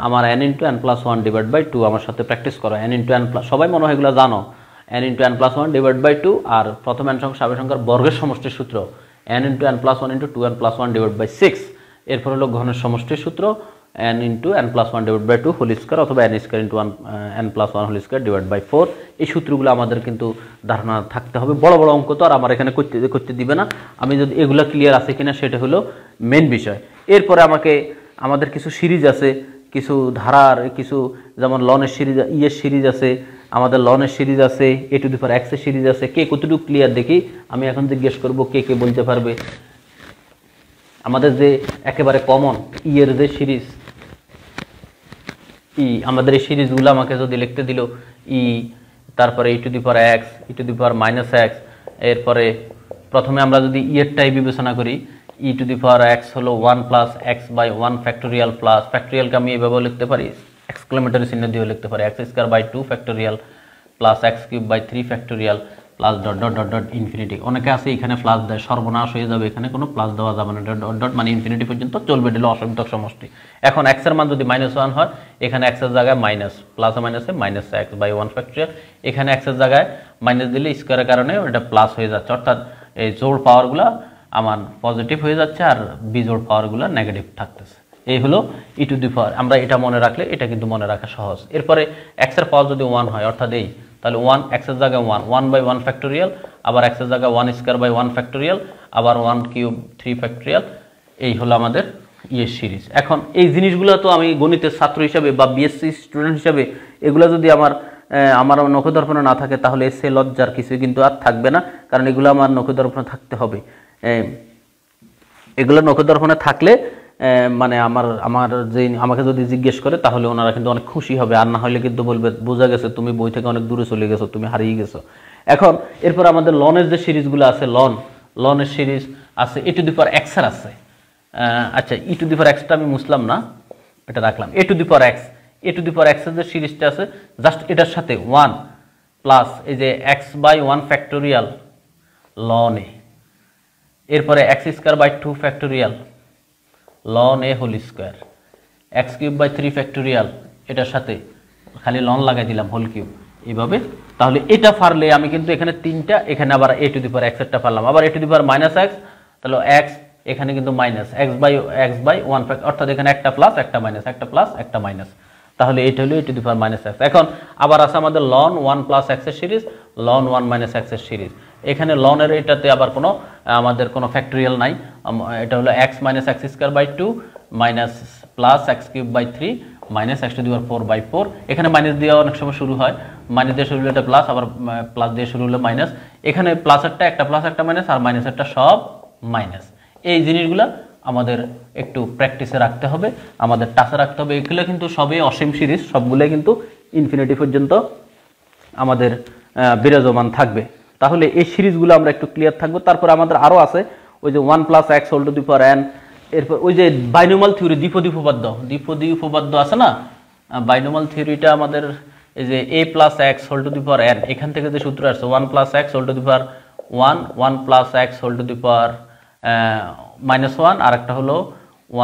আমার n into n+1 divide by 2, আমার সাথে প্র্যাকটিস করো। n ইন্টু n+, সবাই মনে হয় এগুলো জানো, n into n+1 divide by 2। আর প্রথম n সংখ্যক স্বাভাবিক সংখ্যার বর্গের সমষ্টির সূত্র n into n+1 into 2n+1 divide by 6। এরপর হলো ঘনের সমষ্টির সূত্র n into n+1 divide by 2 whole square, অথবা n² into n+1 whole square divide by 4। এই সূত্রগুলো আমাদের কিন্তু ধারণা থাকতে হবে। বড় বড় অঙ্ক তো আর আমার এখানে করতে দিবে না, আমি যদি এগুলো ক্লিয়ার আছে কিনা সেটা হলো মেন বিষয়। এরপরে আমাদের কিছু সিরিজ আছে, কিছু ধারার, কিছু যেমন লনের সিরিজ, এর সিরিজ আছে, আমাদের লনের সিরিজ আছে, a two the power x এর সিরিজ আছে। কে কতটুকু ক্লিয়ার দেখি, আমি এখন জিজ্ঞেস করবো কে বলতে পারবে। আমাদের যে একেবারে কমন এর যে সিরিজ আমাদের এই সিরিজগুলো আমাকে যদি লিখতে দিল তারপরে e to the power x, e to the power -x, এরপরে প্রথমে আমরা যদি এরটাই বিবেচনা করি, e to the power x হলো 1 plus x by 1 factorial plus, ফ্যাক্টোরিয়ালকে আমি এভাবেও লিখতে পারি, এক্সক্লেমেটরি চিহ্ন দিয়েও লিখতে পারি, x² by 2 factorial plus x³ by 3 factorial plus dot dot dot dot infinity. অনেকে আছে এখানে প্লাস দেয়, সর্বনাশ হয়ে যাবে, এখানে কোনো প্লাস দেওয়া যাবে না, ডট ডট মানে ইনফিনিটি পর্যন্ত চলবে, এটা অসীমতক সমষ্টি। এখন x এর মান যদি -1 হয়, এখানে x এর জায়গায় মাইনাস, প্লাসে মাইনাসে -x বাই 1 ফ্যাক্টোরিয়াল, এখানে x এর জায়গায় মাইনাস দিলে স্কয়ারের কারণে এটা প্লাস হয়ে যাচ্ছে, অর্থাৎ এই জোড় পাওয়ারগুলো আমার পজিটিভ হয়ে যাচ্ছে আর বিজোড় পাওয়ারগুলো নেগেটিভ থাকতেছে। এই হলো e টু দি পাওয়ার। আমরা এটা মনে রাখলে এটা কিন্তু মনে রাখা সহজ। এরপরে x এর পাওয়ার যদি 1 হয়, অর্থাৎ তাহলে 1 x এর জায়গায় 1 বাই 1 ফ্যাক্টোরিয়াল, আবার x এর জায়গায় 1² বাই 1 ফ্যাক্টোরিয়াল, আবার 1³ 3 ফ্যাক্টোরিয়াল। এই হলো আমাদের সিরিজ। এখন এই জিনিসগুলো তো আমি গণিতের ছাত্র হিসাবে বা বিএসসি স্টুডেন্ট হিসাবে এগুলো যদি আমার নখদর্পণে না থাকে, তাহলে এসে লজ্জার কিছু কিন্তু আর থাকবে না, কারণ এগুলো আমার নখদর্পণে থাকতে হবে। এগুলো নখদর্পণে থাকলে মানে আমার যে আমাকে যদি জিজ্ঞেস করে তাহলে ওনারা কিন্তু অনেক খুশি হবে, আর না হলে কিন্তু বলবে বোঝা গেছে তুমি বই থেকে অনেক দূরে চলে গেছো, তুমি হারিয়ে গেছো। এখন এরপর আমাদের লনের যে সিরিজগুলো আছে, লনের সিরিজ আছে, এ টু দি পাওয়ার এক্স এর আছে। আচ্ছা, ই টু দি পাওয়ার এক্সটা আমি মুছলাম না, এটা রাখলাম। E to the power x, e to the power x এর যে সিরিজটা আছে জাস্ট এটার সাথে 1 প্লাস এই যে x by 1 factorial ln a, এরপরে x square by 2 factorial ln a whole square, x cube by 3 factorial, এটার সাথে খালি লন লাগাই দিলাম হোল কিউব, এইভাবে। তাহলে এটা পারলে আমি কিন্তু এখানে 3টা, এখানে আবার e to the power x এরটা পারলাম, আবার e to the power minus x, তাহলে এক্স এখানে কিন্তু মাইনাস এক্স বাই 1 অর্থাৎ এখানে একটা প্লাস একটা মাইনাস, একটা প্লাস একটা মাইনাস, তাহলে এটা হলো e to the power minus x. এখন আবার আছে আমাদের লন 1 প্লাস এক্স এর সিরিজ, লন 1 মাইনাস এক্স এর সিরিজ। এখানে লনের এটাতে আবার কোনো আমাদের কোনো ফ্যাক্টোরিয়াল নাই, এটা হলো x minus x square by 2 minus plus x cube by 3 minus x to the power 4 by 4। এখানে মাইনাস দিয়ে অনেক সময় শুরু হয়, মাইনাস দিয়ে শুরু হলে এটা প্লাস, আবার প্লাস দিয়ে শুরু হলে মাইনাস। এখানে প্লাসেরটা একটা প্লাস একটা মাইনাস, আর মাইনাসেরটা সব মাইনাস। এই জিনিসগুলো আমাদের একটু প্র্যাকটিসে রাখতে হবে, আমাদের টাচে রাখতে হবে। এগুলো কিন্তু সবই অসীম সিরিজ, সবগুলোই কিন্তু ইনফিনিটি পর্যন্ত আমাদের বিরাজমান থাকবে। তাহলে এই সিরিজগুলো আমরা একটু ক্লিয়ার থাকবো। তারপর আমাদের আরও আছে ওই যে 1 plus x whole to the power n, এরপর ওই যে বাইনোমাল থিওরি, দ্বিপদী উপপাদ্য আছে না, বাইনোমাল থিওরিটা আমাদের এই যে a plus x whole to the power n, এখান থেকে যে সূত্র আসছে 1 plus x whole to the power 1 plus x whole to the power -1, আর একটা হলো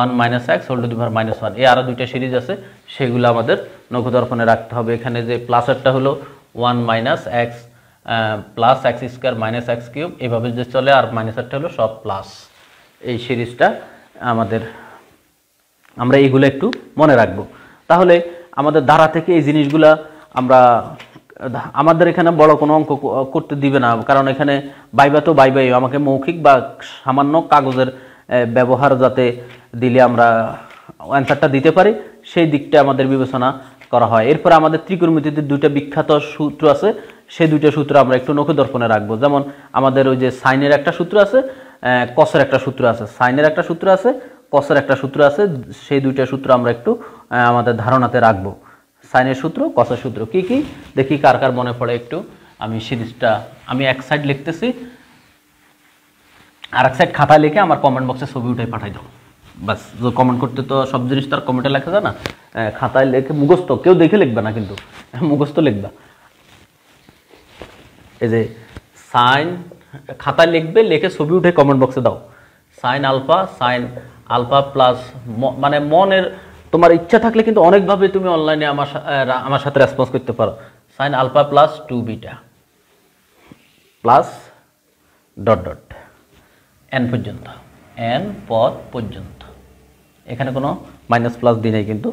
1 minus x whole to the power -1। এই আরও দুইটা সিরিজ আছে, সেগুলো আমাদের নখদর্পণে রাখতে হবে। এখানে যে প্লাসেরটা হলো 1 minus x plus x square minus x cube, এভাবে যে চলে, আর মাইনাসেরটা হলো সব প্লাস। এই সিরিজটা আমরা এইগুলো একটু মনে রাখবো। তাহলে আমাদের ধারা থেকে এই জিনিসগুলা আমাদের এখানে বড় কোনো অঙ্ক করতে দিবে না, কারণ এখানে বাইবা তো বাইবাই, আমাকে মৌখিক বা সামান্য কাগজের ব্যবহার যাতে দিলে আমরা অ্যান্সারটা দিতে পারি সেই দিকটা আমাদের বিবেচনা করা হয়। এরপর আমাদের ত্রিকোণমিতিতে দুইটা বিখ্যাত সূত্র আছে, সেই দুইটা সূত্র আমরা একটু নখদর্পণে রাখবো। যেমন আমাদের ওই যে সাইনের একটা সূত্র আছে, কসের একটা সূত্র আছে, সাইনের একটা সূত্র আছে, কসের একটা সূত্র আছে, সেই দুইটা সূত্র আমরা একটু আমাদের ধারণাতে রাখবো। সাইনের সূত্র, কসের সূত্র কি কি দেখি কার কার মনে পড়ে একটু। আমি সিরিজটা এক সাইড লিখতেছি, আর এক সাইড খাতায় লিখে আমার কমেন্ট বক্সে ছবি উঠে পাঠাই দাও, বাস। কমেন্ট করতে তো সব জিনিস তার কমেন্টে লেখা যায় না, খাতায় লিখে মুখস্থ, কেউ দেখে লিখবে না কিন্তু মুখস্থ লিখবা। এই যে সাইন খাতায় লিখবে, লিখে ছবি উঠে কমেন্ট বক্সে দাও। সাইন আলফা প্লাস, মানে মনের তোমার ইচ্ছা থাকলে কিন্তু অনেকভাবে তুমি অনলাইনে আমার সাথে রেসপন্স করতে পারো। Sine alpha plus 2 beta plus dot dot n পর্যন্ত, এন পদ পর্যন্ত, এখানে কোনো মাইনাস প্লাস দিই নাই কিন্তু।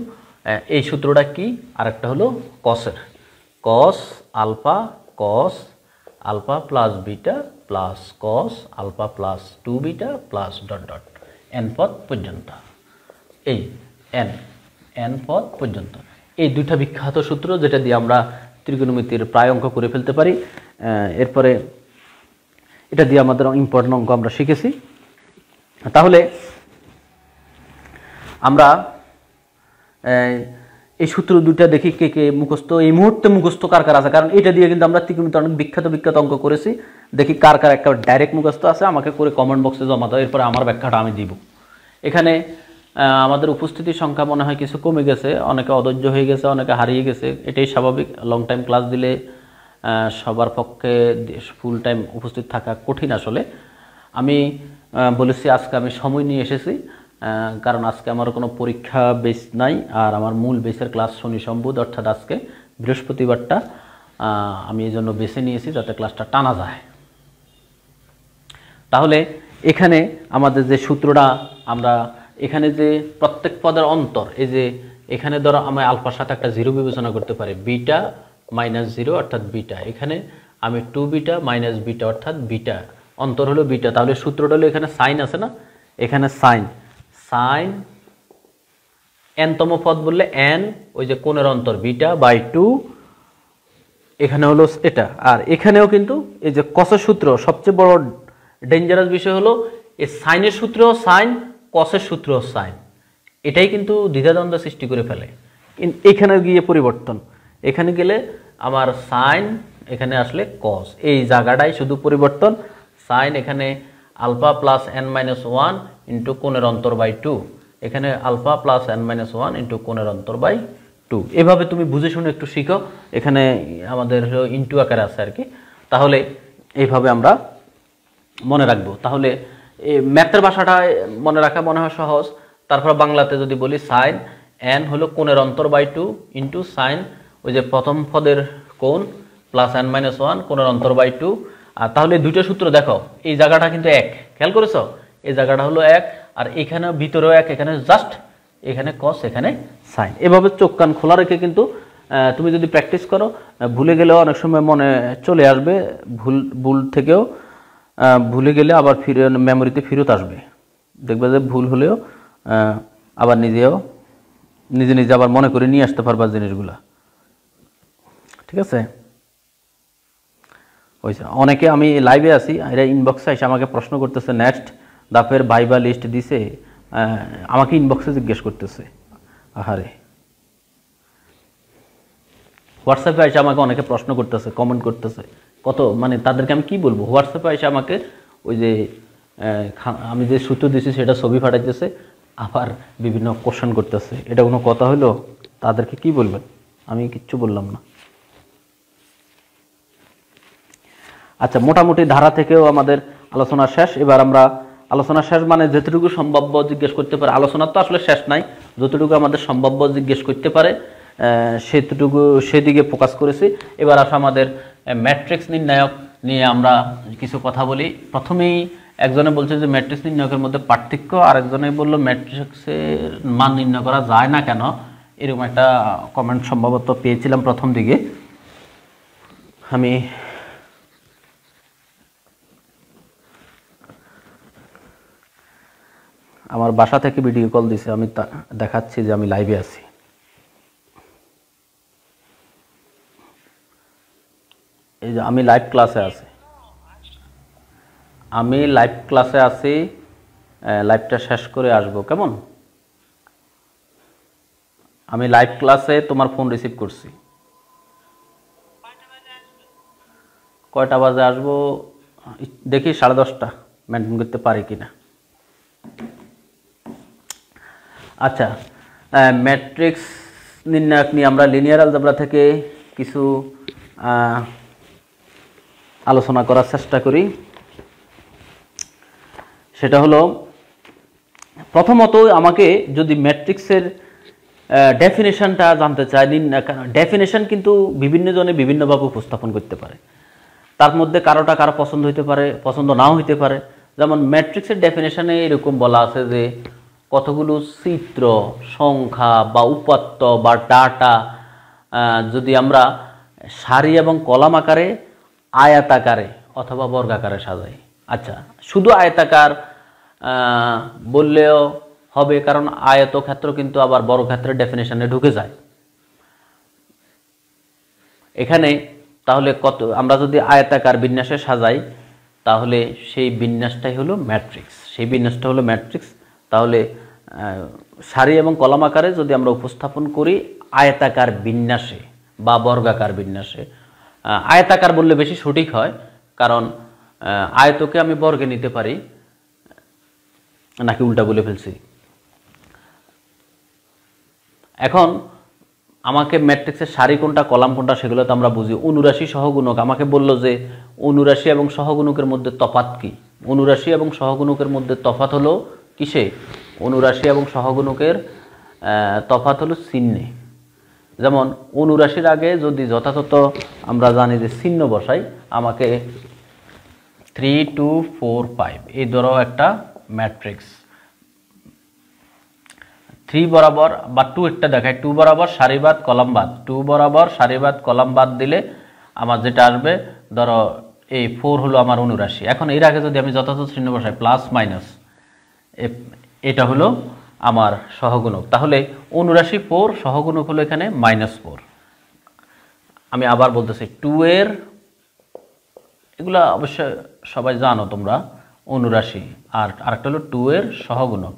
এই সূত্রটা কি, আরেকটা হলো কসের, cos alpha plus beta plus cos alpha plus 2 beta plus dot dot n পদ পর্যন্ত। এই এন পদ পর্যন্ত, এই দুইটা বিখ্যাত সূত্র যেটা দিয়ে আমরা ত্রিকোণমিতির প্রায় অঙ্ক করে ফেলতে পারি। এরপরে এটা দিয়ে আমাদের ইম্পর্টেন্ট অঙ্ক আমরা শিখেছি। তাহলে আমরা এই সূত্র দুইটা দেখি কে কে মুখস্থ এই মুহূর্তে মুখস্থ কার কার আছে, কারণ এটা দিয়ে কিন্তু আমরা ত্রিকোণমিতির অনেক বিখ্যাত অঙ্ক করেছি। দেখি কার কার একটা ডাইরেক্ট মুখস্থ আছে, আমাকে করে কমেন্ট বক্সে জমা দাও, এরপরে আমার ব্যাখ্যাটা আমি দিব। এখানে আমাদের উপস্থিতির সংখ্যা মনে হয় কিছু কমে গেছে, অনেকে অধৈর্য হয়ে গেছে, অনেকে হারিয়ে গেছে, এটাই স্বাভাবিক। লং টাইম ক্লাস দিলে সবার পক্ষে ফুল টাইম উপস্থিত থাকা কঠিন। আসলে আমি বলেছি আজকে আমি সময় নিয়ে এসেছি, কারণ আজকে আমার কোনো পরীক্ষা বেস নাই, আর আমার মূল বেসের ক্লাস শনি সম্বুধ, অর্থাৎ আজকে বৃহস্পতিবারটা আমি এই জন্য বেছে নিয়েছি যাতে ক্লাসটা টানা যায়। তাহলে এখানে আমাদের যে সূত্রটা, আমরা এখানে যে প্রত্যেক পদের অন্তর, এই যে এখানে ধরো আমি আলফার সাথে একটা 0 বিবেচনা করতে পারি, বিটা মাইনাস 0 অর্থাৎ বিটা, এখানে আমি 2 বিটা মাইনাস বিটা অর্থাৎ বিটা, অন্তর হলো বিটা। তাহলে সূত্রটা হলো এখানে সাইন আছে না, এখানে সাইন এনতম পদ বললে এন, ওই যে কোণের অন্তর বিটা বাই 2, এখানে হলো এটা। আর এখানেও কিন্তু এই যে কসের সূত্র, সবচেয়ে বড় ডেঞ্জারাস বিষয় হলো এই সাইনের সূত্র সাইন, কসের সূত্র সাইন। এটাই কিন্তু দ্বিধাদ্বন্দ্ব সৃষ্টি করে ফেলে। এখানে গিয়ে পরিবর্তন, এখানে গেলে আমার সাইন, এখানে আসলে কস, এই জায়গাটাই শুধু পরিবর্তন। সাইন এখানে alpha plus n minus one into কোণের অন্তর বাই টু, এখানে alpha plus n minus one into কোণের অন্তর বাই টু। এভাবে তুমি বুঝে শুনে একটু শিখো, এখানে আমাদের ইন্টু আকারে আছে আর কি। তাহলে এইভাবে আমরা মনে রাখবো। তাহলে এই ম্যাথের ভাষাটা মনে রাখা মনে হয় সহজ। তারপর বাংলাতে যদি বলি সাইন n হলো কোণের অন্তর বাই টু ইন্টু সাইন ওই যে প্রথম পদের কোণ প্লাস n মাইনাস ওয়ান কোণের অন্তর বাই টু। আর তাহলে দুইটা সূত্র দেখো, এই জায়গাটা কিন্তু এক, খেয়াল করেছ, এই জায়গাটা হলো এক, আর এখানে ভিতরেও এক, এখানে জাস্ট এখানে কস এখানে সাইন। এভাবে চোখ কান খোলা রেখে কিন্তু তুমি যদি প্র্যাকটিস করো, ভুলে গেলেও অনেক সময় মনে চলে আসবে, ভুল থেকেও ভুলে গেলে আবার ফিরে মেমোরিতে ফেরত আসবে। দেখবে যে ভুল হলেও আবার নিজে নিজে আবার মনে করে নিয়ে আসতে পারবা জিনিসগুলা, ঠিক আছে? হয়েছে। অনেকে আমি লাইভে আছি, এরা ইনবক্সে এসে আমাকে প্রশ্ন করতেছে, নেক্সট দাপের ভাইবা লিস্ট দিছে, আমাকে ইনবক্সে জিজ্ঞেস করতেছে। আহারে, হোয়াটসঅ্যাপে এসে আমাকে অনেকে প্রশ্ন করতেছে, কমেন্ট করতেছে, কত মানে তাদেরকে আমি কি বলবো? হোয়াটসঅ্যাপে এসে আমাকে ওই যে আমি যে সূত্র দিয়েছি সেটা ছবি পাঠাইতেছে, আবার বিভিন্ন কোশ্চেন করতেছে। এটা কোনো কথা হলো? তাদেরকে কি বলবেন? আমি কিচ্ছু বললাম না। আচ্ছা, মোটামুটি ধারা থেকেও আমাদের আলোচনা শেষ। এবার আমরা আলোচনা শেষ মানে যতটুকু সম্ভাব্য জিজ্ঞেস করতে পারে, আলোচনা তো আসলে শেষ নাই, যতটুকু আমাদের সম্ভাব্য জিজ্ঞেস করতে পারে সেদিকে ফোকাস করেছি। এবার আসা আমাদের ম্যাট্রিক্স নির্ণায়ক নিয়ে আমরা কিছু কথা বলি। প্রথমেই একজনে বলছে যে ম্যাট্রিক্স নির্ণায়কের মধ্যে পার্থক্য, আর একজনে বললো ম্যাট্রিক্সের মান নির্ণয় করা যায় না কেন, এরকম একটা কমেন্ট সম্ভবত পেয়েছিলাম প্রথম দিকে। আমি আমার বাসা থেকে ভিডিও কল দিছে, আমি দেখাচ্ছি যে আমি লাইভে আছি। এই যে আমি লাইভ ক্লাসে আছি, লাইভটা শেষ করে আসবো, কেমন? আমি লাইভ ক্লাসে তোমার ফোন রিসিভ করছি। কয়টা বাজে আসবো দেখি, 10:30 মেনটেন করতে পারি কিনা। আচ্ছা, ম্যাট্রিক্স নির্ণায়ক নিয়ে আমরা লিনিয়ার অলজেব্রা থেকে কিছু আলোচনা করার চেষ্টা করি। সেটা হলো, প্রথমত আমাকে যদি ম্যাট্রিক্সের ডেফিনেশনটা জানতে চাই, ডেফিনেশন কিন্তু বিভিন্ন জনে বিভিন্নভাবে উপস্থাপন করতে পারে, তার মধ্যে কারোটা কারো পছন্দ হইতে পারে, পছন্দ নাও হইতে পারে। যেমন ম্যাট্রিক্সের ডেফিনেশনে এরকম বলা আছে যে কতগুলো চিত্র, সংখ্যা বা উপাত্ত বা ডাটা যদি আমরা সারি এবং কলাম আকারে, আয়াতাকারে অথবা বর্গাকারে সাজাই। আচ্ছা, শুধু আয়তাকার বললেও হবে, কারণ আয়তক্ষেত্র কিন্তু আবার বর্গক্ষেত্রের ডেফিনেশনে ঢুকে যায় এখানে। তাহলে আমরা যদি আয়তাকার বিন্যাসে সাজাই তাহলে সেই বিন্যাসটাই হলো ম্যাট্রিক্স। তাহলে সারি এবং কলাম আকারে যদি আমরা উপস্থাপন করি আয়তাকার বিন্যাসে বা বর্গাকার বিন্যাসে, আয়তাকার বললে বেশি সঠিক হয়, কারণ আয়তকে আমি বর্গে নিতে পারি, নাকি উল্টা বলে ফেলছি। এখন আমাকে ম্যাট্রিক্সের সারি কোনটা কলাম কোনটা সেগুলো তো আমরা বুঝি। অনুরাশি সহগুণক আমাকে বললো যে অনুরাশি এবং সহগুণকের মধ্যে তফাৎ কি? অনুরাশি এবং সহগুণকের মধ্যে তফাৎ হলো কিসে? অনুরাশি এবং সহগুণকের তফাৎ হলো চিহ্নে। যেমন অনুরাশির আগে যদি যথাযথ আমরা জানি যে চিহ্ন বসাই, আমাকে 3 2 4 5 এই ধরো একটা ম্যাট্রিক্স, 3 বরাবর বা 2 একটা দেখায়, 2 বরাবর সারিবাদ কলামবাদ, 2 বরাবর সারিবাদ কলামবাদ দিলে আমার যেটা আসবে, ধরো এই 4 হলো আমার অনুরাশি। এখন এর আগে যদি আমি যথাযথ চিহ্ন বসাই প্লাস মাইনাস, এটা হলো আমার সহগুণক। তাহলে অনুরাশি 4, সহগুণক হলো এখানে -4। আমি আবার বলতেছি 2 এর, এগুলা অবশ্যই সবাই জানো তোমরা, অনুরাশি, আর আরেকটা হলো 2 এর সহগুণক।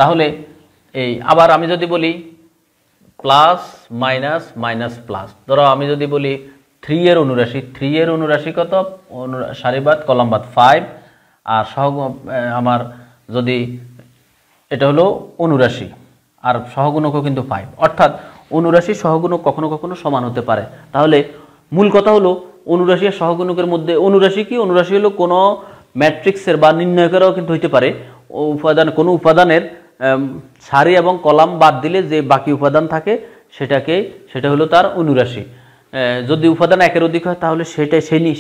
তাহলে এই আবার আমি যদি বলি প্লাস মাইনাস মাইনাস প্লাস, ধরো আমি যদি বলি 3 এর অনুরাশি, 3 এর অনুরাশি কত, সারিবাদ কলামবাদ 5, আর আমার যদি এটা হলো অনুরাশি আর সহগুণকও কিন্তু 5, অর্থাৎ অনুরাশি সহগুণক কখনো কখনো সমান হতে পারে। তাহলে মূল কথা হলো অনুরাশি আর সহগুণকের মধ্যে, অনুরাশি কি, অনুরাশি হলো কোনো ম্যাট্রিক্সের বা নির্ণয়কেরও কিন্তু হইতে পারে কোনো উপাদানের সারি এবং কলাম বাদ দিলে যে বাকি উপাদান থাকে সেটা হলো তার অনুরাশি। যদি উপাদান একের অধিক হয় তাহলে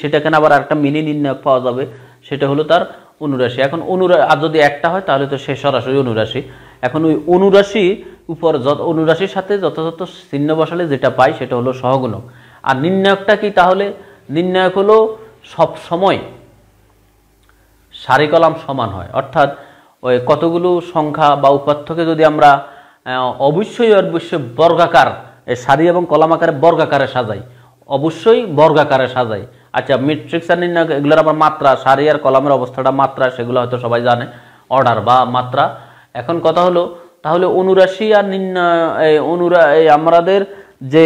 সেটাকে আবার একটা মিনি নির্ণয়ক পাওয়া যাবে, সেটা হলো তার অনুরাশি। এখন আর যদি একটা হয় তাহলে তো সে সরাসরি অনুরাশি। এখন ওই অনুরাশির সাথে যথাযথ চিহ্ন বসালে যেটা পাই সেটা হলো সহগুণক। আর নির্ণায়কটা কি, তাহলে নির্ণায়ক হলো সব সময় সারি কলাম সমান হয়, অর্থাৎ ওই কতগুলো সংখ্যা বা উপাত্তকে যদি আমরা অবশ্যই বর্গাকার সারি এবং কলাম আকারে বর্গাকারে সাজাই, অবশ্যই বর্গাকারে সাজাই। আচ্ছা, ম্যাট্রিক্স আর নির্ণায়ক এগুলোর আবার মাত্রা, সারি আর কলামের অবস্থাটা মাত্রা, সেগুলো হয়তো সবাই জানে, অর্ডার বা মাত্রা। এখন কথা হলো তাহলে অনুরাশি আর আমাদের যে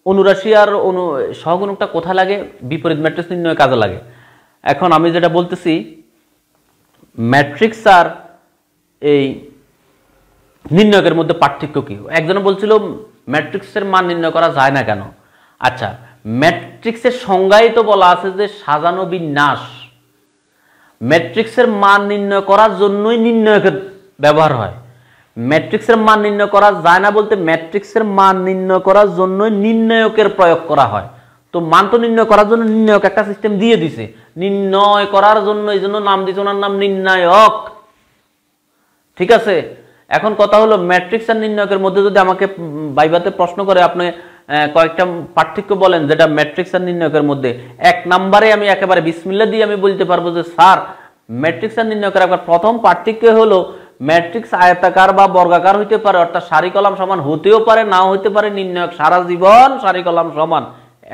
অনুরাশি আর সহগুণকটা কোথায় লাগে, বিপরীত ম্যাট্রিক্স নির্ণয়ে কাজে লাগে। এখন আমি যেটা বলতেছি, ম্যাট্রিক্স আর এই নির্ণয়কের মধ্যে পার্থক্য কি? একজনে বলছিল ম্যাট্রিক্সের মান নির্ণয় করা যায় না কেন? আচ্ছা, ম্যাট্রিক্সের সংজ্ঞায় তো বলা আছে যে সাজানো বিন্যাস। ম্যাট্রিক্সের মান নির্ণয় করার জন্যই নির্ণয়কের ব্যবহার হয়। ম্যাট্রিক্সের মান নির্ণয় করা যায় না বলতে ম্যাট্রিক্সের মান নির্ণয় করার জন্যই নির্ণয়কের প্রয়োগ করা হয়। তো মান তো নির্ণয় করার জন্য নির্ণয়ক একটা সিস্টেম দিয়ে দিছে, নির্ণয় করার জন্য, এই জন্য নাম দিছে ওনার নাম নির্ণায়ক। ঠিক আছে, এখন কথা হলো ম্যাট্রিক্স আর নির্ণয়কের মধ্যে যদি আমাকে ভাইভাতে প্রশ্ন করে আপনি কয়েকটা পার্থক্য বলেন যেটা ম্যাট্রিক্স আর নির্ণয়কের মধ্যে, 1 নম্বরে আমি একেবারে বিসমিল্লাহ দিয়ে আমি বলতে পারবো যে স্যার ম্যাট্রিক্স আর নির্ণয়কের একবার প্রথম পার্থক্য হলো ম্যাট্রিক্স আয়তাকার বা বর্গাকার হইতে পারে, অর্থাৎ সারি কলাম সমান হতেও পারে, নাও হতে পারে। নির্ণয়ক সারা জীবন সারি কলাম সমান,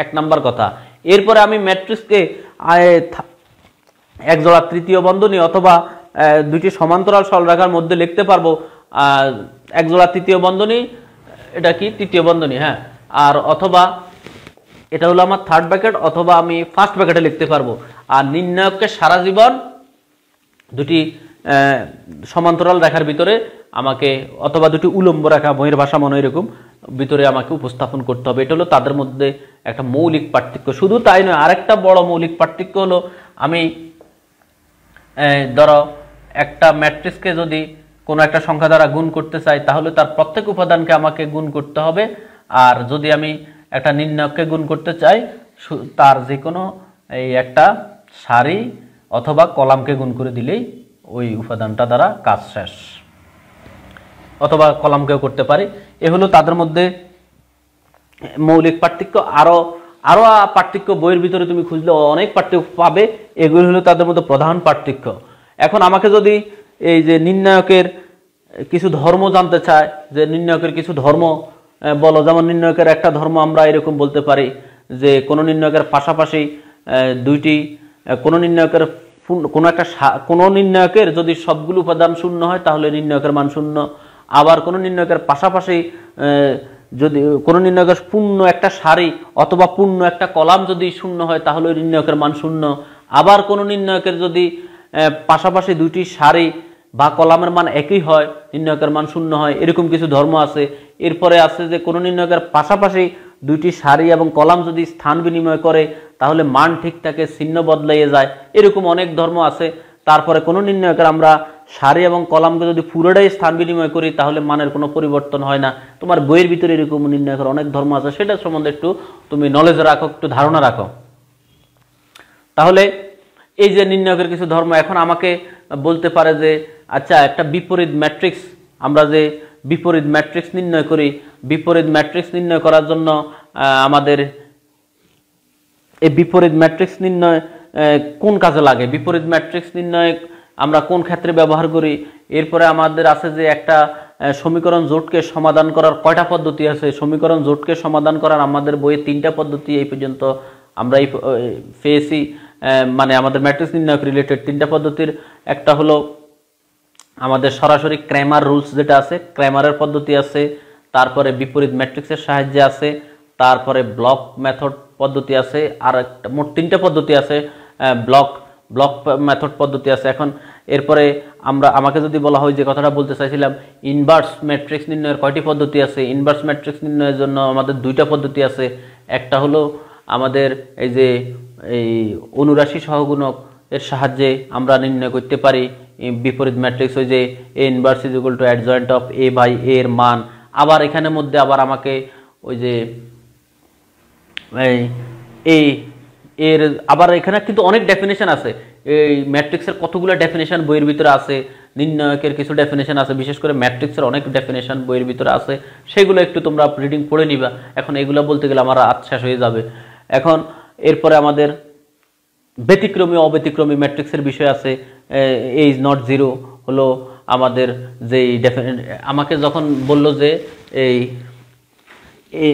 1 নম্বর কথা। এরপরে আমি ম্যাট্রিক্সকে এক জোড়া তৃতীয় বন্ধনী অথবা দুইটি সমান্তরাল সরলরেখার মধ্যে লিখতে পারবো, এক জোড়া তৃতীয় বন্ধনী, এটা কি তৃতীয় বন্ধনী, হ্যাঁ, আর অথবা এটা হলো আমার থার্ড ব্র্যাকেট, অথবা আমি ফার্স্ট ব্র্যাকেটে লিখতে পারবো। আর নির্ণয়ককে সারা জীবন দুটি সমান্তরাল রেখার ভিতরে আমাকে, অথবা দুটি উলম্ব রেখা, বইয়ের ভাষা মনে এরকম, ভিতরে আমাকে উপস্থাপন করতে হবে। এটা হলো তাদের মধ্যে একটা মৌলিক পার্থক্য। শুধু তাই নয়, আরেকটা বড় মৌলিক পার্থক্য হলো আমি ধরো একটা ম্যাট্রিক্সকে যদি কোনো একটা সংখ্যা দ্বারা গুণ করতে চাই তাহলে তার প্রত্যেক উপাদানকে আমাকে গুণ করতে হবে। আর যদি আমি একটা নির্ণয়ককে গুণ করতে চাই তার যে কোনো এই একটা সারি অথবা কলামকে গুণ করে দিলেই ওই উপাদানটা দ্বারা কাজ শেষ, অথবা কলামকেও করতে পারি। এ হলো তাদের মধ্যে মৌলিক পার্থক্য। আরো পার্থক্য বইয়ের ভিতরে তুমি খুঁজলে অনেক পার্থক্য পাবে, এগুলো হলো তাদের মধ্যে প্রধান পার্থক্য। এখন আমাকে যদি এই যে নির্ণায়কের কিছু ধর্ম জানতে চায়, যে নির্ণায়কের কিছু ধর্ম বলো, যেমন নির্ণায়কের একটা ধর্ম আমরা এরকম বলতে পারি যে কোনো নির্ণায়কের পাশাপাশি দুইটি, কোনো নির্ণায়কের যদি সবগুলো উপাদান শূন্য হয় তাহলে নির্ণায়কের মান শূন্য। আবার কোনো নির্ণায়কের পাশাপাশি যদি কোনো নির্ণায়কের পূর্ণ একটা সারি অথবা পূর্ণ একটা কলাম যদি শূন্য হয় তাহলে নির্ণায়কের মান শূন্য। আবার কোনো নির্ণায়কের যদি পাশাপাশি দুইটি সারি বা কলামের মান একই হয়, নির্ণায়কের মান শূন্য হয়। এরকম কিছু ধর্ম আছে। এরপরে আছে যে কোনো নির্ণায়কের পাশাপাশি দুইটি সারি এবং কলাম যদি স্থান বিনিময় করে তাহলে মান ঠিক থাকে, চিহ্ন বদলাইয়ে যায়। এরকম অনেক ধর্ম আছে। তারপরে কোনো নির্ণায়কের আমরা সারি এবং কলামকে যদি পুরোটাই স্থান বিনিময় করি তাহলে মানের কোনো পরিবর্তন হয় না। তোমার বইয়ের ভিতরে এরকম নির্ণায়কের অনেক ধর্ম আছে, সেটা সম্বন্ধে একটু তুমি নলেজ রাখো, একটু ধারণা রাখো। তাহলে এই যে নির্ণায়কের কিছু ধর্ম, এখন আমাকে বলতে পারে যে আচ্ছা একটা বিপরীত ম্যাট্রিক্স, আমরা যে বিপরীত ম্যাট্রিক্স নির্ণয় করি, বিপরীত ম্যাট্রিক্স নির্ণয় করার জন্য আমাদের এই বিপরীত ম্যাট্রিক্স নির্ণয় কোন কাজে লাগে, বিপরীত ম্যাট্রিক্স নির্ণয় আমরা কোন ক্ষেত্রে ব্যবহার করি। এরপরে আমাদের আছে যে একটা সমীকরণ জোটকে সমাধান করার কয়টা পদ্ধতি আছে। সমীকরণ জোটকে সমাধান করার আমাদের বইয়ে 3টা পদ্ধতি এই পর্যন্ত আমরা পেয়েছি, মানে আমাদের ম্যাট্রিক্স নির্ণয়ক রিলেটেড 3টা পদ্ধতির। একটা হলো আমাদের সরাসরি ক্র্যামার রুলস যেটা আছে, ক্র্যামারের পদ্ধতি আছে, তারপরে বিপরীত ম্যাট্রিক্সের সাহায্যে আছে, তারপরে ব্লক মেথড পদ্ধতি আছে, আর একটা মোট 3টা পদ্ধতি আছে, ব্লক ব্লক মেথড পদ্ধতি আছে। এখন এরপরে আমাকে যদি বলা হয়, যে কথাটা বলতে চাইছিলাম, ইনভার্স ম্যাট্রিক্স নির্ণয়ের কয়টি পদ্ধতি আছে? ইনভার্স ম্যাট্রিক্স নির্ণয়ের জন্য আমাদের 2টা পদ্ধতি আছে। একটা হলো আমাদের এই অনুরাশি সহগুণক এর সাহায্যে আমরা নির্ণয় করতে পারি বিপরীত ম্যাট্রিক্স, ওই যে a inverse is equal to adjoint of a by a এর মান। আবার এখানের মধ্যে আবার আমাকে ওই যে এই এর আবার এখানে কিন্তু অনেক ডেফিনেশন আছে। এই ম্যাট্রিক্সের কতগুলো ডেফিনেশন বইয়ের ভিতরে আছে, নির্ণায়কের কিছু ডেফিনেশন আছে, বিশেষ করে ম্যাট্রিক্সের অনেক ডেফিনেশন বইয়ের ভিতরে আছে, সেগুলো একটু তোমরা রিডিং পড়ে নিবা। এখন এগুলো বলতে গেলে আমার রাত শেষ হয়ে যাবে। এখন এরপরে আমাদের ব্যতিক্রমী অব্যতিক্রমী ম্যাট্রিক্সের বিষয় আছে। এ ইজ নট জিরো হলো আমাদের যেই আমাকে যখন বলল যে এই এ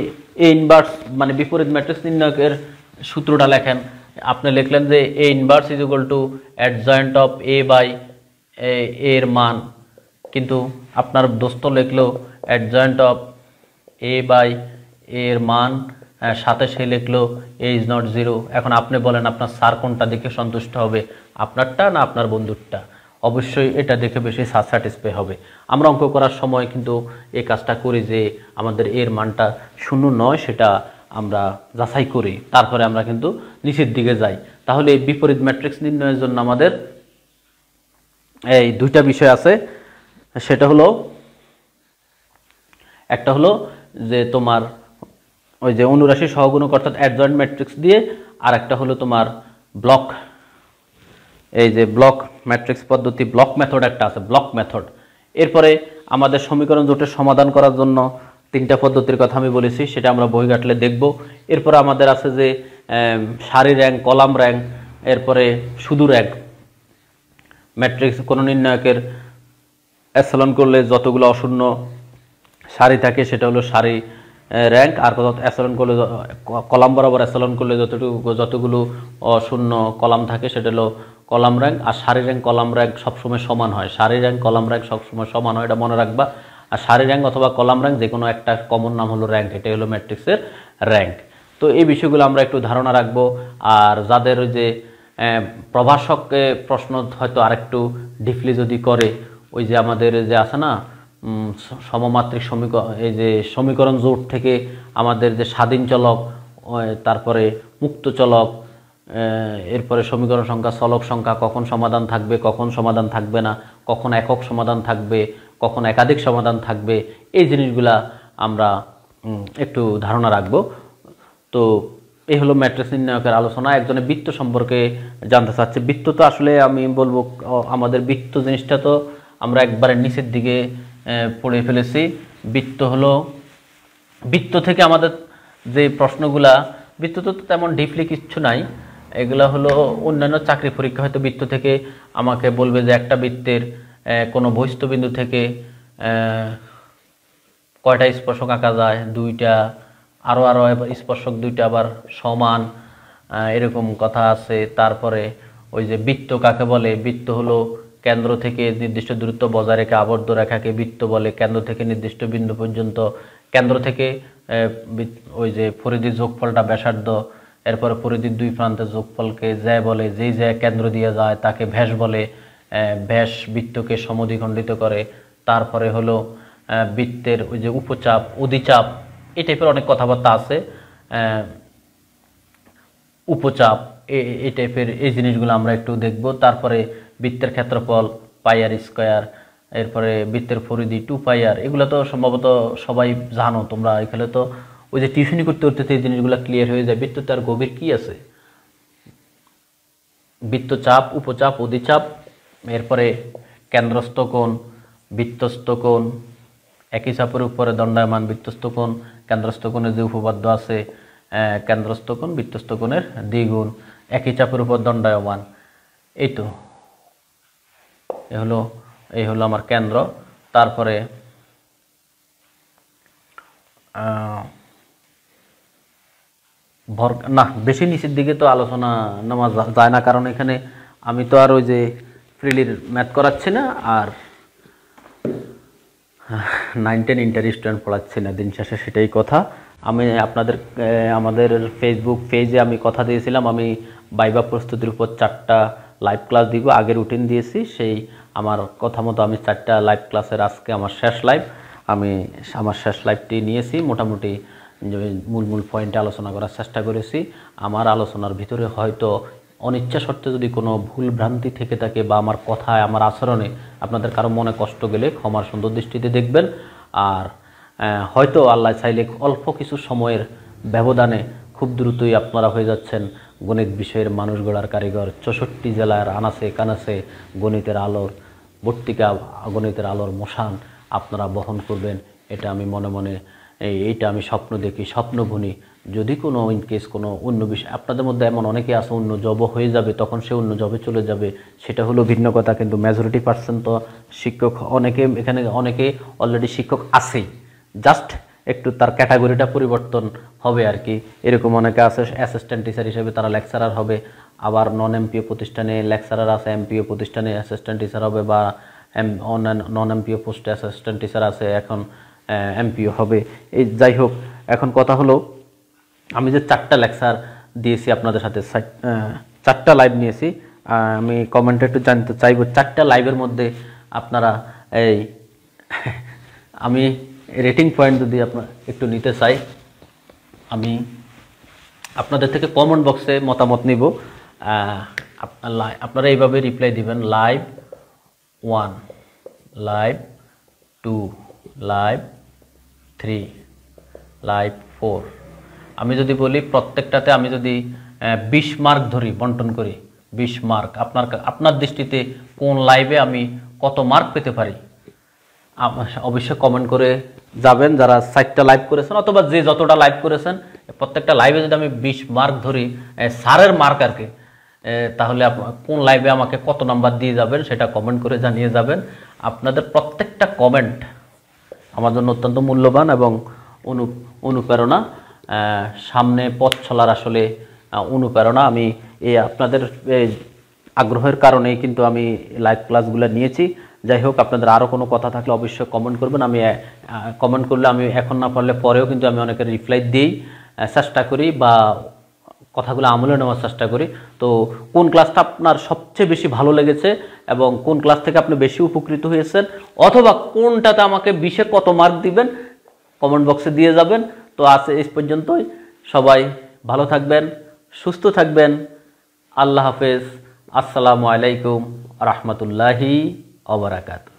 ইনভার্স মানে বিপরীত ম্যাট্রিক্স নির্ণায়কের সূত্রটা লেখেন, আপনি লিখলেন যে a inverse is equal to adjoint of a by এর মান, কিন্তু আপনার দোস্ত লিখলো অ্যাডজয়েন্ট অফ এ বাই এর মান, সাথে সে লিখলো এ ইজ নট জিরো। এখন আপনি বলেন আপনার স্যার কোনটা দেখে সন্তুষ্ট হবে, আপনারটা না আপনার বন্ধুরটা? অবশ্যই এটা দেখে বেশি স্যাটিসফাই হবে। আমরা অঙ্ক করার সময় কিন্তু এই কাজটা করি যে আমাদের এর মানটা 0 নয় সেটা আমরা যাচাই করি, তারপরে আমরা কিন্তু নিচের দিকে যাই। তাহলে এই বিপরীত ম্যাট্রিক্স নির্ণয়ের জন্য আমাদের এই 2টা বিষয় আছে। সেটা হলো, একটা হলো যে তোমার ওই যে অনুরাশি সহগুণক অর্থাৎ অ্যাডজয়েন্ট ম্যাট্রিক্স দিয়ে, আর একটা হলো তোমার ব্লক, এই যে ব্লক ম্যাট্রিক্স পদ্ধতি, ব্লক মেথড একটা আছে, ব্লক মেথড। এরপরে আমাদের সমীকরণ জোটের সমাধান করার জন্য 3টা পদ্ধতির কথা আমি বলেছি, সেটা আমরা বই ঘাটলে দেখব। এরপরে আমাদের আছে যে সারি র্যাঙ্ক, কলাম র্যাঙ্ক, এরপরে শুধু র্যাঙ্ক। ম্যাট্রিক্স কোনো নির্ণায়কের অ্যাসলন করলে যতগুলো অশূন্য সারি থাকে সেটা হলো সারি র্যাঙ্ক, আর অ্যাসলন করলে কলাম বরাবর অ্যাসলন করলে যতগুলো অশূন্য কলাম থাকে সেটা হলো কলাম র্যাঙ্ক। আর সারি র্যাঙ্ক কলাম র্যাঙ্ক সবসময় সমান হয়, সারি র্যাঙ্ক কলাম র্যাঙ্ক সবসময় সমান হয়, এটা মনে রাখবা। আর সারি র্যাঙ্ক অথবা কলাম র্যাঙ্ক যে কোনো একটা কমন নাম হলো র্যাঙ্ক, এটাই হলো ম্যাট্রিক্সের র্যাঙ্ক। তো এই বিষয়গুলো আমরা একটু ধারণা রাখবো। আর যাদের ওই যে প্রভাষককে প্রশ্ন হয়তো আরেকটু ডিপলি যদি করে, ওই যে আমাদের যে আছে না সমমাত্রিক সমীকরণ, এই যে সমীকরণ জোট থেকে আমাদের যে স্বাধীন চলক, তারপরে মুক্ত চলক, এরপরে সমীকরণ সংখ্যা, চলক সংখ্যা, কখন সমাধান থাকবে কখন সমাধান থাকবে না, কখন একক সমাধান থাকবে কখন একাধিক সমাধান থাকবে, এই জিনিসগুলা আমরা একটু ধারণা রাখবো। তো এই হলো ম্যাট্রিক্স নির্ণায়কের আলোচনা। একজনের বৃত্ত সম্পর্কে জানতে চাচ্ছে। বৃত্ত তো আসলে আমি বলবো আমাদের বৃত্ত জিনিসটা তো আমরা একবারে নিচের দিকে পড়ে ফেলেছি। বৃত্ত হলো, বৃত্ত থেকে আমাদের যে প্রশ্নগুলা, বৃত্ত তো তেমন ডিপলি কিচ্ছু নাই, এগুলা হলো অন্যান্য চাকরি পরীক্ষা হয়তো বৃত্ত থেকে আমাকে বলবে যে একটা বৃত্তের কোনো বহিস্থবিন্দু থেকে কয়টা স্পর্শক আঁকা যায়, 2টা, আরও স্পর্শক 2টা আবার সমান, এরকম কথা আছে। তারপরে ওই যে বৃত্ত কাকে বলে, বৃত্ত হলো কেন্দ্র থেকে নির্দিষ্ট দূরত্ব বজায় রেখে আবদ্ধ রেখাকে বৃত্ত বলে, কেন্দ্র থেকে নির্দিষ্ট বিন্দু পর্যন্ত, কেন্দ্র থেকে ওই যে পরিধির যোগফলটা ব্যাসার্ধ, এরপরে পরিধির 2 প্রান্তের যোগফলকে জ্যা বলে, যেই জ্যা কেন্দ্র দিয়ে যায় তাকে ব্যাস বলে, ব্যাস বৃত্তকে সমদ্বিখণ্ডিত করে। তারপরে হলো বৃত্তের ওই যে উপচাপ অধিচাপ, এই টাইপের অনেক কথাবার্তা আছে, উপচাপ এই টাইপের, এই জিনিসগুলো আমরা একটু দেখব। তারপরে বৃত্তের ক্ষেত্রফল πr², এরপরে বৃত্তের পরিধি 2πr, এগুলো তো সম্ভবত সবাই জানো তোমরা, এখানে তো ওই যে টিউশনি করতে করতে এই জিনিসগুলো ক্লিয়ার হয়ে যায়। বৃত্ততে আর গভীর কি আছে, বৃত্তচাপ, উপচাপ, অধিচাপ, এরপরে কেন্দ্রস্থ কোণ, বৃত্তস্থ কোণ, একই চাপের উপরে দণ্ডায়মান বৃত্তস্থ কোণ, কেন্দ্রস্থ কোণের যে উপপাদ্য আছে কেন্দ্রস্থ কোণ বৃত্তস্থ কোণের দ্বিগুণ, একই চাপের উপর দণ্ডায়মান। এই তো এই হলো আমার কেন্দ্র। তারপরে ভর না, বেশি নিচের দিকে তো আলোচনা নেওয়া যায় না, কারণ এখানে আমি তো আর ওই যে ফ্রিলির ম্যাথ করাচ্ছি না, আর 9-10 ইন্টার স্টুডেন্ট পড়াচ্ছি না, দিন শেষে সেটাই কথা। আমি আপনাদের আমাদের ফেসবুক পেজে আমি কথা দিয়েছিলাম আমি ভাইভা প্রস্তুতির উপর 4টা লাইভ ক্লাস দিব, আগে রুটিন দিয়েছি, সেই আমার কথা মতো আমি 4টা লাইভ ক্লাসের আজকে আমার শেষ লাইভ। আমি আমার শেষ লাইভটি নিয়েছি, মোটামুটি মূল পয়েন্টে আলোচনা করার চেষ্টা করেছি। আমার আলোচনার ভিতরে হয়তো অনিচ্ছা সত্ত্বে যদি কোনো ভুল ভ্রান্তি থেকে থাকে বা আমার কথায় আমার আচরণে আপনাদের কারো মনে কষ্ট গেলে ক্ষমার সুন্দর দৃষ্টিতে দেখবেন। আর হয়তো আল্লাহ চাইলে অল্প কিছু সময়ের ব্যবধানে খুব দ্রুতই আপনারা হয়ে যাচ্ছেন গণিত বিষয়ের মানুষ গড়ার কারিগর। 64 জেলার আনাচে কানাচে গণিতের আলোর বর্তিকা, গণিতের আলোর মশান আপনারা বহন করবেন, এটা আমি মনে মনে এইটা আমি স্বপ্ন দেখি, স্বপ্ন বুনি। যদি কোনো ইনকেস কোনো অন্য বিষয় আপনাদের মধ্যে এমন অনেকে আছে অন্য জব হয়ে যাবে, তখন সে অন্য জবে চলে যাবে, সেটা হলো ভিন্ন কথা। কিন্তু মেজরিটি পার্সেন্ট তো শিক্ষক, অনেকে এখানে অনেকে অলরেডি শিক্ষক আছেই, জাস্ট একটু তার ক্যাটাগরিটা পরিবর্তন হবে আর কি। এরকম অনেকে আছে অ্যাসিস্ট্যান্ট টিচার হিসেবে তারা লেকচারার হবে, আবার নন এমপিও প্রতিষ্ঠানে লেকচারার আছে, এমপিও প্রতিষ্ঠানে অ্যাসিস্ট্যান্ট টিচার হবে, বা নন এমপিও পোস্টে অ্যাসিস্ট্যান্ট টিচার আছে, এখন এমপিও হবে। এই যাই হোক, এখন কথা হলো আমি যে 4টা লেকচার দিয়েছি আপনাদের সাথে, 4টা লাইভ নিয়েছি, আমি কমেন্টে একটু জানতে চাইব 4টা লাইভের মধ্যে আপনারা এই আমি রেটিং পয়েন্ট যদি আপনার একটু নিতে চাই, আমি আপনাদের থেকে কমেন্ট বক্সে মতামত নিব। আপনারা এইভাবে রিপ্লাই দিবেন: লাইভ 1, লাইভ 2, লাইভ 3, লাইভ 4। আমি যদি বলি প্রত্যেকটাতে আমি যদি 20 মার্ক ধরি, বন্টন করি 20 মার্ক, আপনার দৃষ্টিতে কোন লাইভে আমি কত মার্ক পেতে পারি অবশ্যই কমেন্ট করে যাবেন। যারা 4টা লাইভ করেছেন অথবা যে যতটা লাইভ করেছেন, প্রত্যেকটা লাইভে যদি আমি 20 মার্ক ধরি, স্যারের মার্ক আর কি, তাহলে কোন লাইভে আমাকে কত নাম্বার দিয়ে যাবেন সেটা কমেন্ট করে জানিয়ে যাবেন। আপনাদের প্রত্যেকটা কমেন্ট আমার জন্য অত্যন্ত মূল্যবান এবং অনুপ্রেরণা, সামনে পথ চলার আসলে অনুপ্রেরণা। আমি এই আপনাদের আগ্রহের কারণেই কিন্তু আমি লাইভ ক্লাসগুলো নিয়েছি। যাই হোক, আপনাদের আরও কোনো কথা থাকলে অবশ্যই কমেন্ট করবেন। আমি কমেন্ট করলে আমি এখন না পারলে পরেও কিন্তু আমি অনেকের রিপ্লাই দিই, চেষ্টা করি বা কথাগুলো আমলে নেওয়ার চেষ্টা করি। তো কোন ক্লাসটা আপনার সবচেয়ে বেশি ভালো লেগেছে এবং কোন ক্লাস থেকে আপনি বেশি উপকৃত হয়েছেন, অথবা কোনটাতে আমাকে 20-এ কত মার্ক দিবেন, কমেন্ট বক্সে দিয়ে যাবেন। তো আজ এই পর্যন্তই, সবাই ভালো থাকবেন, সুস্থ থাকবেন। আল্লাহ হাফেজ। আসসালামু আলাইকুম রাহমাতুল্লাহি ওয়া বারাকাতুহু।